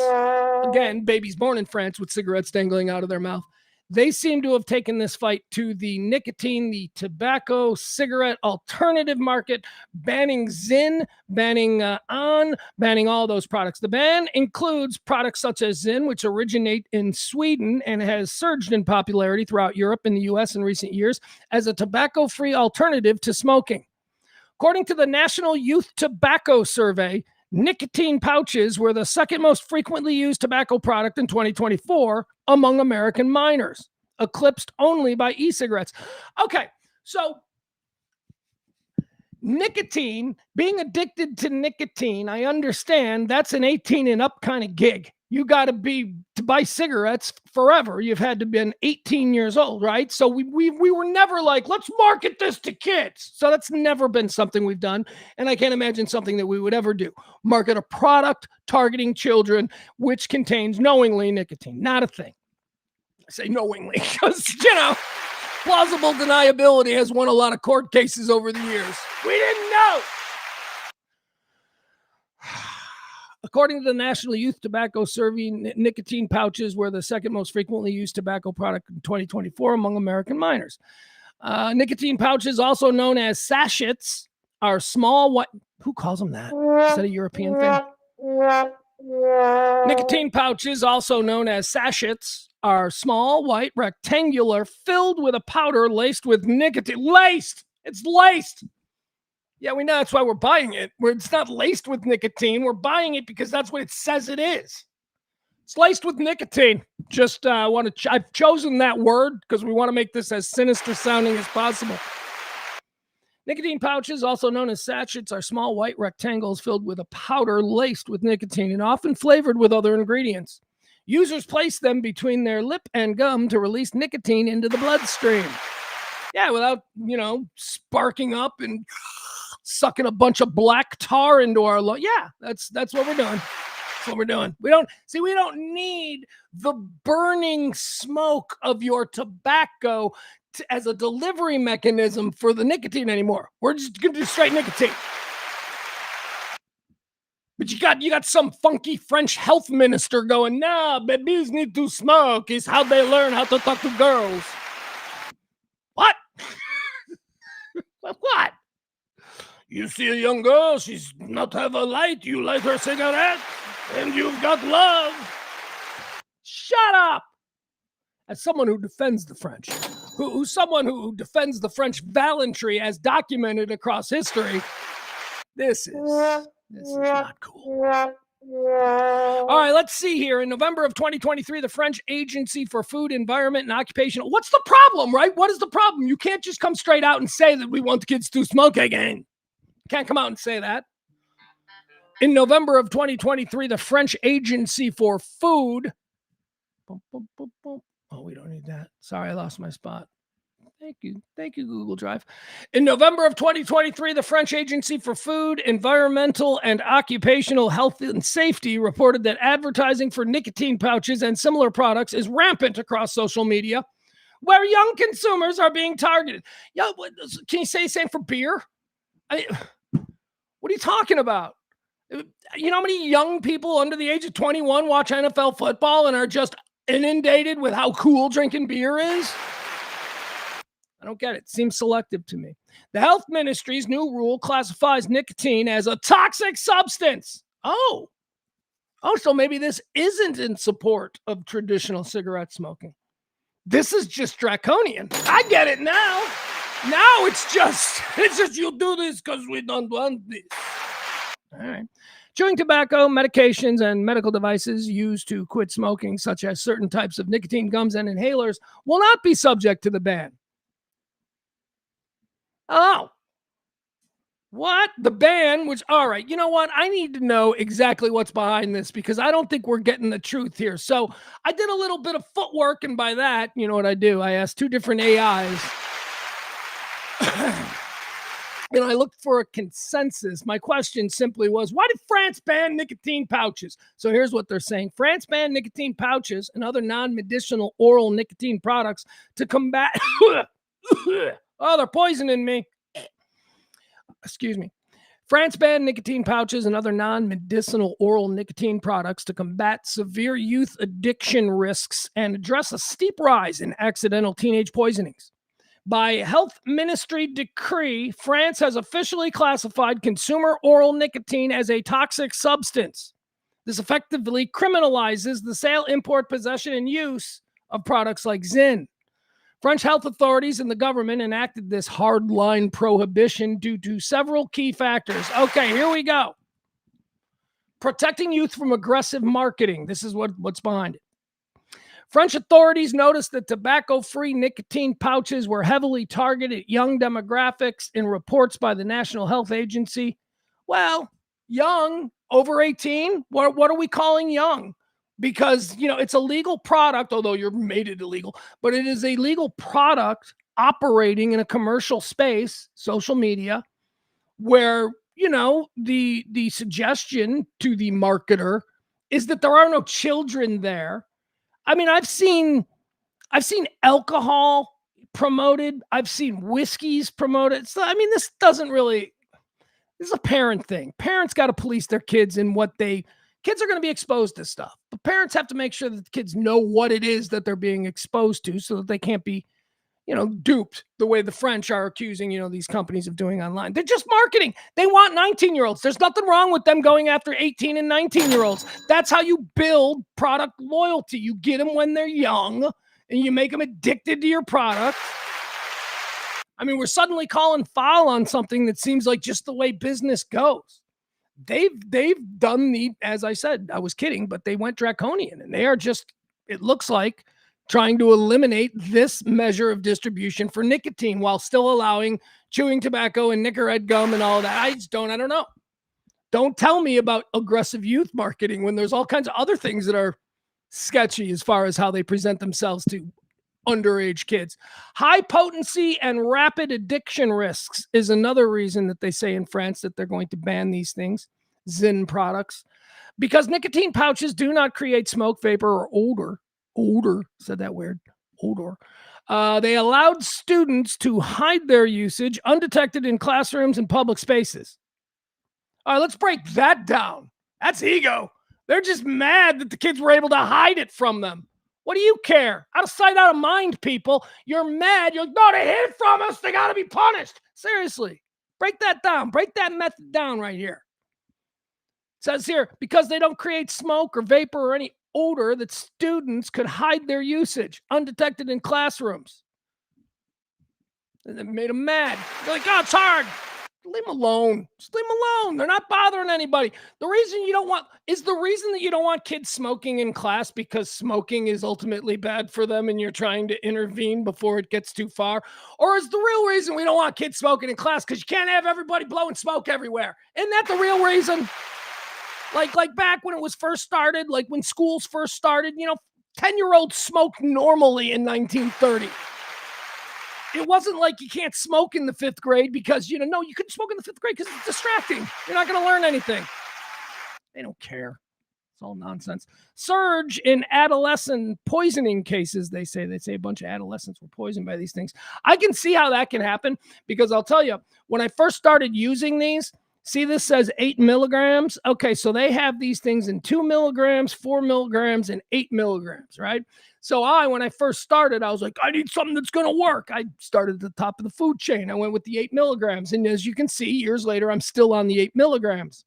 again, babies born in France with cigarettes dangling out of their mouth, They seem to have taken this fight to the tobacco, cigarette alternative market, banning Zyn, banning banning all those products. The ban includes products such as Zyn, which originate in Sweden and has surged in popularity throughout Europe and the US in recent years as a tobacco-free alternative to smoking. According to the National Youth Tobacco Survey, nicotine pouches were the second most frequently used tobacco product in 2024 among American minors, eclipsed only by e-cigarettes. Okay, so nicotine, being addicted to nicotine, I understand that's an 18 and up kind of gig. You got to buy cigarettes forever. You've had to been 18 years old, right? So we were never like, let's market this to kids. So that's never been something we've done. And I can't imagine something that we would ever do. Market a product targeting children, which contains knowingly nicotine. Not a thing. I say knowingly because, plausible deniability has won a lot of court cases over the years. We didn't know. According to the National Youth Tobacco Survey, nicotine pouches were the second most frequently used tobacco product in 2024 among American minors. Nicotine pouches, also known as sachets, are small white... Who calls them that? Is that a European thing? Nicotine pouches, also known as sachets, are small, white, rectangular, filled with a powder laced with nicotine. Laced! It's laced! Yeah, we know that's why we're buying it. It's not laced with nicotine. We're buying it because that's what it says it is. It's laced with nicotine. Just I've chosen that word because we want to make this as sinister sounding as possible. Nicotine pouches, also known as sachets, are small white rectangles filled with a powder laced with nicotine and often flavored with other ingredients. Users place them between their lip and gum to release nicotine into the bloodstream. Yeah, without, sparking up and sucking a bunch of black tar into our lungs. Yeah, that's what we're doing. That's what we're doing. We don't need the burning smoke of your tobacco as a delivery mechanism for the nicotine anymore. We're just going to do straight nicotine. But you got some funky French health minister going, nah, babies need to smoke. It's how they learn how to talk to girls. What? What? You see a young girl, she's not have a light, you light her cigarette, and you've got love. Shut up! As someone who defends the French, someone who defends the French gallantry as documented across history, this is not cool. All right, let's see here. In November of 2023, the French Agency for Food, Environment, and Occupational... What's the problem, right? What is the problem? You can't just come straight out and say that we want the kids to smoke again. Can't come out and say that. In November of 2023, the French Agency for Food... Oh, we don't need that. Sorry, I lost my spot. Thank you, Google Drive. In November of 2023, the French Agency for Food, Environmental, and Occupational Health and Safety reported that advertising for nicotine pouches and similar products is rampant across social media, where young consumers are being targeted. Yo, can you say the same for beer? What are you talking about? You know how many young people under the age of 21 watch NFL football and are just inundated with how cool drinking beer is? I don't get it. Seems selective to me. The health ministry's new rule classifies nicotine as a toxic substance. Oh, so maybe this isn't in support of traditional cigarette smoking. This is just draconian. I get it now. Now it's just you'll do this because we don't want this. All right. Chewing tobacco, medications, and medical devices used to quit smoking, such as certain types of nicotine gums and inhalers, will not be subject to the ban. Oh, what? The ban, which, all right, you know what? I need to know exactly what's behind this because I don't think we're getting the truth here. So I did a little bit of footwork, and by that, you know what I do? I asked two different AIs. And I looked for a consensus. My question simply was, why did France ban nicotine pouches? So here's what they're saying. France banned nicotine pouches and other non-medicinal oral nicotine products to combat... Oh, they're poisoning me. Excuse me. France banned nicotine pouches and other non-medicinal oral nicotine products to combat severe youth addiction risks and address a steep rise in accidental teenage poisonings. By health ministry decree, France has officially classified consumer oral nicotine as a toxic substance. This effectively criminalizes the sale, import, possession, and use of products like Zyn. French health authorities and the government enacted this hardline prohibition due to several key factors. Okay, here we go. Protecting youth from aggressive marketing. This is what's behind it. French authorities noticed that tobacco-free nicotine pouches were heavily targeted at young demographics in reports by the National Health Agency. Well, young, over 18, what are we calling young? Because, it's a legal product, although you're made it illegal, but it is a legal product operating in a commercial space, social media, where, the suggestion to the marketer is that there are no children there. I mean, I've seen alcohol promoted. I've seen whiskeys promoted. So, this is a parent thing. Parents got to police their kids in kids are going to be exposed to stuff. But parents have to make sure that the kids know what it is that they're being exposed to so that they can't be, duped the way the French are accusing, these companies of doing online. They're just marketing. They want 19-year-olds. There's nothing wrong with them going after 18 and 19-year-olds. That's how you build product loyalty. You get them when they're young and you make them addicted to your product. We're suddenly calling foul on something that seems like just the way business goes. They've done as I said, I was kidding, but they went draconian, and they are just, it looks like, trying to eliminate this measure of distribution for nicotine while still allowing chewing tobacco and Nicorette gum and all that. I don't know. Don't tell me about aggressive youth marketing when there's all kinds of other things that are sketchy as far as how they present themselves to underage kids. High potency and rapid addiction risks is another reason that they say in France that they're going to ban these things, Zyn products, because nicotine pouches do not create smoke, vapor, or odor. Said that weird. Odor. They allowed students to hide their usage undetected in classrooms and public spaces. All right, let's break that down. That's ego. They're just mad that the kids were able to hide it from them. What do you care? Out of sight, out of mind, people. You're mad. You're like, no, they hid it from us. They got to be punished. Seriously. Break that down. Break that method down right here. It says here, because they don't create smoke or vapor or any odor, that students could hide their usage undetected in classrooms. And it made them mad. They're like, oh, it's hard. Leave them alone. Just leave them alone. They're not bothering anybody. The reason that you don't want kids smoking in class because smoking is ultimately bad for them and you're trying to intervene before it gets too far? Or is the real reason we don't want kids smoking in class because you can't have everybody blowing smoke everywhere? Isn't that the real reason? Like back when it was first started, like when schools first started, 10-year-olds smoked normally in 1930. It wasn't like you can't smoke in the 5th grade because, no, you couldn't smoke in the 5th grade because it's distracting. You're not going to learn anything. They don't care. It's all nonsense. Surge in adolescent poisoning cases, they say. They say a bunch of adolescents were poisoned by these things. I can see how that can happen because I'll tell you, when I first started using these, see, this says 8 milligrams. Okay, so they have these things in 2 milligrams, 4 milligrams, and 8 milligrams, right? So when I first started, I was like, I need something that's going to work. I started at the top of the food chain. I went with the 8 milligrams. And as you can see, years later, I'm still on the 8 milligrams.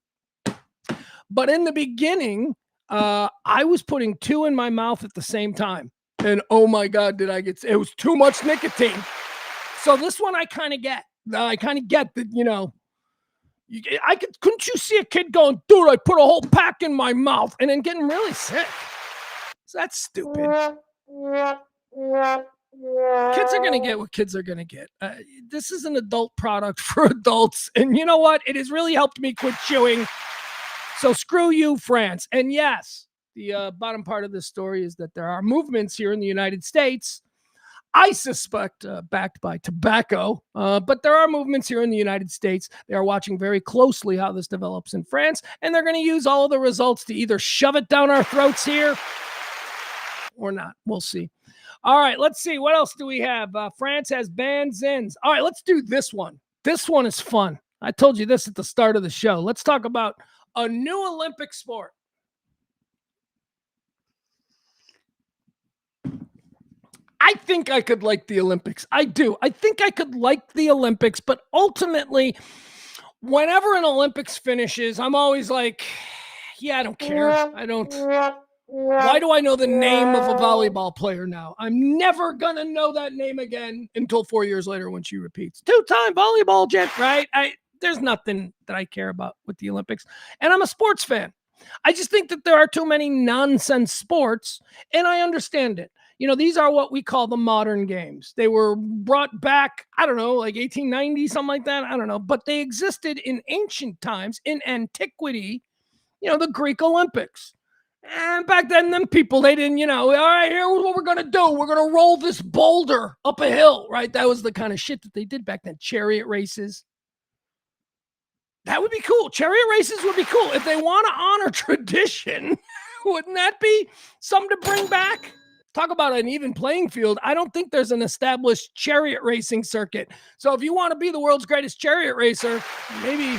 But in the beginning, I was putting 2 in my mouth at the same time. And oh my God, it was too much nicotine. So this one I kind of get. I kind of get that, couldn't you see a kid going, dude, I put a whole pack in my mouth and then getting really sick? So that's stupid. Kids are going to get what kids are going to get. This is an adult product for adults. And you know what? It has really helped me quit chewing. So screw you, France. And yes, the bottom part of this story is that there are movements here in the United States, I suspect backed by tobacco, but there are movements here in the United States. They are watching very closely how this develops in France, and they're going to use all of the results to either shove it down our throats here or not. We'll see. All right, let's see. What else do we have? France has banned Zyns. All right, let's do this one. This one is fun. I told you this at the start of the show. Let's talk about a new Olympic sport. I think I could like the Olympics. I do. I think I could like the Olympics, but ultimately, whenever an Olympics finishes, I'm always like, yeah, I don't care. I don't. Why do I know the name of a volleyball player now? I'm never going to know that name again until 4 years later when she repeats. Two-time volleyball champ, right? There's nothing that I care about with the Olympics. And I'm a sports fan. I just think that there are too many nonsense sports, and I understand it. These are what we call the modern games. They were brought back, I don't know, like 1890, something like that. I don't know. But they existed in ancient times, in antiquity, the Greek Olympics. And back then, them people, they didn't, all right, here's what we're going to do. We're going to roll this boulder up a hill, right? That was the kind of shit that they did back then. Chariot races. That would be cool. Chariot races would be cool. If they want to honor tradition, wouldn't that be something to bring back? Talk about an even playing field. I don't think there's an established chariot racing circuit. So if you want to be the world's greatest chariot racer, maybe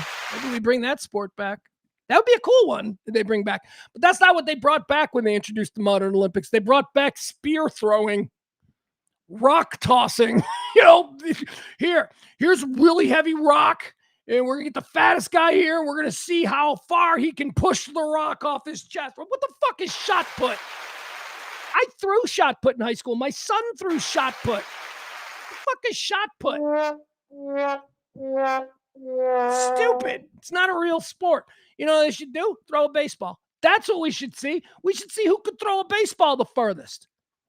we bring that sport back. That would be a cool one that they bring back. But that's not what they brought back when they introduced the modern Olympics. They brought back spear throwing, rock tossing. Here's really heavy rock, and we're going to get the fattest guy here, and we're going to see how far he can push the rock off his chest. What the fuck is shot put? I threw shot put in high school. My son threw shot put. What the fuck is shot put? Stupid. It's not a real sport. You know what they should do? Throw a baseball. That's what we should see. We should see who could throw a baseball the furthest.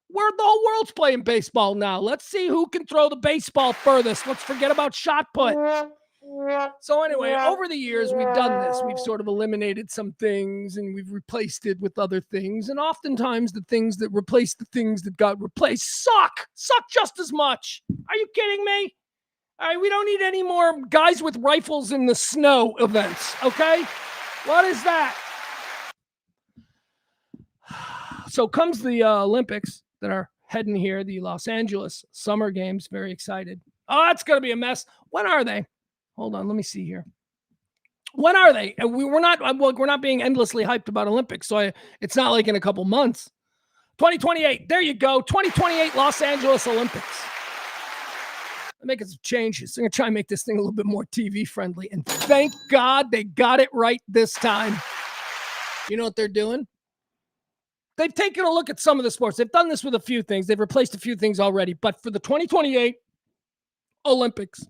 The whole world's playing baseball now. Let's see who can throw the baseball furthest. Let's forget about shot put. So anyway, over the years, we've done this. We've sort of eliminated some things and we've replaced it with other things. And oftentimes the things that replace the things that got replaced suck just as much. Are you kidding me? All right, we don't need any more guys with rifles in the snow events, okay? What is that? So comes the Olympics that are heading here, the Los Angeles Summer Games. Very excited. Oh, that's going to be a mess. When are they? Hold on, let me see here. When are they? We're not being endlessly hyped about Olympics, so it's not like in a couple months. 2028. There you go. 2028 Los Angeles Olympics. I'm making some changes. I'm going to try and make this thing a little bit more TV friendly. And thank God they got it right this time. You know what they're doing? They've taken a look at some of the sports. They've done this with a few things. They've replaced a few things already. But for the 2028 Olympics,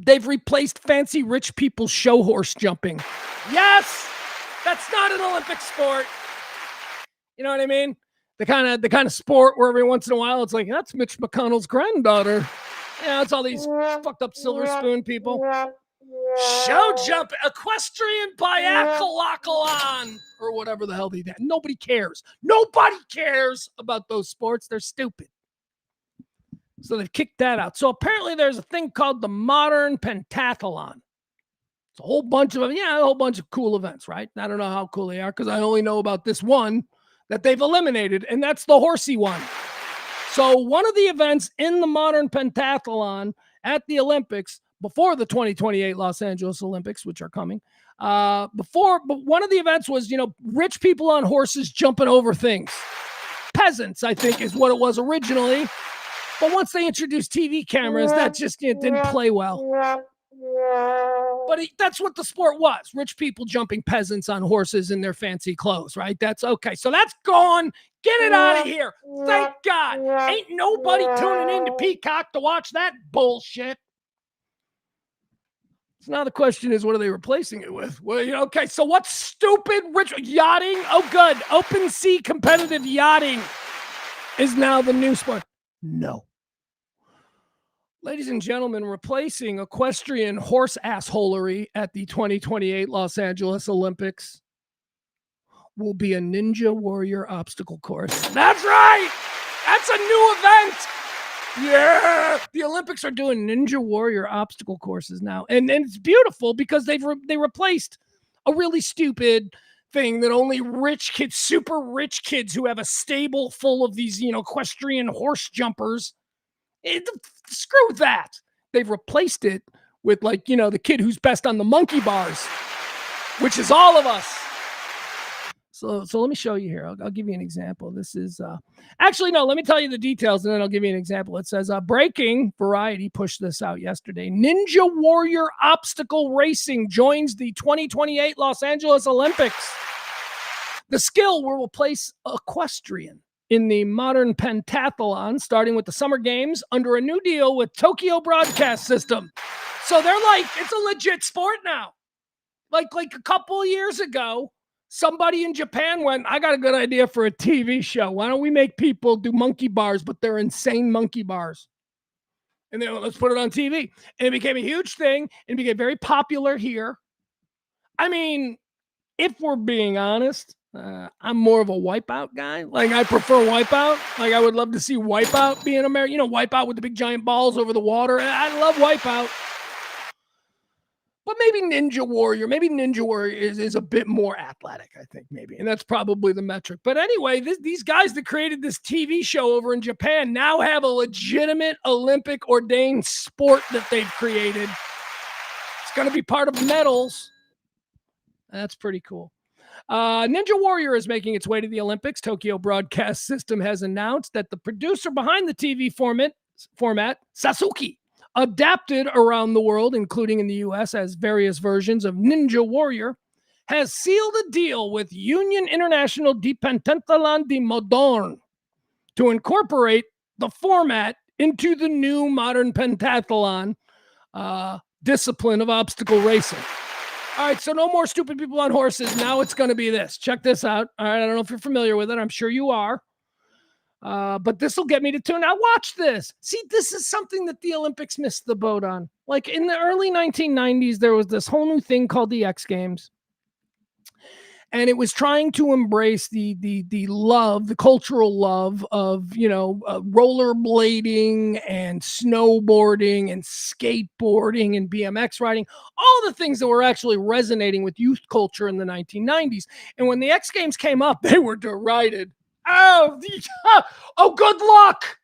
they've replaced fancy rich people show horse jumping. Yes, that's not an Olympic sport. You know what I mean? The kind of sport where every once in a while it's like, that's Mitch McConnell's granddaughter. Yeah, it's all these fucked up silver spoon people. Show jump, equestrian biathlon, or whatever the hell they did. Nobody cares. Nobody cares about those sports. They're stupid. So they've kicked that out. So apparently there's a thing called the modern pentathlon. It's a whole bunch of cool events, right? I don't know how cool they are because I only know about this one that they've eliminated, and that's the horsey one. So one of the events in the modern pentathlon at the Olympics, before the 2028 Los Angeles Olympics, which are coming, but one of the events was, rich people on horses jumping over things. Peasants, I think, is what it was originally. But once they introduced TV cameras, that just didn't play well. But that's what the sport was. Rich people jumping peasants on horses in their fancy clothes, right? That's okay. So that's gone. Get it out of here. Thank God. Ain't nobody tuning in to Peacock to watch that bullshit. So now the question is, what are they replacing it with? Well, okay, so what's stupid rich yachting? Oh, good. Open sea competitive yachting is now the new sport. No. Ladies and gentlemen, replacing equestrian horse assholery at the 2028 Los Angeles Olympics will be a Ninja Warrior obstacle course. That's right! That's a new event! Yeah! The Olympics are doing Ninja Warrior obstacle courses now. And it's beautiful because they replaced a really stupid thing that only rich kids, super rich kids who have a stable full of these, equestrian horse jumpers. Screw that. They've replaced it with like, you know, the kid who's best on the monkey bars, which is all of us. So let me show you here. I'll give you an example. This is actually, no, let me tell you the details and then I'll give you an example. It says breaking Variety pushed this out yesterday. Ninja Warrior obstacle racing joins the 2028 Los Angeles Olympics. The skill will replace equestrian in the modern pentathlon, starting with the Summer Games under a new deal with Tokyo Broadcast System. So they're like, it's a legit sport now. Like a couple of years ago, somebody in Japan went, I got a good idea for a TV show. Why don't we make people do monkey bars, but they're insane monkey bars? And they went, let's put it on TV. And it became a huge thing and became very popular here. I mean, if we're being honest, I'm more of a Wipeout guy. Like, I prefer Wipeout. Like, I would love to see Wipeout be in America. You know, Wipeout with the big giant balls over the water. I love Wipeout. But maybe Ninja Warrior is a bit more athletic, I think, maybe. And that's probably the metric. But anyway, these guys that created this TV show over in Japan now have a legitimate Olympic ordained sport that they've created. It's going to be part of medals. That's pretty cool. Ninja Warrior is making its way to the Olympics. Tokyo Broadcast System has announced that the producer behind the TV format, Sasuke, adapted around the world, including in the US, as various versions of Ninja Warrior, has sealed a deal with Union International de Pentathlon de Modern to incorporate the format into the new modern pentathlon discipline of obstacle racing. All right, so no more stupid people on horses. Now it's going to be this. Check this out. All right, I don't know if you're familiar with it. I'm sure you are. But this will get me to tune out. Watch this. See, this is something that the Olympics missed the boat on. Like in the early 1990s, there was this whole new thing called the X Games. And it was trying to embrace the love, the cultural love of, you know, rollerblading and snowboarding and skateboarding and BMX riding, all the things that were actually resonating with youth culture in the 1990s. And when the X Games came up, they were derided. Oh, good luck.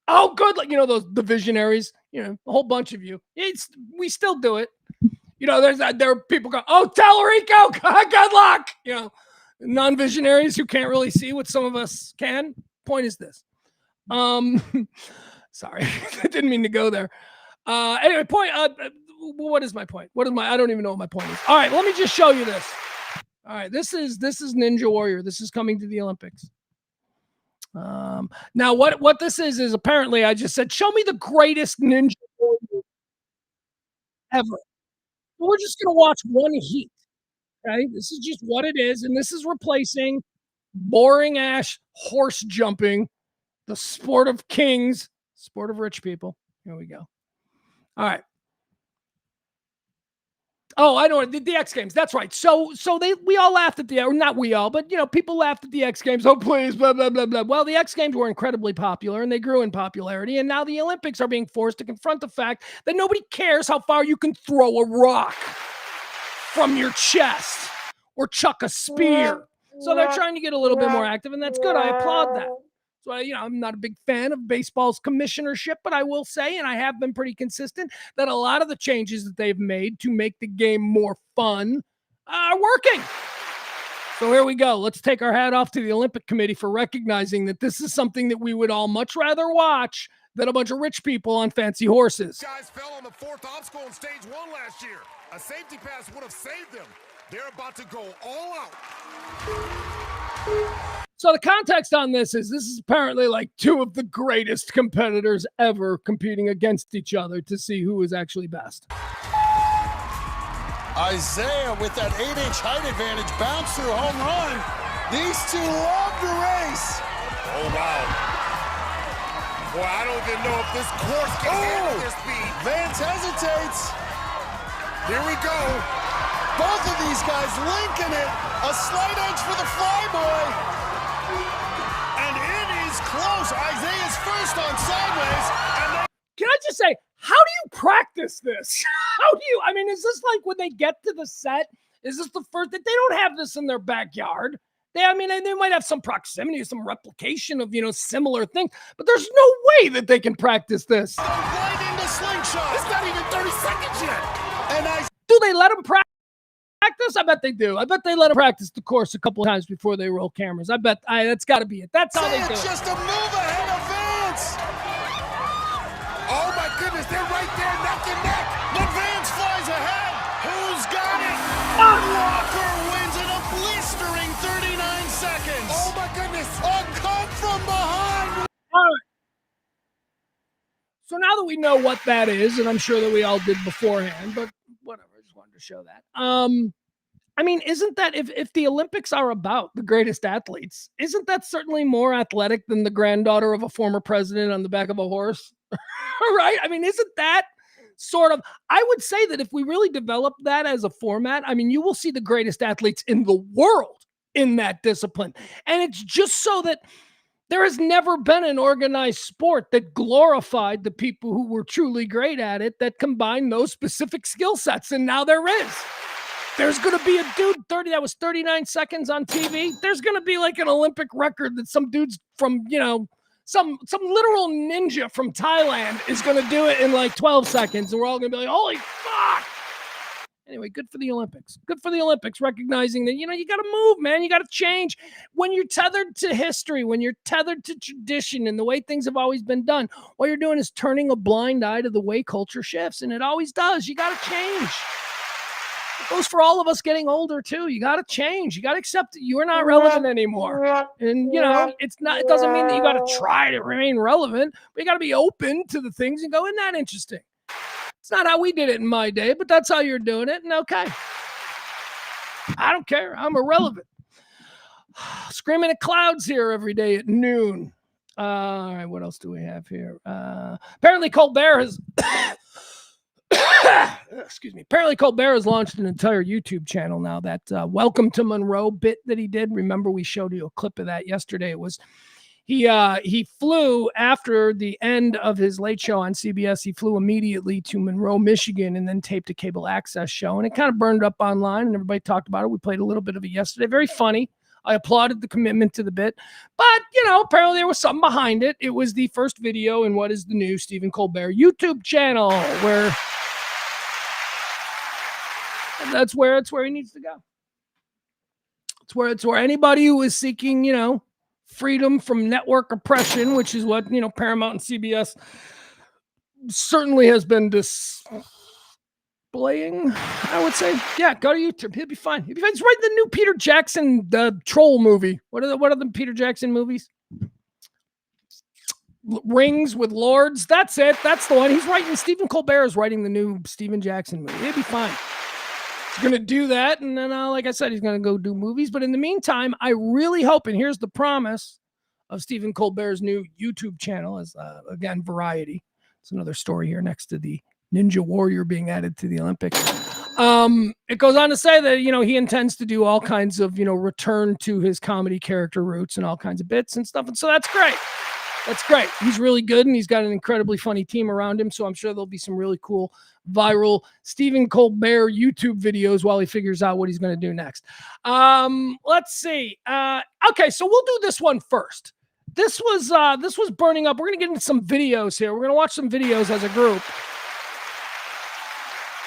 Oh, good luck. You know, the visionaries, you know, a whole bunch of you. We still do it. You know, there are people going, oh, Tellerico, good luck. You know, non-visionaries who can't really see what some of us can. Point is this. Sorry, I didn't mean to go there. Anyway, what is my point? I don't even know what my point is. All right, let me just show you this. All right, this is Ninja Warrior. This is coming to the Olympics. Now what this is apparently I just said, show me the greatest Ninja Warrior ever. We're just going to watch one heat, okay? This is just what it is, and this is replacing boring ass horse jumping, the sport of kings, sport of rich people. Here we go. All right. Oh, I know the X Games. That's right. So we all laughed at or not we all, but you know, people laughed at the X Games. Oh, please, blah blah blah blah. Well, the X Games were incredibly popular, and they grew in popularity. And now the Olympics are being forced to confront the fact that nobody cares how far you can throw a rock from your chest or chuck a spear. So they're trying to get a little bit more active, and that's good. I applaud that. So, I'm not a big fan of baseball's commissionership, but I will say, and I have been pretty consistent, that a lot of the changes that they've made to make the game more fun are working. So here we go. Let's take our hat off to the Olympic Committee for recognizing that this is something that we would all much rather watch than a bunch of rich people on fancy horses. Guys fell on the fourth obstacle in stage 1 last year. A safety pass would have saved them. They're about to go all out. So the context on this is apparently like two of the greatest competitors ever competing against each other to see who is actually best. Isaiah with that 8-inch height advantage, bounce through home run. These two love to race. Oh, wow. Boy, I don't even know if this course can handle their speed. Vance hesitates. Here we go. Both of these guys linking it. A slight edge for the flyboy. And it is close. Isaiah's first on sideways. Can I just say, how do you practice this? Is this like when they get to the set? Is this the first that they don't have this in their backyard? They might have some proximity, some replication of, similar things, but there's no way that they can practice this. Right into slingshot. It's not even 30 seconds yet. And Do they let them practice? I bet they do. I bet they let them practice the course a couple of times before they roll cameras. I bet that's got to be it. That's how they do it. Just a move ahead of Vance. Oh my goodness, they're right there neck and neck. But Vance flies ahead. Who's got it? Walker wins in a blistering 39 seconds. Oh my goodness. A come from behind. All right. So now that we know what that is, and I'm sure that we all did beforehand, but whatever, I just wanted to show that. Isn't that if the Olympics are about the greatest athletes, isn't that certainly more athletic than the granddaughter of a former president on the back of a horse? Right? Isn't that sort of, I would say that if we really develop that as a format, you will see the greatest athletes in the world in that discipline. And it's just so that there has never been an organized sport that glorified the people who were truly great at it, that combined those specific skill sets. And now there is. There's going to be a dude that was 39 seconds on TV. There's going to be like an Olympic record that some dudes from, some literal ninja from Thailand is going to do it in like 12 seconds. And we're all going to be like, holy fuck. Anyway, good for the Olympics. Good for the Olympics, recognizing that, you got to move, man. You got to change. When you're tethered to history, when you're tethered to tradition and the way things have always been done, what you're doing is turning a blind eye to the way culture shifts. And it always does. You got to change. It goes for all of us getting older, too. You got to change. You got to accept that you're not relevant anymore. And, it doesn't mean that you got to try to remain relevant, but you got to be open to the things and go, isn't that interesting? It's not how we did it in my day, but that's how you're doing it. And okay. I don't care. I'm irrelevant. Screaming at clouds here every day at noon. All right. What else do we have here? Apparently Colbert has... excuse me. Apparently Colbert has launched an entire YouTube channel now. That Welcome to Monroe bit that he did. Remember, we showed you a clip of that yesterday. It was... He flew after the end of his late show on CBS. He flew immediately to Monroe, Michigan, and then taped a cable access show. And it kind of burned up online, and everybody talked about it. We played a little bit of it yesterday. Very funny. I applauded the commitment to the bit. But, apparently there was something behind it. It was the first video in what is the new Stephen Colbert YouTube channel, where it's where he needs to go. It's where anybody who is seeking, freedom from network oppression, which is what, Paramount and CBS certainly has been displaying, I would say. Yeah, go to YouTube. He'll be fine. He's writing the new Peter Jackson, the troll movie. What are the Peter Jackson movies? Rings with Lords. That's it. That's the one. Stephen Colbert is writing the new Stephen Jackson movie. He'll be fine. He's going to do that, and then, like I said, he's going to go do movies. But in the meantime, I really hope, and here's the promise of Stephen Colbert's new YouTube channel, as, again, Variety. It's another story here next to the Ninja Warrior being added to the Olympics. It goes on to say that, he intends to do all kinds of, return to his comedy character roots and all kinds of bits and stuff. And so that's great. That's great. He's really good, and he's got an incredibly funny team around him. So I'm sure there'll be some really cool viral Stephen Colbert YouTube videos while he figures out what he's going to do next. Let's see. Okay, so we'll do this one first. This was burning up. We're going to get into some videos here. We're going to watch some videos as a group.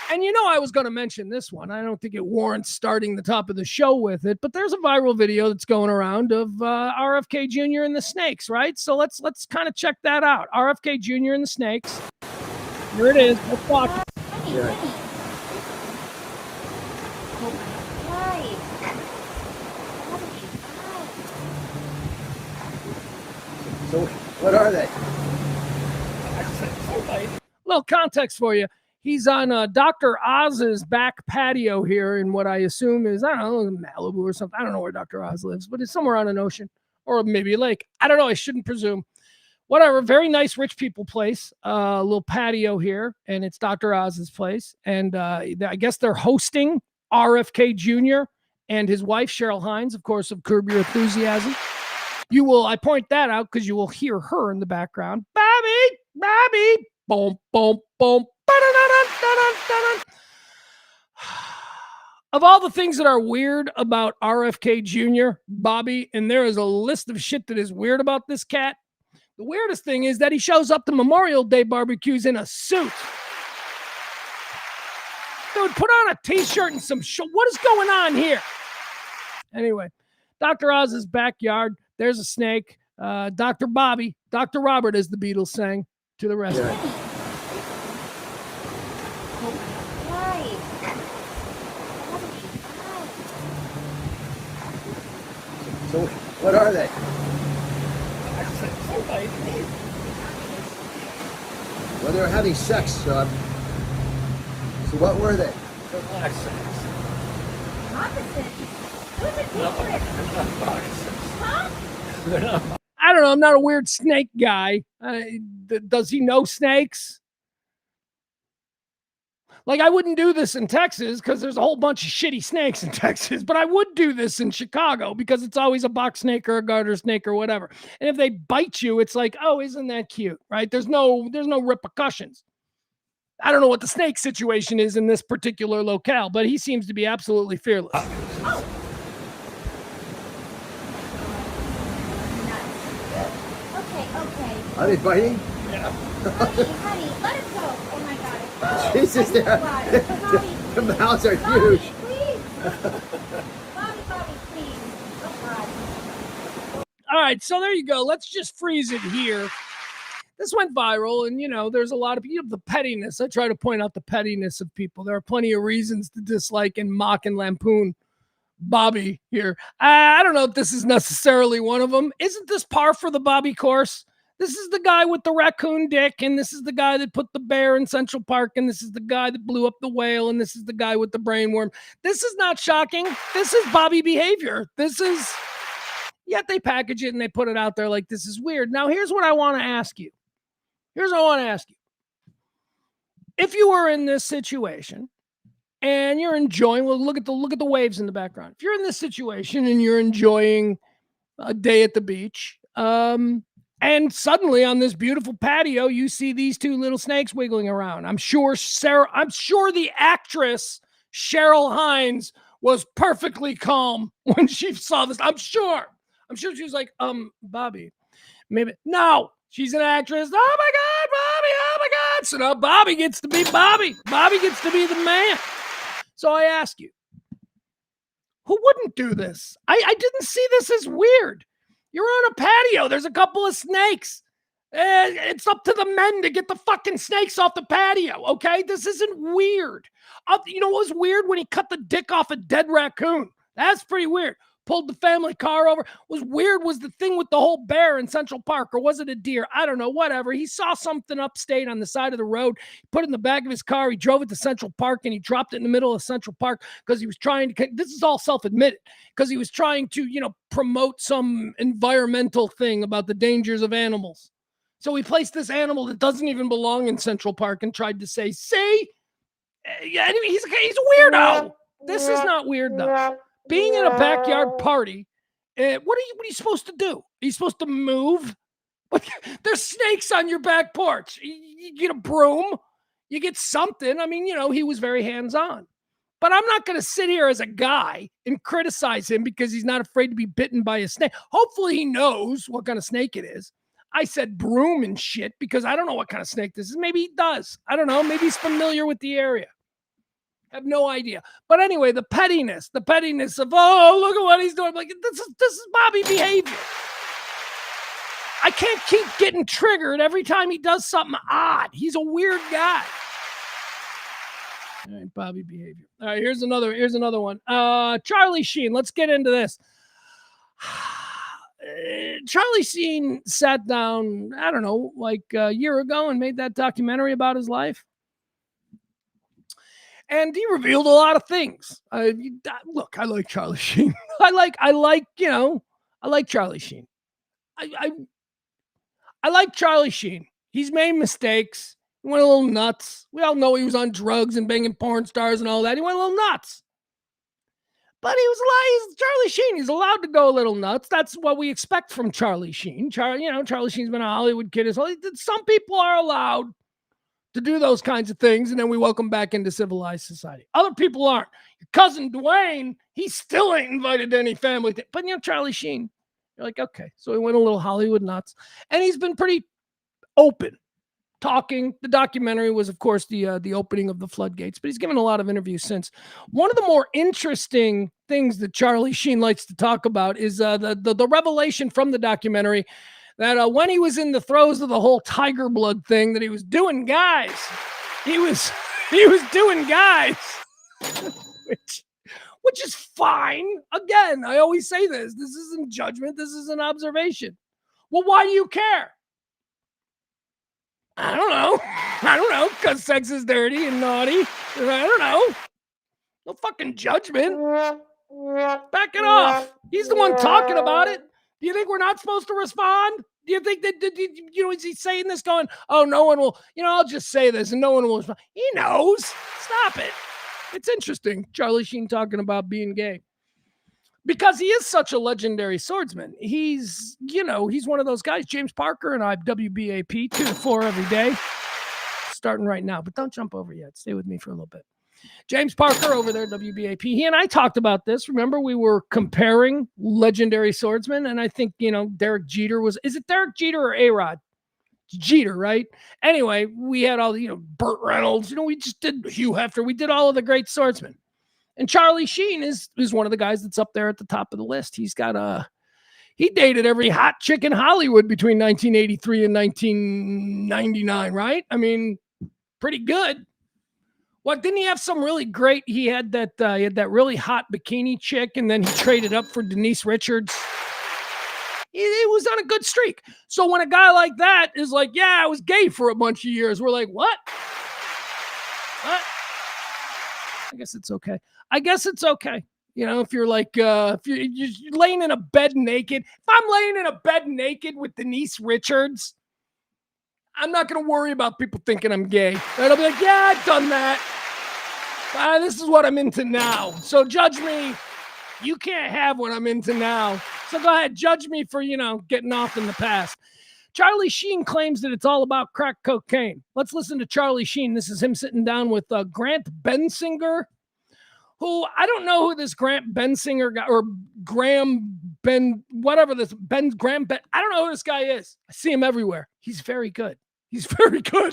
And I was going to mention this one. I don't think it warrants starting the top of the show with it, but there's a viral video that's going around of RFK Jr. and the Snakes, right? So let's kind of check that out. RFK Jr. and the Snakes. Here it is. Let's watch it. So what are they? Little context for you. He's on Dr. Oz's back patio here in what I assume is, I don't know, Malibu or something. I don't know where Dr. Oz lives, but it's somewhere on an ocean or maybe a lake. I don't know. I shouldn't presume. Whatever. Very nice rich people place. A little patio here, and it's Dr. Oz's place. And I guess they're hosting RFK Jr. and his wife, Cheryl Hines, of course, of Curb Your Enthusiasm. I point that out because you will hear her in the background. Bobby, boom, boom, boom. Of all the things that are weird about RFK Jr., Bobby, and there is a list of shit that is weird about this cat, the weirdest thing is that he shows up to Memorial Day barbecues in a suit. Dude, put on a t-shirt and some what is going on here? Anyway, Dr. Oz's backyard, there's a snake. Dr. Bobby, Dr. Robert, as the Beatles sang, to the rescue. Yeah. So, what are they? Well, they were having sex, so what were they? I don't know. I'm not a weird snake guy. Does he know snakes? Like, I wouldn't do this in Texas because there's a whole bunch of shitty snakes in Texas, but I would do this in Chicago because it's always a box snake or a garter snake or whatever. And if they bite you, it's like, oh, isn't that cute, right? There's no repercussions. I don't know what the snake situation is in this particular locale, but he seems to be absolutely fearless. Oh. Okay. Are they biting? Yeah. honey, let it go. Oh my God. Jesus, the mouths are huge. Please. Bobby, please. Oh God. All right, so there you go. Let's just freeze it here. This went viral, and, there's a lot of the pettiness. I try to point out the pettiness of people. There are plenty of reasons to dislike and mock and lampoon Bobby here. I don't know if this is necessarily one of them. Isn't this par for the Bobby course? This is the guy with the raccoon dick, and this is the guy that put the bear in Central Park, and this is the guy that blew up the whale, and this is the guy with the brainworm. This is not shocking. This is Bobby behavior. Yet they package it and they put it out there like this is weird. Now, here's what I want to ask you. If you were in this situation and you're enjoying, well, look at the waves in the background. If you're in this situation and you're enjoying a day at the beach, and suddenly on this beautiful patio, you see these two little snakes wiggling around. I'm sure the actress Cheryl Hines was perfectly calm when she saw this. I'm sure she was like, Bobby, maybe no. She's an actress. Oh my God, Bobby! Oh my God! So now Bobby gets to be Bobby. Bobby gets to be the man. So I ask you, who wouldn't do this? I didn't see this as weird. You're on a patio. There's a couple of snakes. It's up to the men to get the fucking snakes off the patio, okay? This isn't weird. You know what was weird? When he cut the dick off a dead raccoon. That's pretty weird. Pulled the family car over. Was weird was the thing with the whole bear in Central Park, or was it a deer? I don't know, whatever. He saw something upstate on the side of the road, put it in the back of his car, he drove it to Central Park, and he dropped it in the middle of Central Park because he was trying to, this is all self-admitted, because he was trying to, promote some environmental thing about the dangers of animals. So he placed this animal that doesn't even belong in Central Park and tried to say, see? Yeah, he's a weirdo. This is not weird, though. Being in a backyard party, what are you supposed to do? Are you supposed to move? There's snakes on your back porch. You get a broom. You get something. I mean, he was very hands-on. But I'm not going to sit here as a guy and criticize him because he's not afraid to be bitten by a snake. Hopefully he knows what kind of snake it is. I said broom and shit because I don't know what kind of snake this is. Maybe he does. I don't know. Maybe he's familiar with the area. I have no idea. But anyway, the pettiness of, oh, look at what he's doing. Like, this is Bobby behavior. I can't keep getting triggered every time he does something odd. He's a weird guy. All right, Bobby behavior. All right, here's another one. Charlie Sheen. Let's get into this. Charlie Sheen sat down, I don't know, like a year ago and made that documentary about his life. And he revealed a lot of things. Look, I like Charlie Sheen. I like Charlie Sheen. I like Charlie Sheen. He's made mistakes. He went a little nuts. We all know he was on drugs and banging porn stars and all that. He went a little nuts. But he's Charlie Sheen. He's allowed to go a little nuts. That's what we expect from Charlie Sheen. Charlie Sheen's been a Hollywood kid. Some people are allowed to do those kinds of things, and then we welcome back into civilized society. Other people aren't. Your cousin Dwayne, he still ain't invited to any family thing. But Charlie Sheen, you're like, okay. So he went a little Hollywood nuts, and he's been pretty open, talking. The documentary was, of course, the opening of the floodgates, but he's given a lot of interviews since. One of the more interesting things that Charlie Sheen likes to talk about is the revelation from the documentary that when he was in the throes of the whole tiger blood thing, that he was doing guys. He was doing guys, which is fine. Again, I always say this. This isn't judgment. This is an observation. Well, why do you care? I don't know, because sex is dirty and naughty. I don't know. No fucking judgment. Back it off. He's the one talking about it. Do you think we're not supposed to respond? Do you think that, is he saying this going, oh, no one will, I'll just say this and no one will respond. He knows. Stop it. It's interesting. Charlie Sheen talking about being gay. Because he is such a legendary swordsman. He's one of those guys. James Parker and I, WBAP, 2 to 4 every day. Starting right now, but don't jump over yet. Stay with me for a little bit. James Parker over there, WBAP. He and I talked about this. Remember, we were comparing legendary swordsmen, and I think, Derek Jeter is it Derek Jeter or A-Rod? Jeter, right? Anyway, we had all the, Burt Reynolds. We just did Hugh Hefner. We did all of the great swordsmen. And Charlie Sheen is one of the guys that's up there at the top of the list. He dated every hot chick in Hollywood between 1983 and 1999, right? I mean, pretty good. What, didn't he have some really great? He had that really hot bikini chick, and then he traded up for Denise Richards. He was on a good streak. So when a guy like that is like, yeah, I was gay for a bunch of years, we're like, what? What? I guess it's okay. If you're like, if you're laying in a bed naked, if I'm laying in a bed naked with Denise Richards, I'm not going to worry about people thinking I'm gay. I'll be like, yeah, I've done that. This is what I'm into now. So judge me. You can't have what I'm into now. So go ahead, judge me for, getting off in the past. Charlie Sheen claims that it's all about crack cocaine. Let's listen to Charlie Sheen. This is him sitting down with Grant Bensinger, who I don't know who this Grant Bensinger guy, or Graham Ben, whatever this Graham Ben. I don't know who this guy is. I see him everywhere. He's very good. I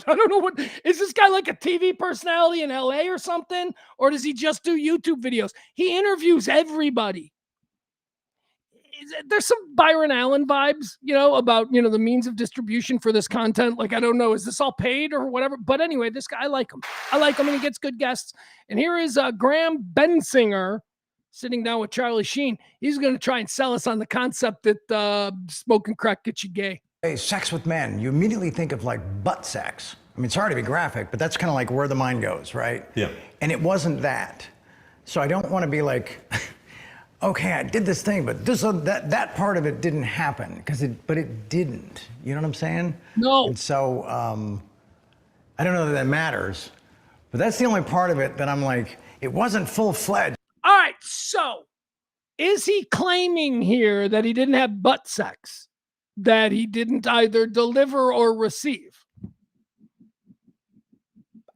don't know what, is this guy like a TV personality in LA or something? Or does he just do YouTube videos? He interviews everybody. There's some Byron Allen vibes, about, the means of distribution for this content. Like, I don't know, is this all paid or whatever? But anyway, this guy, I like him, and he gets good guests. And here is Graham Bensinger sitting down with Charlie Sheen. He's going to try and sell us on the concept that smoking crack gets you gay. Hey, sex with men, you immediately think of like butt sex. I mean, sorry to be graphic, but that's kind of like where the mind goes, right? Yeah. And it wasn't that. So I don't want to be like, okay, I did this thing, but that part of it didn't happen, but it didn't. You know what I'm saying? No. And so I don't know that matters, but that's the only part of it that I'm like, it wasn't full-fledged. All right, so is he claiming here that he didn't have butt sex? That he didn't either deliver or receive?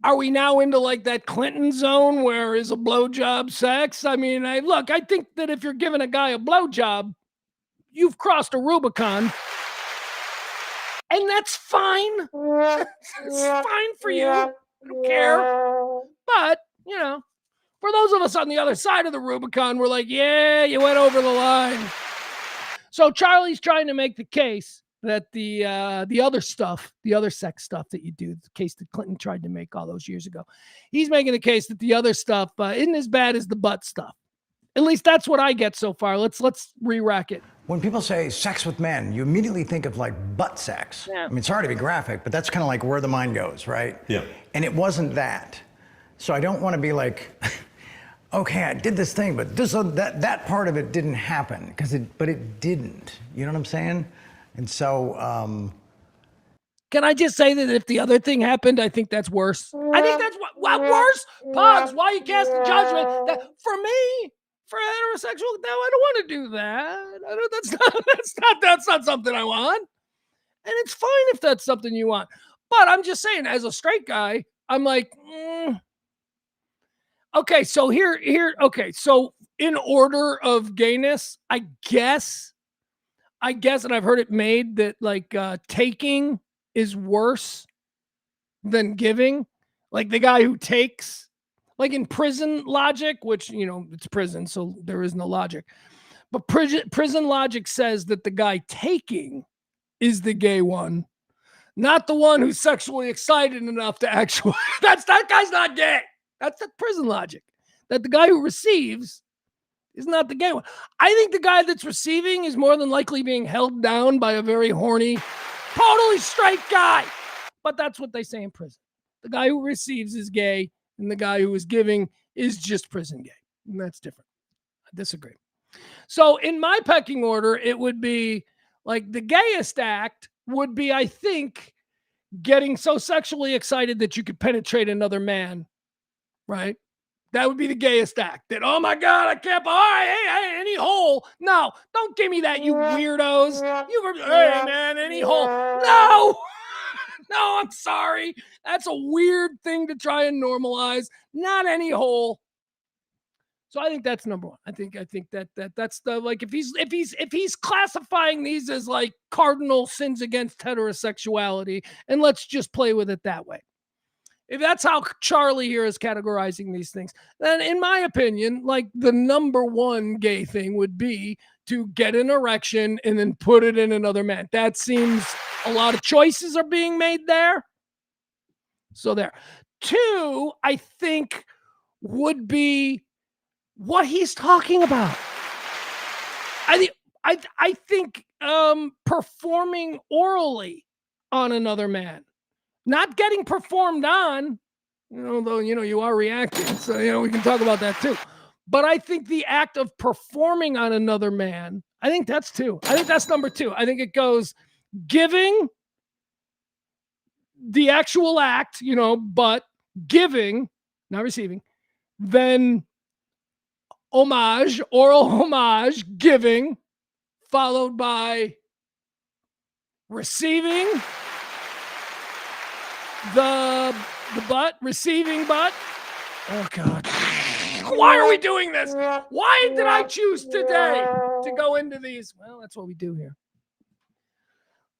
Are we now into like that Clinton zone where is a blowjob sex? I mean, I think that if you're giving a guy a blowjob, you've crossed a Rubicon. And that's fine. It's fine for you. I don't care. But, for those of us on the other side of the Rubicon, we're like, yeah, you went over the line. So Charlie's trying to make the case that the other stuff, the other sex stuff that you do, the case that Clinton tried to make all those years ago, he's making the case that the other stuff isn't as bad as the butt stuff. At least that's what I get so far. Let's re-rack it. When people say sex with men, you immediately think of like butt sex. Yeah. I mean, sorry to be graphic, but that's kind of like where the mind goes, right? Yeah. And it wasn't that. So I don't want to be like, okay, I did this thing, but that part of it didn't happen, but it didn't. You know what I'm saying? And so, can I just say that if the other thing happened, I think that's worse. I think that's what worse. Pogs, why you cast the judgment? That for me, for heterosexual, no, I don't want to do that. That's not something I want. And it's fine if that's something you want. But I'm just saying, as a straight guy, I'm like, okay, so okay, so in order of gayness, I guess, and I've heard it made that like taking is worse than giving. Like the guy who takes, like in prison logic, which, it's prison, so there is no logic. But prison logic says that the guy taking is the gay one, not the one who's sexually excited enough to actually, that guy's not gay. That's the prison logic. That the guy who receives is not the gay one. I think the guy that's receiving is more than likely being held down by a very horny, totally straight guy. But that's what they say in prison. The guy who receives is gay, and the guy who is giving is just prison gay. And that's different. I disagree. So in my pecking order, it would be like the gayest act would be, I think, getting so sexually excited that you could penetrate another man, right? That would be the gayest act. That, oh my God, I can't, all right, hey, any hole. No, don't give me that, you weirdos. Hey man, any hole. No, no, I'm sorry. That's a weird thing to try and normalize. Not any hole. So I think that's number one. I think that's the, like, if he's classifying these as like cardinal sins against heterosexuality, and let's just play with it that way. If that's how Charlie here is categorizing these things, then in my opinion, like the number one gay thing would be to get an erection and then put it in another man. That seems a lot of choices are being made there. So there. Two, I think, would be what he's talking about. I think performing orally on another man, not getting performed on, though you are reacting, so we can talk about that too. But I think the act of performing on another man, I think that's two. I think that's number two. I think it goes giving, the actual act, but giving, not receiving, then homage, oral homage, giving, followed by receiving the butt, receiving butt. Oh God. Why are we doing this? Why did I choose today to go into these? Well, that's what we do here.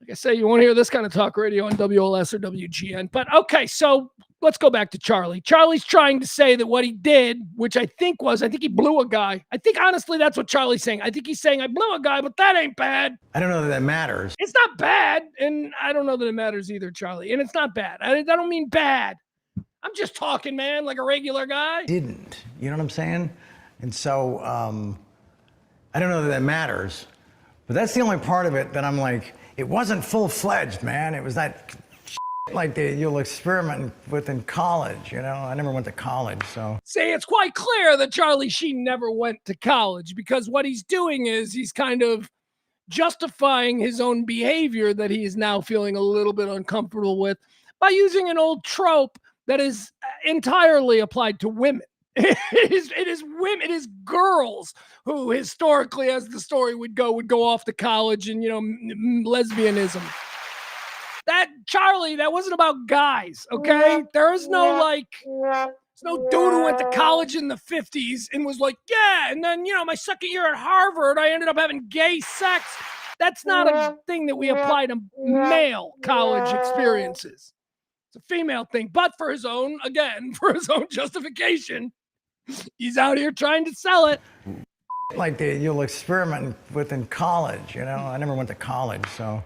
Like I say, you won't hear this kind of talk radio on WLS or WGN. But okay, so let's go back to Charlie. Charlie's trying to say that what he did, which I think he blew a guy. I think honestly that's what Charlie's saying. I think he's saying I blew a guy, but that ain't bad. I don't know that matters. It's not bad, and I don't know that it matters either, Charlie. And it's not bad. I don't mean bad. I'm just talking, man, like a regular guy. Didn't. You know what I'm saying? And so I don't know that matters. But that's the only part of it that I'm like, it wasn't full-fledged, man. It was that like you'll experiment with in college, I never went to college, so. See, it's quite clear that Charlie Sheen never went to college, because what he's doing is he's kind of justifying his own behavior that he is now feeling a little bit uncomfortable with by using an old trope that is entirely applied to women. It is women, it is girls who historically, as the story would go off to college and, lesbianism. That Charlie, that wasn't about guys, okay? There is no there's no dude who went to college in the 50s and was like, yeah, and then, my second year at Harvard, I ended up having gay sex. That's not a thing that we apply to male college experiences. It's a female thing, but for his own justification, he's out here trying to sell it. Like you'll experiment with in college, I never went to college, so.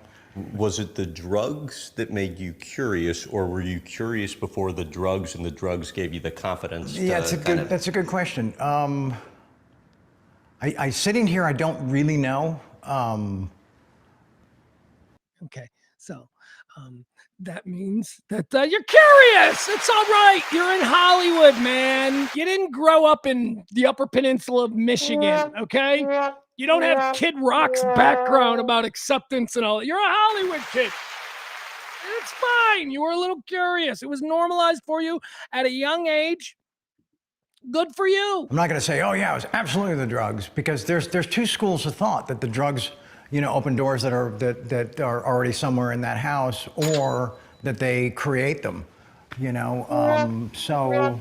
Was it the drugs that made you curious, or were you curious before the drugs and the drugs gave you the confidence? Yeah, that's a good question. I sitting here, I don't really know. Okay, so that means that you're curious. It's all right. You're in Hollywood, man. You didn't grow up in the Upper Peninsula of Michigan, okay? You don't have Kid Rock's background about acceptance and all. You're a Hollywood kid. It's fine. You were a little curious. It was normalized for you at a young age. Good for you. I'm not going to say, oh yeah, it was absolutely the drugs, because there's two schools of thought that the drugs, open doors that are already somewhere in that house, or that they create them, you know. So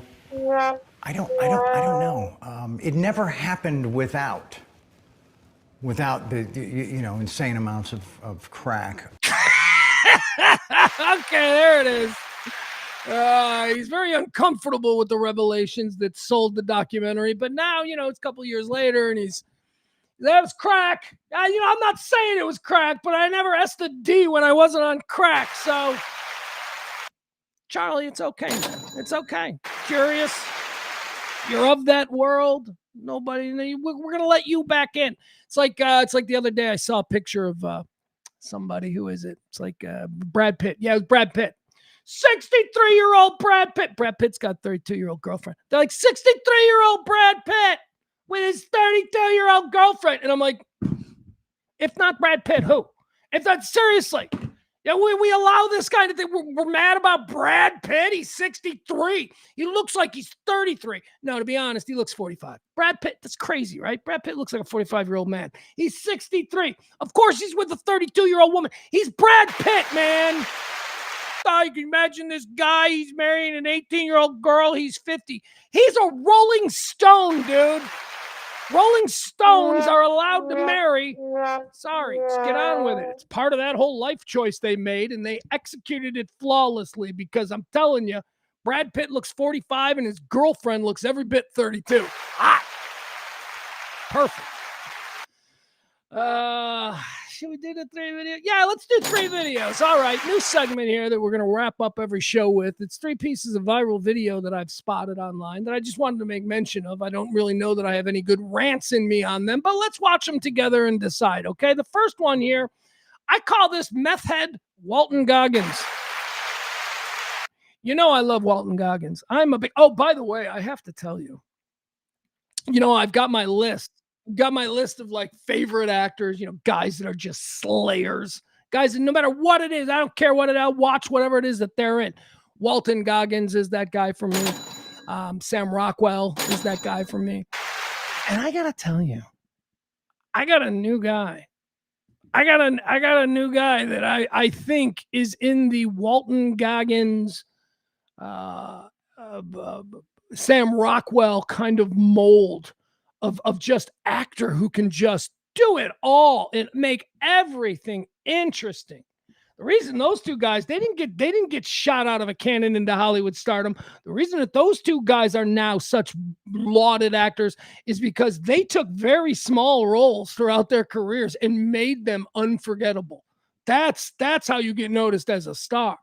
I don't know. It never happened without the insane amounts of crack. Okay, there it is. He's very uncomfortable with the revelations that sold the documentary, but now, it's a couple years later and that was crack. I'm not saying it was crack, but I never asked a D when I wasn't on crack. So, Charlie, it's okay, man. It's okay. Curious. You're of that world. Nobody, we're gonna let you back in. It's like the other day I saw a picture of somebody. Who is it? It's like Brad Pitt. Yeah, it was Brad Pitt. 63-year-old Brad Pitt. Brad Pitt's got 32-year-old girlfriend. They're like 63-year-old Brad Pitt with his 32-year-old girlfriend. And I'm like, if not Brad Pitt, who? If not, seriously. Yeah, we allow this kind of thing. We're mad about Brad Pitt. He's 63. He looks like he's 33. No, to be honest, he looks 45. Brad Pitt, that's crazy, right? Brad Pitt looks like a 45-year-old man. He's 63. Of course, he's with a 32-year-old woman. He's Brad Pitt, man. You can imagine this guy. He's marrying an 18-year-old girl. He's 50. He's a Rolling Stone, dude. Rolling Stones are allowed to marry. Sorry, just get on with it. It's part of that whole life choice they made, and they executed it flawlessly because I'm telling you, Brad Pitt looks 45 and his girlfriend looks every bit 32. Hot. Perfect. Should we do the 3 videos? Yeah, let's do 3 videos. All right, new segment here that we're going to wrap up every show with. It's 3 pieces of viral video that I've spotted online that I just wanted to make mention of. I don't really know that I have any good rants in me on them, but let's watch them together and decide, okay? The first one here, I call this meth head Walton Goggins. You know I love Walton Goggins. I'm a big... Oh, by the way, I have to tell you, I've got my list. Got my list of like favorite actors, guys that are just slayers, guys that no matter what it is, I don't care what it is, I'll watch whatever it is that they're in. Walton Goggins is that guy for me. Sam Rockwell is that guy for me. And I gotta tell you, I got a new guy. I got a new guy that I think is in the Walton Goggins, Sam Rockwell kind of mold. Of just actor who can just do it all and make everything interesting. The reason those two guys, they didn't get shot out of a cannon into Hollywood stardom. The reason that those two guys are now such lauded actors is because they took very small roles throughout their careers and made them unforgettable. That's how you get noticed as a star.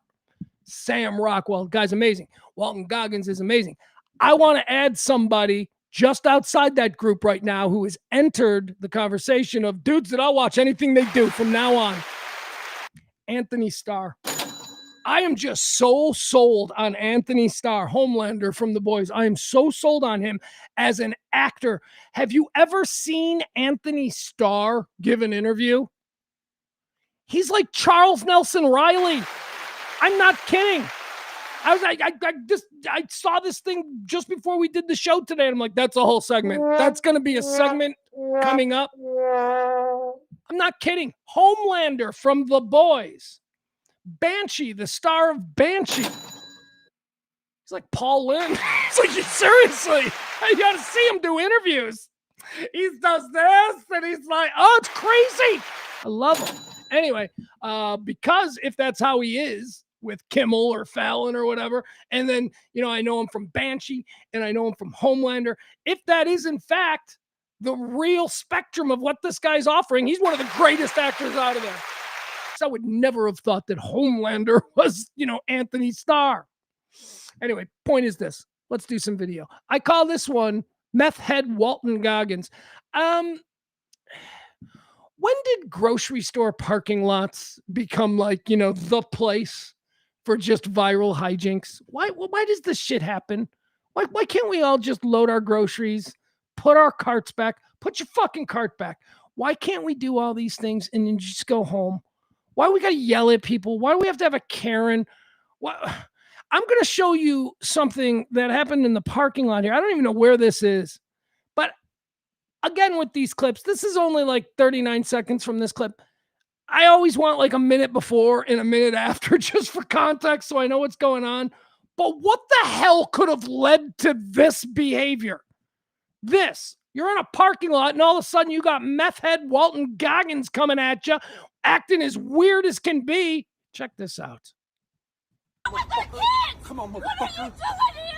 Sam Rockwell, guy's amazing. Walton Goggins is amazing. I want to add somebody just outside that group right now who has entered the conversation of dudes that I'll watch anything they do from now on. Anthony Starr. I am just so sold on Anthony Starr, Homelander from The Boys. I am so sold on him as an actor. Have you ever seen Anthony Starr give an interview? He's like Charles Nelson Riley. I'm not kidding. I saw this thing just before we did the show today. And I'm like, that's a whole segment. That's going to be a segment coming up. I'm not kidding. Homelander from The Boys. Banshee, the star of Banshee. He's like Paul Lynn. It's like, seriously, you got to see him do interviews. He does this and he's like, oh, it's crazy. I love him. Anyway, because if that's how he is, with Kimmel or Fallon or whatever. And then, I know him from Banshee and I know him from Homelander. If that is in fact the real spectrum of what this guy's offering, he's one of the greatest actors out of there. So I would never have thought that Homelander was, Anthony Starr. Anyway, point is this. Let's do some video. I call this one Meth Head Walton Goggins. When did grocery store parking lots become like, the place for just viral hijinks? Why does this shit happen? Why can't we all just load our groceries, put our carts back, put your fucking cart back? Why can't we do all these things and then just go home? Why we got to yell at people? Why do we have to have a Karen? I'm going to show you something that happened in the parking lot here. I don't even know where this is. But again, with these clips, this is only like 39 seconds from this clip. I always want like a minute before and a minute after just for context so I know what's going on. But what the hell could have led to this behavior? This. You're in a parking lot and all of a sudden you got meth head Walton Goggins coming at you, acting as weird as can be. Check this out. Come on, What are you doing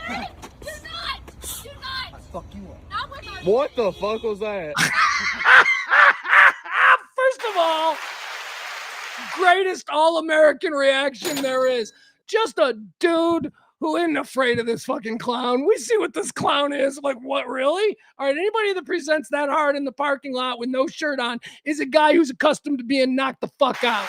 here? Do not! Do not! I fuck you up. Not with my What the fuck was that? First of all, greatest all-American reaction there is. Just a dude who isn't afraid of this fucking clown. We see what this clown is. Like, what, really? All right, anybody that presents that hard in the parking lot with no shirt on is a guy who's accustomed to being knocked the fuck out.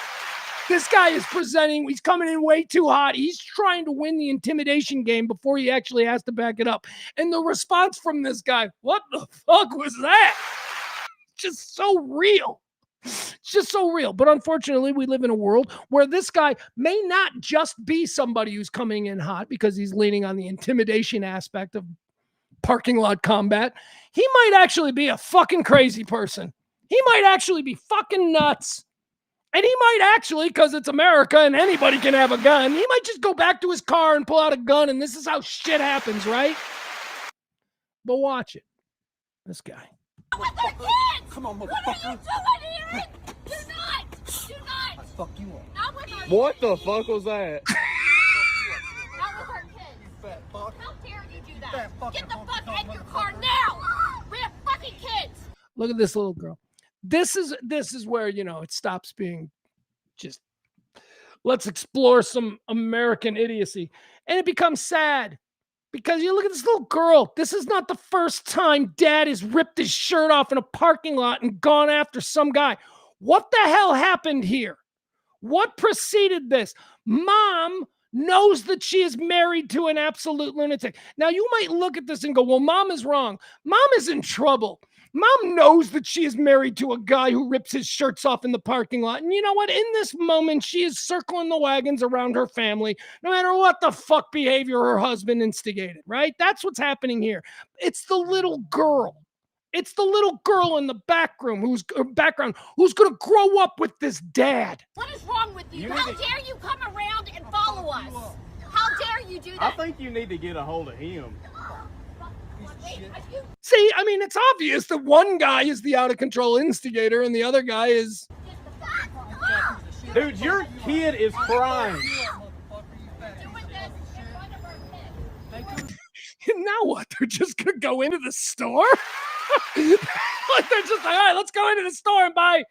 This guy is presenting, he's coming in way too hot. He's trying to win the intimidation game before he actually has to back it up. And the response from this guy, what the fuck was that? Just so real. It's just so real. But unfortunately, we live in a world where this guy may not just be somebody who's coming in hot because he's leaning on the intimidation aspect of parking lot combat. He might actually be a fucking crazy person. He might actually be fucking nuts. And he might actually, because it's America and anybody can have a gun, he might just go back to his car and pull out a gun, and this is how shit happens, right? But watch it. This guy. with their kids! Come on, What are you motherfucker. doing here? Do not! Do I not! fuck you up. Not with our What the fuck was that? Not with our kids. Fat fuck. How dare you do Fat that? fucking Get the fuck honky-tonk out of your motherfucker. car now! We have fucking kids! Look at this little girl. This is where, you know, it stops being just let's explore some American idiocy. And it becomes sad because you look at this little girl. This is not the first time dad has ripped his shirt off in a parking lot and gone after some guy. What the hell happened here? What preceded this? Mom knows that she is married to an absolute lunatic. Now, you might look at this and go, well, mom is wrong. Mom is in trouble. Mom knows that she is married to a guy who rips his shirts off in the parking lot. And you know what? In this moment, she is circling the wagons around her family, no matter what the fuck behavior her husband instigated, right? That's what's happening here. It's the little girl. It's the little girl in the background who's going to grow up with this dad. What is wrong with you? You How need to- dare you come around and follow us? How dare you do I that? think you need to get a hold of him. Wait, are you See, I mean, it's obvious that one guy is the out of control instigator and the other guy is. just the fuck? Dude, your kid is crying. Doing this in front of our kids. And now what? They're just going to go into the store? Like they're just like, all right, let's go into the store and buy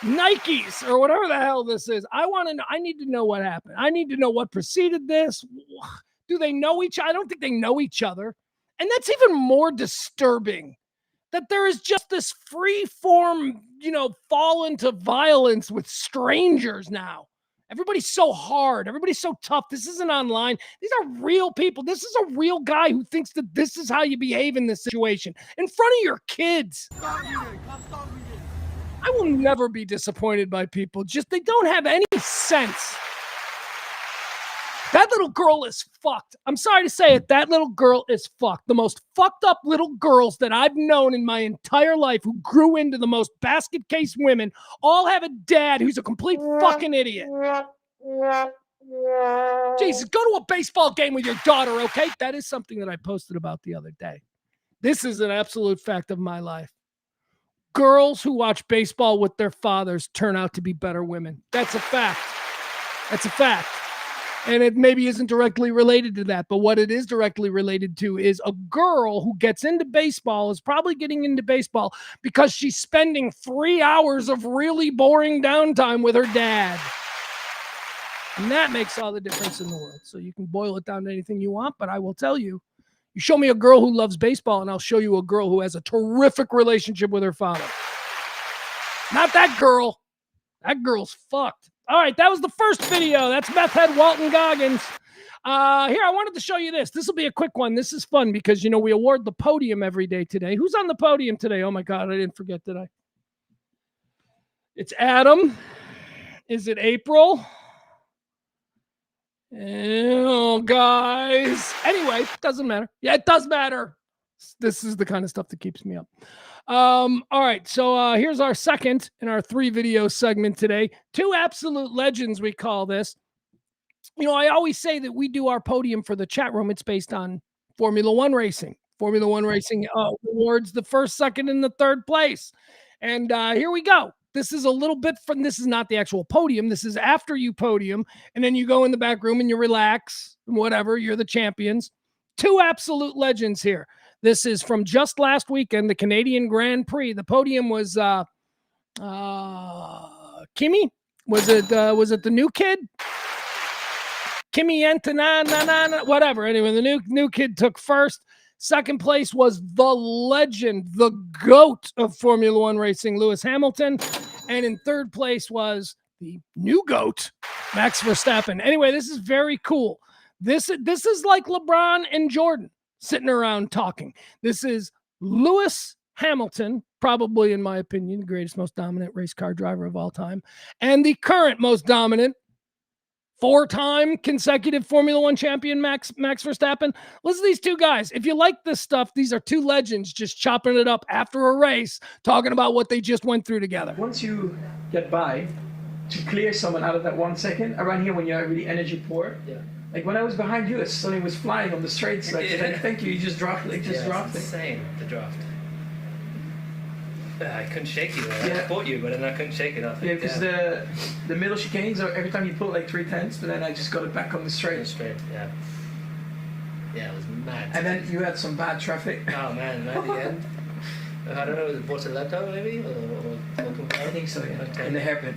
Nikes or whatever the hell this is. I want to know. I need to know what happened. I need to know what preceded this. Do they know each other? I don't think they know each other. And that's even more disturbing that there is just this free form, you know, fall into violence with strangers now. Everybody's so hard. Everybody's so tough. This isn't online. These are real people. This is a real guy who thinks that this is how you behave in this situation in front of your kids. I will never be disappointed by people. Just they don't have any sense. That little girl is fucked. I'm sorry to say it. That little girl is fucked. The most fucked up little girls that I've known in my entire life who grew into the most basket case women all have a dad who's a complete fucking idiot. Jesus, go to a baseball game with your daughter, okay? That is something that I posted about the other day. This is an absolute fact of my life. Girls who watch baseball with their fathers turn out to be better women. That's a fact. That's a fact. And it maybe isn't directly related to that, but what it is directly related to is a girl who gets into baseball is probably getting into baseball because she's spending 3 hours of really boring downtime with her dad. And that makes all the difference in the world. So you can boil it down to anything you want, but I will tell you, you show me a girl who loves baseball and I'll show you a girl who has a terrific relationship with her father. Not that girl. That girl's fucked. All right, that was the first video. That's meth head Walton Goggins. Here, I wanted to show you this. This will be a quick one. This is fun because, you know, we award the podium every day today. Who's on the podium today? Oh, my God, I didn't forget, did I? It's Adam. Is it April? Oh, guys. Anyway, doesn't matter. Yeah, it does matter. This is the kind of stuff that keeps me up. All right. So here's our second in our 3 video segment today. 2 absolute legends, we call this. You know, I always say that we do our podium for the chat room. It's based on Formula One racing. Formula One racing awards the first, second, and the third place. And here we go. This is a little bit from, this is not the actual podium. This is after you podium. And then you go in the back room and you relax and whatever. You're the champions. 2 absolute legends here. This is from just last weekend, the Canadian Grand Prix. The podium was Kimi. Was it the new kid? Kimi Antonana, whatever. Anyway, the new kid took first. Second place was the legend, the GOAT of Formula One racing, Lewis Hamilton. And in third place was the new GOAT, Max Verstappen. Anyway, this is very cool. This is like LeBron and Jordan sitting around talking. This is Lewis Hamilton, probably, in my opinion, the greatest, most dominant race car driver of all time, and the current most dominant 4-time consecutive Formula One champion, Max Verstappen. Listen to these 2 guys. If you like this stuff, these are 2 legends just chopping it up after a race, talking about what they just went through together. Once you get by, to clear someone out of that 1 second, around here when you're really energy poor, like when I was behind you, something was flying on the straights. Like, thank you, you just dropped it. It's insane, the draft. I couldn't shake you. I fought you, but then I couldn't shake it off. Yeah, because the middle chicanes, every time you pull like 3/10, but then I just got it back on the straight. Yeah. Yeah, it was mad. And then you had some bad traffic. Oh man, at the end. I don't know, was it Bortoletto maybe? Or I think so, yeah. Okay. In the hairpin.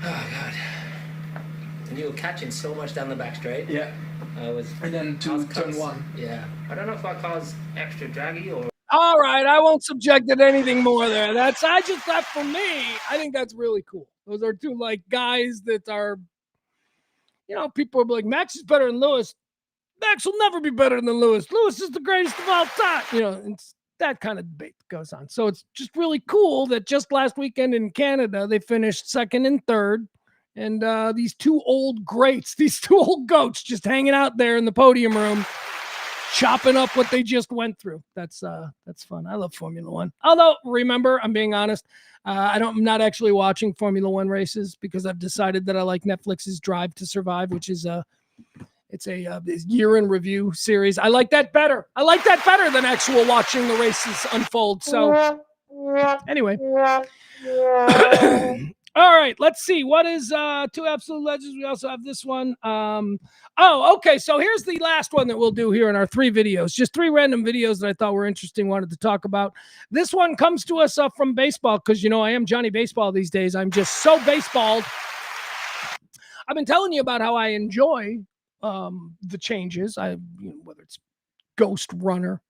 Oh god. And you were catching so much down the back straight. Yeah. And then to turn 1. Yeah. I don't know if our car's extra draggy or. All right, I won't subject it to anything more there. That for me, I think that's really cool. Those are 2 like guys that are, you know, people are like, Max is better than Lewis. Max will never be better than Lewis. Lewis is the greatest of all time. You know, it's that kind of debate that goes on. So it's just really cool that just last weekend in Canada, they finished second and third. And these 2 old greats, these 2 old goats just hanging out there in the podium room, chopping up what they just went through. That's fun. I love Formula One. Although, remember, I'm being honest, I'm not actually watching Formula One races because I've decided that I like Netflix's Drive to Survive, which is it's a year in review series. I like that better. I like that better than actual watching the races unfold. So anyway. All right, let's see. What is 2 absolute legends? We also have this one. Okay. So here's the last one that we'll do here in our 3 videos. Just 3 random videos that I thought were interesting, wanted to talk about. This one comes to us from baseball because, you know, I am Johnny Baseball these days. I'm just so baseballed. I've been telling you about how I enjoy the changes. Whether it's Ghost Runner, or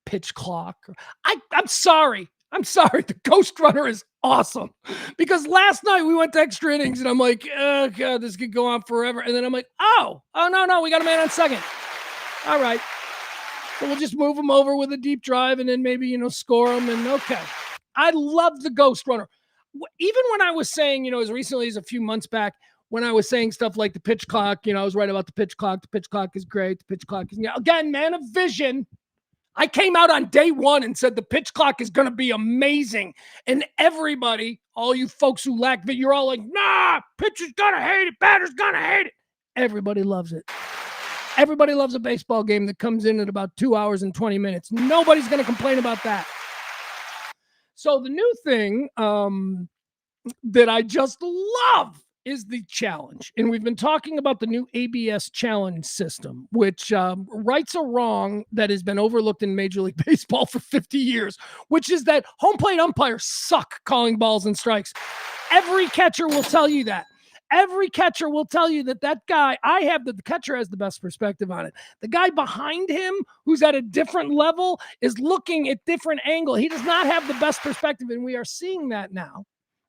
pitch clock. I'm sorry. The Ghost Runner is awesome because last night we went to extra innings and I'm like, oh God, this could go on forever. And then I'm like, oh no, we got a man on second. All right. So we'll just move him over with a deep drive and then maybe, you know, score him. And okay. I love the Ghost Runner. Even when I was saying, you know, as recently as a few months back, when I was saying stuff like the pitch clock, you know, I was right about the pitch clock. The pitch clock is great. The pitch clock is, again, man of vision. I came out on day 1 and said the pitch clock is going to be amazing. And everybody, all you folks who lack it, you're all like, nah, pitcher's going to hate it. Batter's going to hate it. Everybody loves it. Everybody loves a baseball game that comes in at about 2 hours and 20 minutes. Nobody's going to complain about that. So the new thing that I just love is the challenge. And we've been talking about the new ABS challenge system, which rights a wrong that has been overlooked in Major League Baseball for 50 years, which is that home plate umpires suck calling balls and strikes. Every catcher will tell you that. Every catcher will tell you that guy, the catcher has the best perspective on it. The guy behind him who's at a different level is looking at different angle. He does not have the best perspective. And we are seeing that now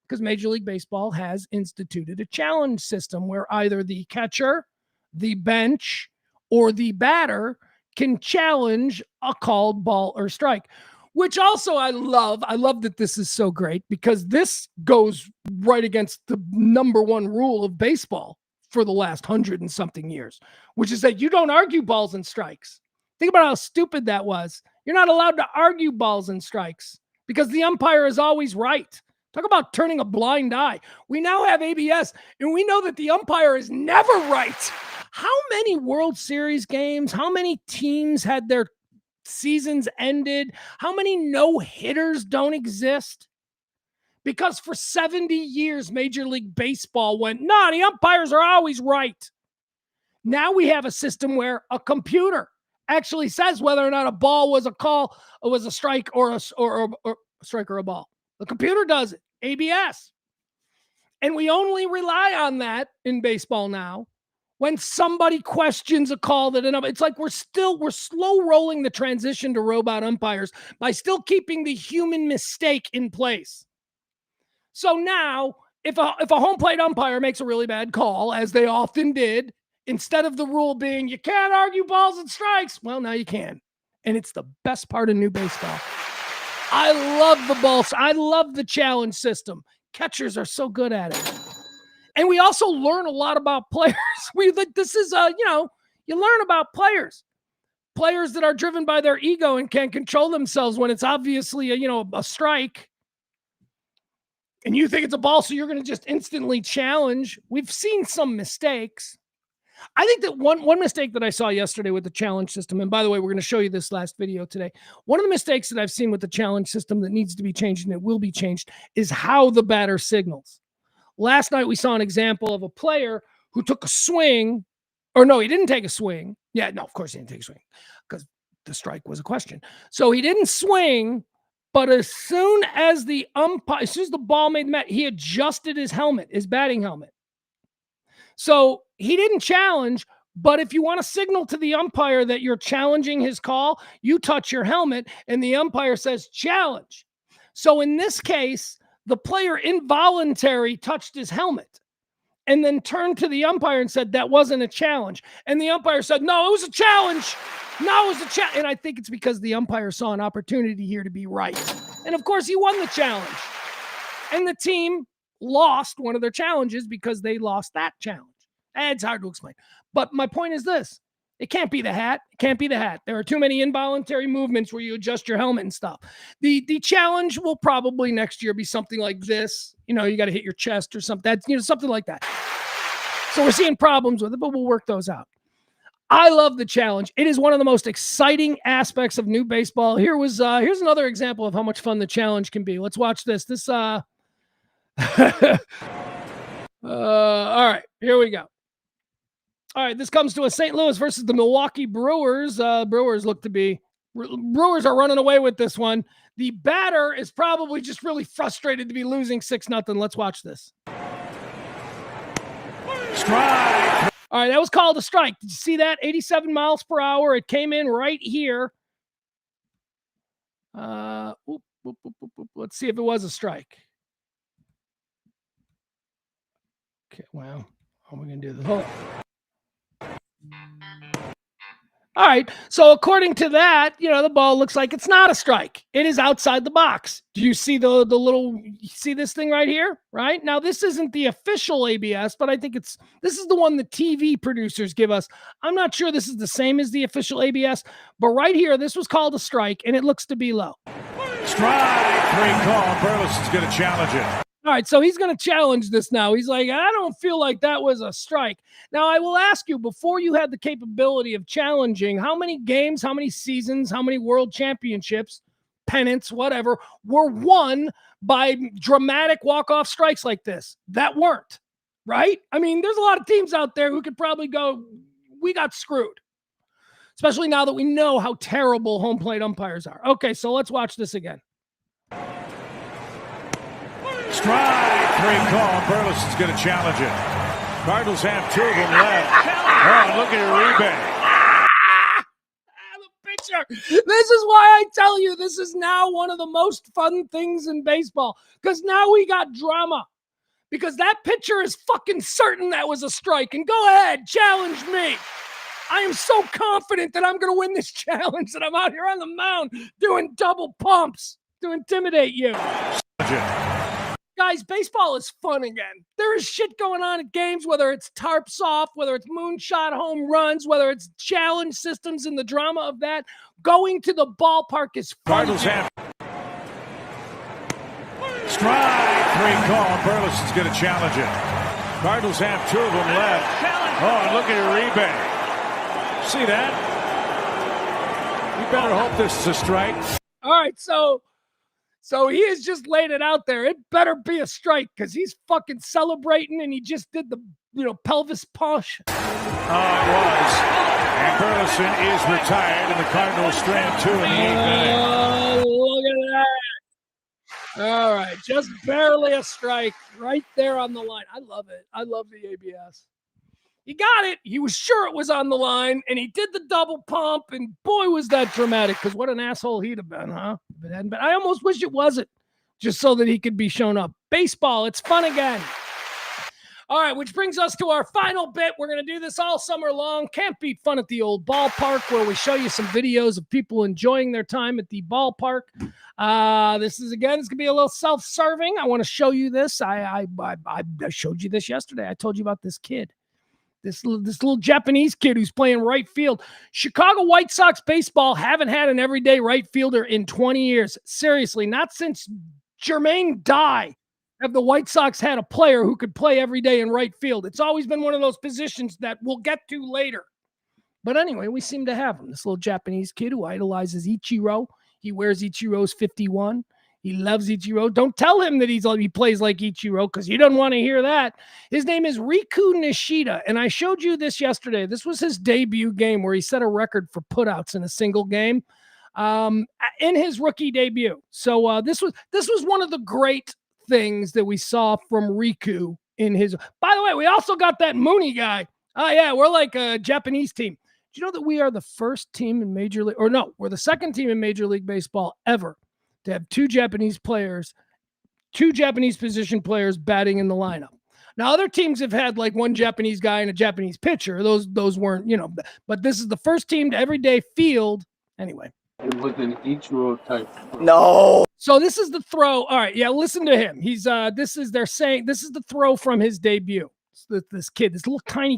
because Major League Baseball has instituted a challenge system where either the catcher, the bench, or the batter can challenge a called ball or strike, which also I love. I love that this is so great because this goes right against the number 1 rule of baseball for the last 100 and something years, which is that you don't argue balls and strikes. Think about how stupid that was. You're not allowed to argue balls and strikes. because the umpire is always right. Talk about turning a blind eye. We now have ABS, and we know that the umpire is never right. How many World Series games, how many teams had their seasons ended? How many no-hitters don't exist? Because for 70 years, Major League Baseball went, no, the umpires are always right. Now we have a system where a computer actually says whether or not a ball was a call, or was a strike, or a strike or a ball. The computer does it, ABS. And we only rely on that in baseball now when somebody questions a call that it's like we're slow rolling the transition to robot umpires by still keeping the human mistake in place. So now, if a home plate umpire makes a really bad call, as they often did, instead of the rule being you can't argue balls and strikes, well, now you can. And it's the best part of new baseball. I love the balls. I love the challenge system. Catchers are so good at it. And we also learn a lot about players. This is, you learn about players. Players that are driven by their ego and can't control themselves when it's obviously a strike. And you think it's a ball, so you're going to just instantly challenge. We've seen some mistakes. I think that one mistake that I saw yesterday with the challenge system, and by the way, we're going to show you this last video today. One of the mistakes that I've seen with the challenge system that needs to be changed, and it will be changed, is how the batter signals. Last night, we saw an example of a player who took a swing, or no, he didn't take a swing. Yeah, no, of course he didn't take a swing because the strike was a question. So he didn't swing. But as soon as the ball made the mat, he adjusted his helmet, his batting helmet. So he didn't challenge, but if you want to signal to the umpire that you're challenging his call, you touch your helmet and the umpire says challenge. So in this case, the player involuntarily touched his helmet and then turned to the umpire and said that wasn't a challenge. And the umpire said, no, it was a challenge. No, it was a challenge. And I think it's because the umpire saw an opportunity here to be right. And of course, he won the challenge. And the team lost one of their challenges because they lost that challenge. It's hard to explain. But my point is this. It can't be the hat. It can't be the hat. There are too many involuntary movements where you adjust your helmet and stuff. The challenge will probably next year be something like this. You got to hit your chest or something. That's, something like that. So we're seeing problems with it, but we'll work those out. I love the challenge. It is one of the most exciting aspects of new baseball. Here's another example of how much fun the challenge can be. Let's watch this. All right, here we go. All right, this comes to a St. Louis versus the Milwaukee Brewers. Brewers are running away with this one. The batter is probably just really frustrated to be losing 6-0. Let's watch this. Strike. All right, that was called a strike. Did you see that? 87 miles per hour. It came in right here. Let's see if it was a strike. Okay, well, how are we going to do this? Hold on. All right, so according to that, the ball looks like it's not a strike. It is outside the box. Do you see see this thing right here? Right? Now, this isn't the official ABS, but I think this is the one the TV producers give us. I'm not sure this is the same as the official ABS, but right here, this was called a strike, and it looks to be low. Strike. Great call. Burles is going to challenge it. All right, so he's going to challenge this now. He's like, I don't feel like that was a strike. Now, I will ask you, before you had the capability of challenging, how many games, how many seasons, how many world championships, pennants, whatever, were won by dramatic walk-off strikes like this? That weren't, right? I mean, there's a lot of teams out there who could probably go, we got screwed, especially now that we know how terrible home plate umpires are. Okay, so let's watch this again. Strike. Great call. Burles is going to challenge it. Cardinals have 2 of them left. Oh, look at Uribe. The pitcher. This is why I tell you this is now one of the most fun things in baseball, because now we got drama. Because that pitcher is fucking certain that was a strike. And go ahead, challenge me. I am so confident that I'm going to win this challenge that I'm out here on the mound doing double pumps to intimidate you. Guys, baseball is fun again. There is shit going on at games, whether it's tarps off, whether it's moonshot home runs, whether it's challenge systems and the drama of that. Going to the ballpark is fun. Cardinals have. Strike three call. Burleson's going to challenge it. Cardinals have 2 of them left. Oh, and look at Uribe. See that? You better hope this is a strike. All right, so he has just laid it out there. It better be a strike because he's fucking celebrating and he just did the pelvis push. Oh, it was. And Burleson is retired, and the Cardinals strand 2 in the 8th inning. Oh, look at that. All right, just barely a strike right there on the line. I love it. I love the ABS. He got it. He was sure it was on the line, and he did the double pump, and boy, was that dramatic, because what an asshole he'd have been, huh? If it hadn't been. I almost wish it wasn't, just so that he could be shown up. Baseball, it's fun again. All right, which brings us to our final bit. We're going to do this all summer long. Can't beat fun at the old ballpark, where we show you some videos of people enjoying their time at the ballpark. This is, again, it's going to be a little self-serving. I want to show you this. I showed you this yesterday. I told you about this kid. This little Japanese kid who's playing right field. Chicago White Sox baseball haven't had an everyday right fielder in 20 years. Seriously, not since Jermaine Dye have the White Sox had a player who could play every day in right field. It's always been one of those positions that we'll get to later. But anyway, we seem to have him. This little Japanese kid who idolizes Ichiro. He wears Ichiro's 51. He loves Ichiro. Don't tell him that he plays like Ichiro, because he doesn't want to hear that. His name is Riku Nishida, and I showed you this yesterday. This was his debut game where he set a record for putouts in a single game in his rookie debut. So this was one of the great things that we saw from Riku in his. By the way, we also got that Mooney guy. Oh yeah, we're like a Japanese team. Do you know that we are the first team in Major League, or no, we're the second team in Major League Baseball ever to have 2 Japanese position players batting in the lineup. Now, other teams have had like one Japanese guy and a Japanese pitcher. Those weren't, but this is the first team to everyday field. Anyway. It was an Ichiro type. No. So this is the throw. All right. Yeah. Listen to him. They're saying this is the throw from his debut. This kid, this little tiny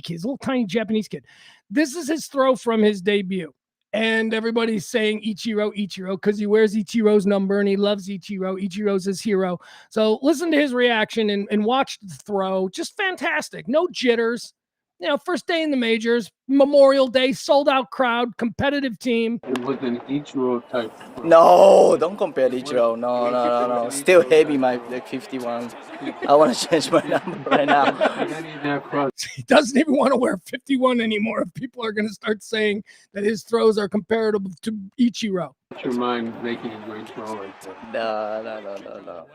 Japanese kid. This is his throw from his debut. And everybody's saying Ichiro, because he wears Ichiro's number and he loves Ichiro. Ichiro's his hero. So listen to his reaction and watch the throw. Just fantastic. No jitters. First day in the majors, Memorial Day, sold out crowd, competitive team. It was an Ichiro type. No, don't compare Ichiro. No. Still heavy, my 51. I want to change my number right now. He doesn't even want to wear 51 anymore. If people are going to start saying that his throws are comparable to Ichiro. What's your mind making a great throw like that? No.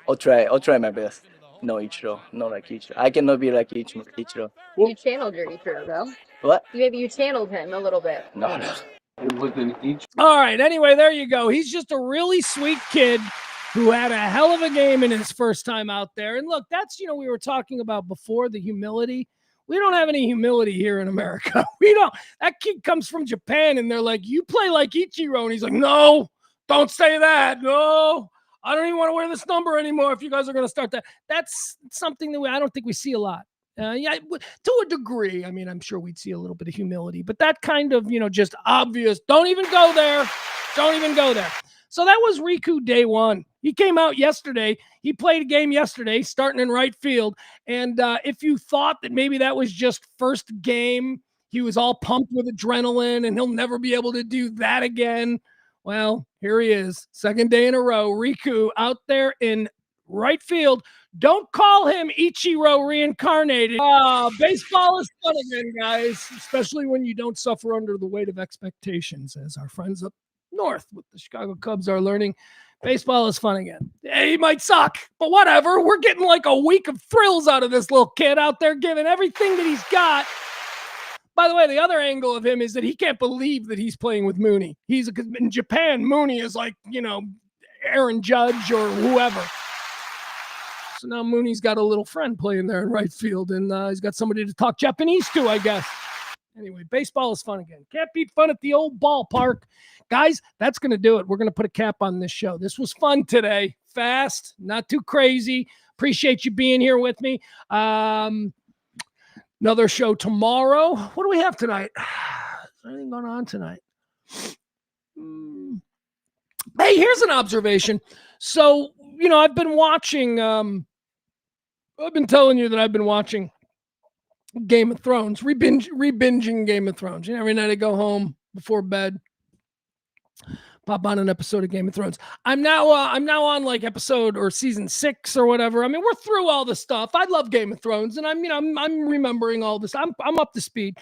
I'll try my best. No Ichiro, not like Ichiro. I cannot be like Ichiro. You channeled your Ichiro, though. What? Maybe you channeled him a little bit. No. It was an Ichiro. All right. Anyway, there you go. He's just a really sweet kid who had a hell of a game in his first time out there. And look, that's, we were talking about before, the humility. We don't have any humility here in America. We don't. That kid comes from Japan and they're like, you play like Ichiro. And he's like, no, don't say that. No. I don't even want to wear this number anymore if you guys are going to start that. That's something that I don't think we see a lot. To a degree. I mean, I'm sure we'd see a little bit of humility, but that kind of, just obvious. Don't even go there. Don't even go there. So that was Riku day one. He came out yesterday. He played a game yesterday, starting in right field. And if you thought that maybe that was just first game, he was all pumped with adrenaline and he'll never be able to do that again. Well, here he is, second day in a row. Riku out there in right field. Don't call him Ichiro reincarnated. Baseball is fun again, guys, especially when you don't suffer under the weight of expectations, as our friends up north with the Chicago Cubs are learning. Baseball is fun again. He might suck, but whatever. We're getting like a week of thrills out of this little kid out there giving everything that he's got. By the way, the other angle of him is that he can't believe that he's playing with Mooney. In Japan, Mooney is like, Aaron Judge or whoever. So now Mooney's got a little friend playing there in right field, and he's got somebody to talk Japanese to, I guess. Anyway, baseball is fun again. Can't beat fun at the old ballpark. Guys, that's going to do it. We're going to put a cap on this show. This was fun today. Fast, not too crazy. Appreciate you being here with me. Another show tomorrow. What do we have tonight? Is there anything going on tonight? Hey, here's an observation. So I've been watching. I've been telling you that I've been watching Game of Thrones, rebinging Game of Thrones. Every night I go home before bed, pop on an episode of Game of Thrones. I'm now on like episode or season 6 or whatever. I mean, we're through all the stuff. I love Game of Thrones, and I'm remembering all this. I'm up to speed.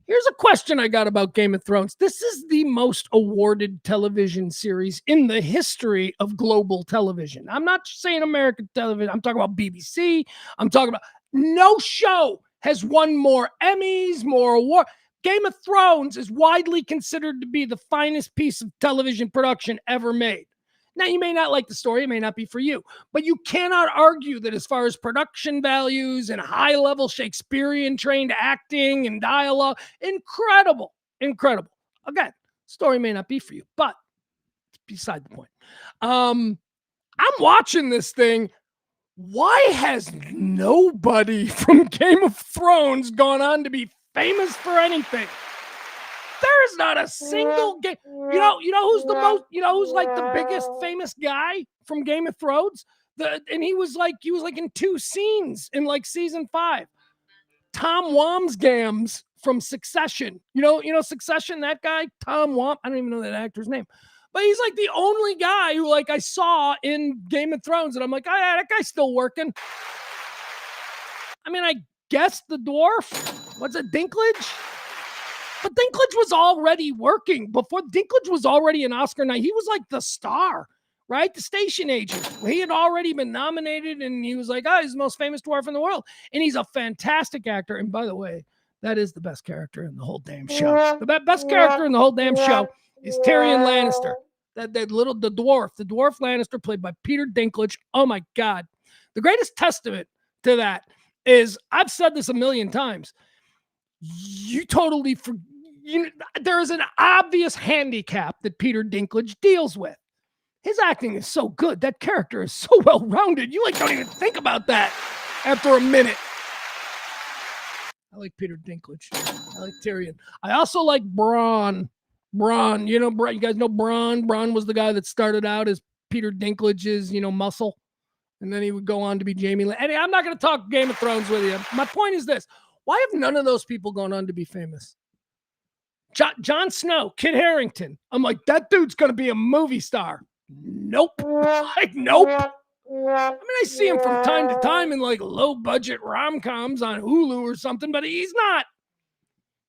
Here's a question I got about Game of Thrones. This is the most awarded television series in the history of global television. I'm not saying American television. I'm talking about BBC. I'm talking about no show has won more Emmys, more awards. Game of Thrones is widely considered to be the finest piece of television production ever made. Now, you may not like the story. It may not be for you. But you cannot argue that as far as production values and high-level Shakespearean trained acting and dialogue, incredible. Again, story may not be for you, but it's beside the point. I'm watching this thing. Why has nobody from Game of Thrones gone on to be famous for anything? There is not a single game. You know who's the most, who's like the biggest famous guy from Game of Thrones? And he was like in 2 scenes in like season 5. Tom Wamsgams from Succession. You know Succession, that guy, Tom Wam. I don't even know that actor's name. But he's like the only guy who like I saw in Game of Thrones, and I'm like, yeah, that guy's still working. I mean, I guess the dwarf. What's it, Dinklage? But Dinklage was already working before. Dinklage was already an Oscar night. He was like the star, right? The station agent. He had already been nominated, and he was like, he's the most famous dwarf in the world. And he's a fantastic actor. And by the way, that is the best character in the whole damn show. The best character in the whole damn show is Tyrion Lannister. The dwarf Lannister, played by Peter Dinklage. Oh my God. The greatest testament to that is, I've said this a million times, there is an obvious handicap that Peter Dinklage deals with. His acting is so good. That character is so well-rounded. You don't even think about that after a minute. I like Peter Dinklage. I like Tyrion. I also like Bronn. You guys know Bronn? Bronn was the guy that started out as Peter Dinklage's, muscle. And then he would go on to be Jamie Lynn. Anyway, I'm not going to talk Game of Thrones with you. My point is this. Why have none of those people gone on to be famous? Jon Snow, Kit Harington. I'm like, that dude's going to be a movie star. Nope. Nope. I mean, I see him from time to time in like low-budget rom-coms on Hulu or something, but he's not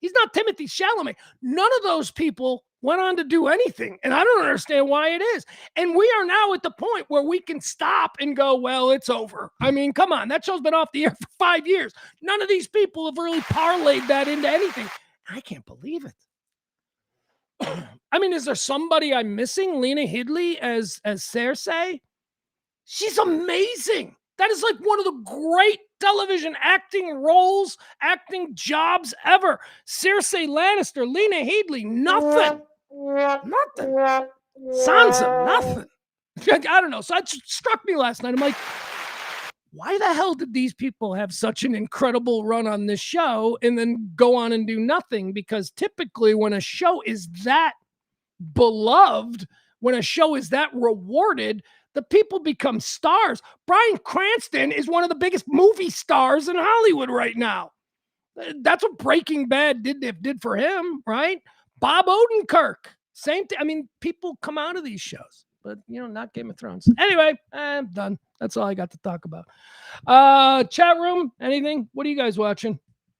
Timothée Chalamet. None of those people went on to do anything, and I don't understand why it is. And we are now at the point where we can stop and go, well, it's over. I mean, come on. That show's been off the air for 5 years. None of these people have really parlayed that into anything. I can't believe it. I mean, is there somebody I'm missing? Lena Headey as Cersei? She's amazing. That is like one of the great television acting roles, acting jobs ever. Cersei Lannister, Lena Headey, nothing. Sansa, nothing. I don't know. So it struck me last night. I'm like, why the hell did these people have such an incredible run on this show and then go on and do nothing? Because typically when a show is that beloved, when a show is that rewarded, the people become stars. Bryan Cranston is one of the biggest movie stars in Hollywood right now. That's what Breaking Bad did for him, right? Bob Odenkirk, same thing. I mean, people come out of these shows, but not Game of Thrones. Anyway, I'm done. That's all I got to talk about. Chat room, anything? What are you guys watching?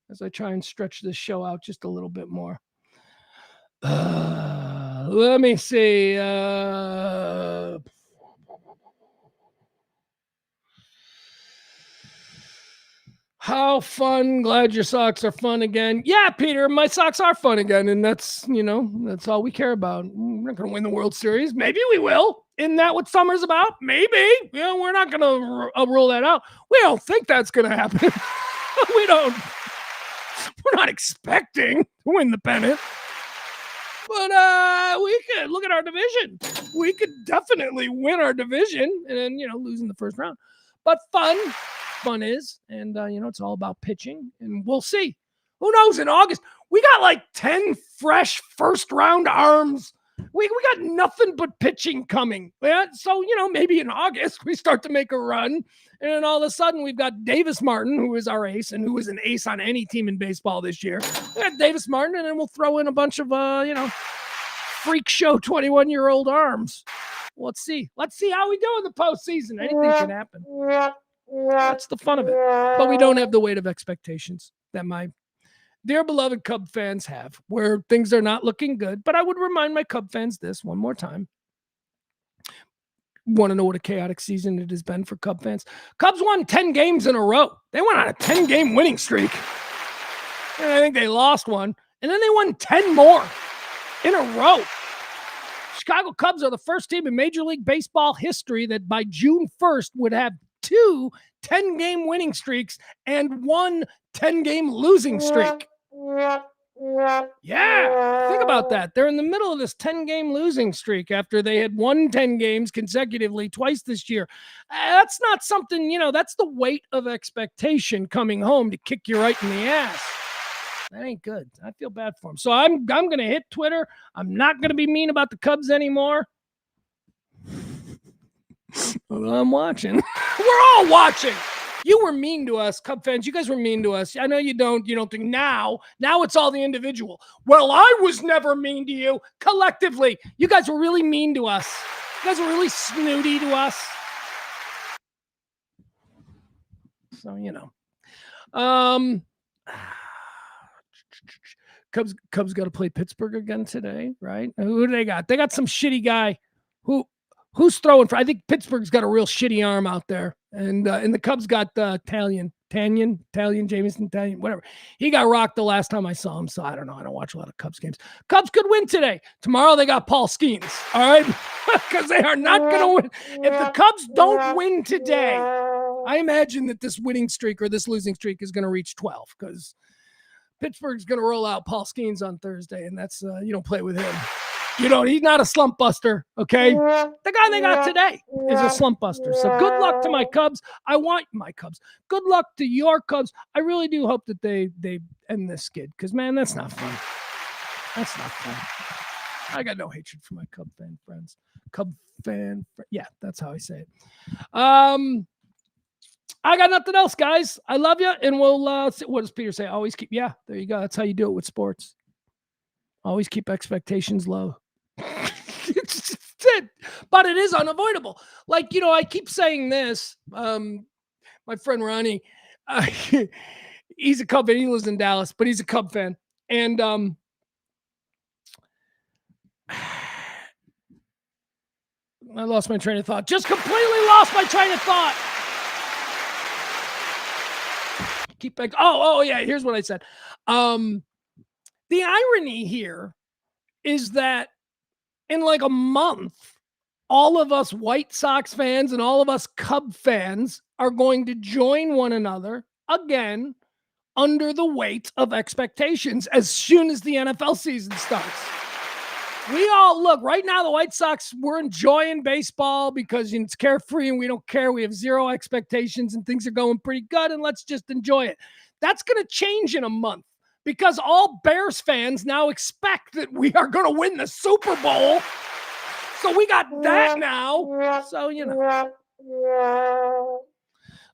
As I try and stretch this show out just a little bit more. Let me see. How fun. Glad your socks are fun again. Yeah, Peter, my socks are fun again. And that's that's all we care about. We're not going to win the World Series. Maybe we will. Isn't that what summer's about? Maybe. We're not going to rule that out. We don't think that's going to happen. We're not expecting to win the pennant. But we could look at our division. We could definitely win our division and then, lose in the first round. But fun is, and it's all about pitching, and we'll see. Who knows in August? We got like 10 fresh first round arms We got nothing but pitching coming. Yeah? So, maybe in August we start to make a run. And then all of a sudden we've got Davis Martin, who is our ace and who is an ace on any team in baseball this year. We got Davis Martin, and then we'll throw in a bunch of, freak show 21-year-old arms. Let's see. Let's see how we do in the postseason. Anything can happen. That's the fun of it. But we don't have the weight of expectations that my dear beloved Cub fans have, where things are not looking good. But I would remind my Cub fans this one more time. Want to know what a chaotic season it has been for Cub fans? Cubs won 10 games in a row. They went on a 10-game winning streak. And I think they lost one. And then they won 10 more in a row. Chicago Cubs are the first team in Major League Baseball history that by June 1st would have 2 10-game winning streaks and 1 10-game losing streak. Yeah, think about that. They're in the middle of this 10-game losing streak after they had won 10 games consecutively twice this year. That's not something, that's the weight of expectation coming home to kick you right in the ass. That ain't good. I feel bad for them. So I'm going to hit Twitter. I'm not going to be mean about the Cubs anymore. But I'm watching. We're all watching. You were mean to us, Cub fans. You guys were mean to us. I know you don't think now it's all the individual. Well, I was never mean to you. Collectively, you guys were really mean to us. You guys were really snooty to us. So, Cubs got to play Pittsburgh again today, right? Who do they got? They got some shitty guy who's throwing for. I think Pittsburgh's got a real shitty arm out there, and the Cubs got Tanyan, Jameson, whatever. He got rocked the last time I saw him, so I don't know. I don't watch a lot of Cubs games. Cubs could win today. Tomorrow they got Paul Skeens, all right, because they are not going to win. If the Cubs don't win today, I imagine that this winning streak or this losing streak is going to reach 12 because Pittsburgh's going to roll out Paul Skeens on Thursday, and that's you don't play with him. He's not a slump buster, okay? The guy they got today is a slump buster. So good luck to my Cubs. I want my Cubs. Good luck to your Cubs. I really do hope that they end this skid because, man, that's not fun. That's not fun. I got no hatred for my Cub fan friends. Yeah, that's how I say it. I got nothing else, guys. I love you, and we'll see. What does Peter say? Always keep. Yeah, there you go. That's how you do it with sports. Always keep expectations low. It's just it. But it is unavoidable. Like, I keep saying this. My friend Ronnie, he's a Cub fan. He lives in Dallas, but he's a Cub fan. And I lost my train of thought. Just completely lost my train of thought. Keep back. Oh, yeah. Here's what I said. The irony here is that in like a month, all of us White Sox fans and all of us Cub fans are going to join one another again under the weight of expectations as soon as the NFL season starts. We all look right now, the White Sox, we're enjoying baseball because it's carefree and we don't care. We have zero expectations and things are going pretty good and let's just enjoy it. That's going to change in a month because all Bears fans now expect that we are going to win the Super Bowl. So we got that now. So,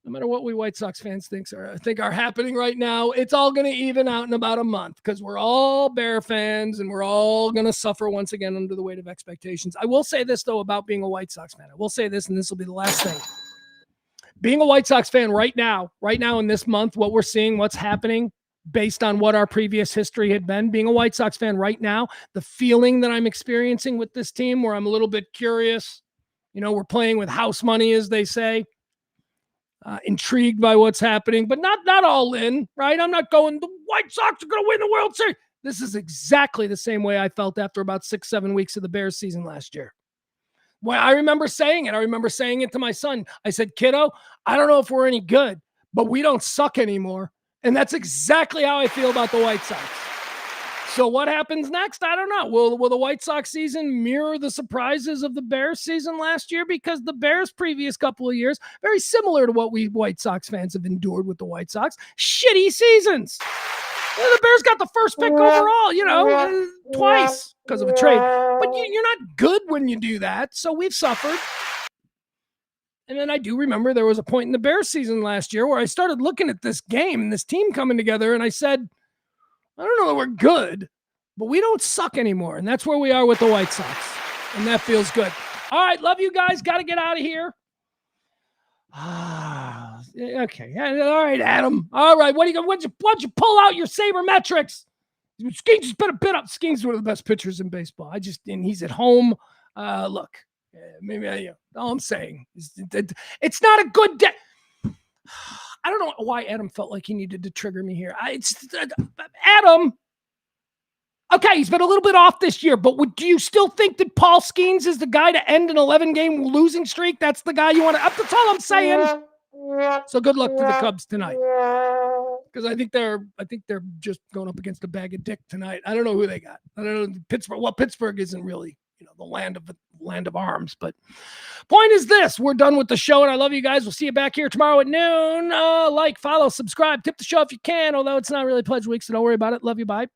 no matter what we White Sox fans think are happening right now, it's all going to even out in about a month because we're all Bear fans and we're all going to suffer once again under the weight of expectations. I will say this, though, about being a White Sox fan. I will say this, and this will be the last thing. Being a White Sox fan right now in this month, what we're seeing, what's happening based on what our previous history had been, being a White Sox fan right now, the feeling that I'm experiencing with this team where I'm a little bit curious, we're playing with house money, as they say. Intrigued by what's happening, but not all in, right? I'm not going, the White Sox are going to win the World Series. This is exactly the same way I felt after about 6-7 weeks of the Bears season last year. Well, I remember saying it. I remember saying it to my son. I said, kiddo, I don't know if we're any good, but we don't suck anymore. And that's exactly how I feel about the White Sox. So what happens next? I don't know. Will the White Sox season mirror the surprises of the Bears season last year? Because the Bears' previous couple of years, very similar to what we White Sox fans have endured with the White Sox, shitty seasons. The Bears got the first pick overall, twice because of a trade. But you're not good when you do that. So we've suffered. And then I do remember there was a point in the Bears season last year where I started looking at this game and this team coming together, and I said, I don't know that we're good, but we don't suck anymore. And that's where we are with the White Sox. And that feels good. All right, love you guys. Got to get out of here. Okay. All right, Adam. All right, why don't you pull out your sabermetrics? Skeens has been a bit up. Skeens is one of the best pitchers in baseball. And he's at home. Look, maybe all I'm saying is it's not a good day. I don't know why Adam felt like he needed to trigger me here. Adam. Okay, he's been a little bit off this year, but do you still think that Paul Skeens is the guy to end an 11-game losing streak? That's the guy you want to. That's all I'm saying. So good luck to the Cubs tonight, because I think they're just going up against a bag of dick tonight. I don't know who they got. I don't know Pittsburgh. Well, Pittsburgh isn't really the land of arms. But point is this: we're done with the show, and I love you guys. We'll see you back here tomorrow at noon. Like, follow, subscribe, tip the show if you can. Although it's not really pledge week, so don't worry about it. Love you. Bye.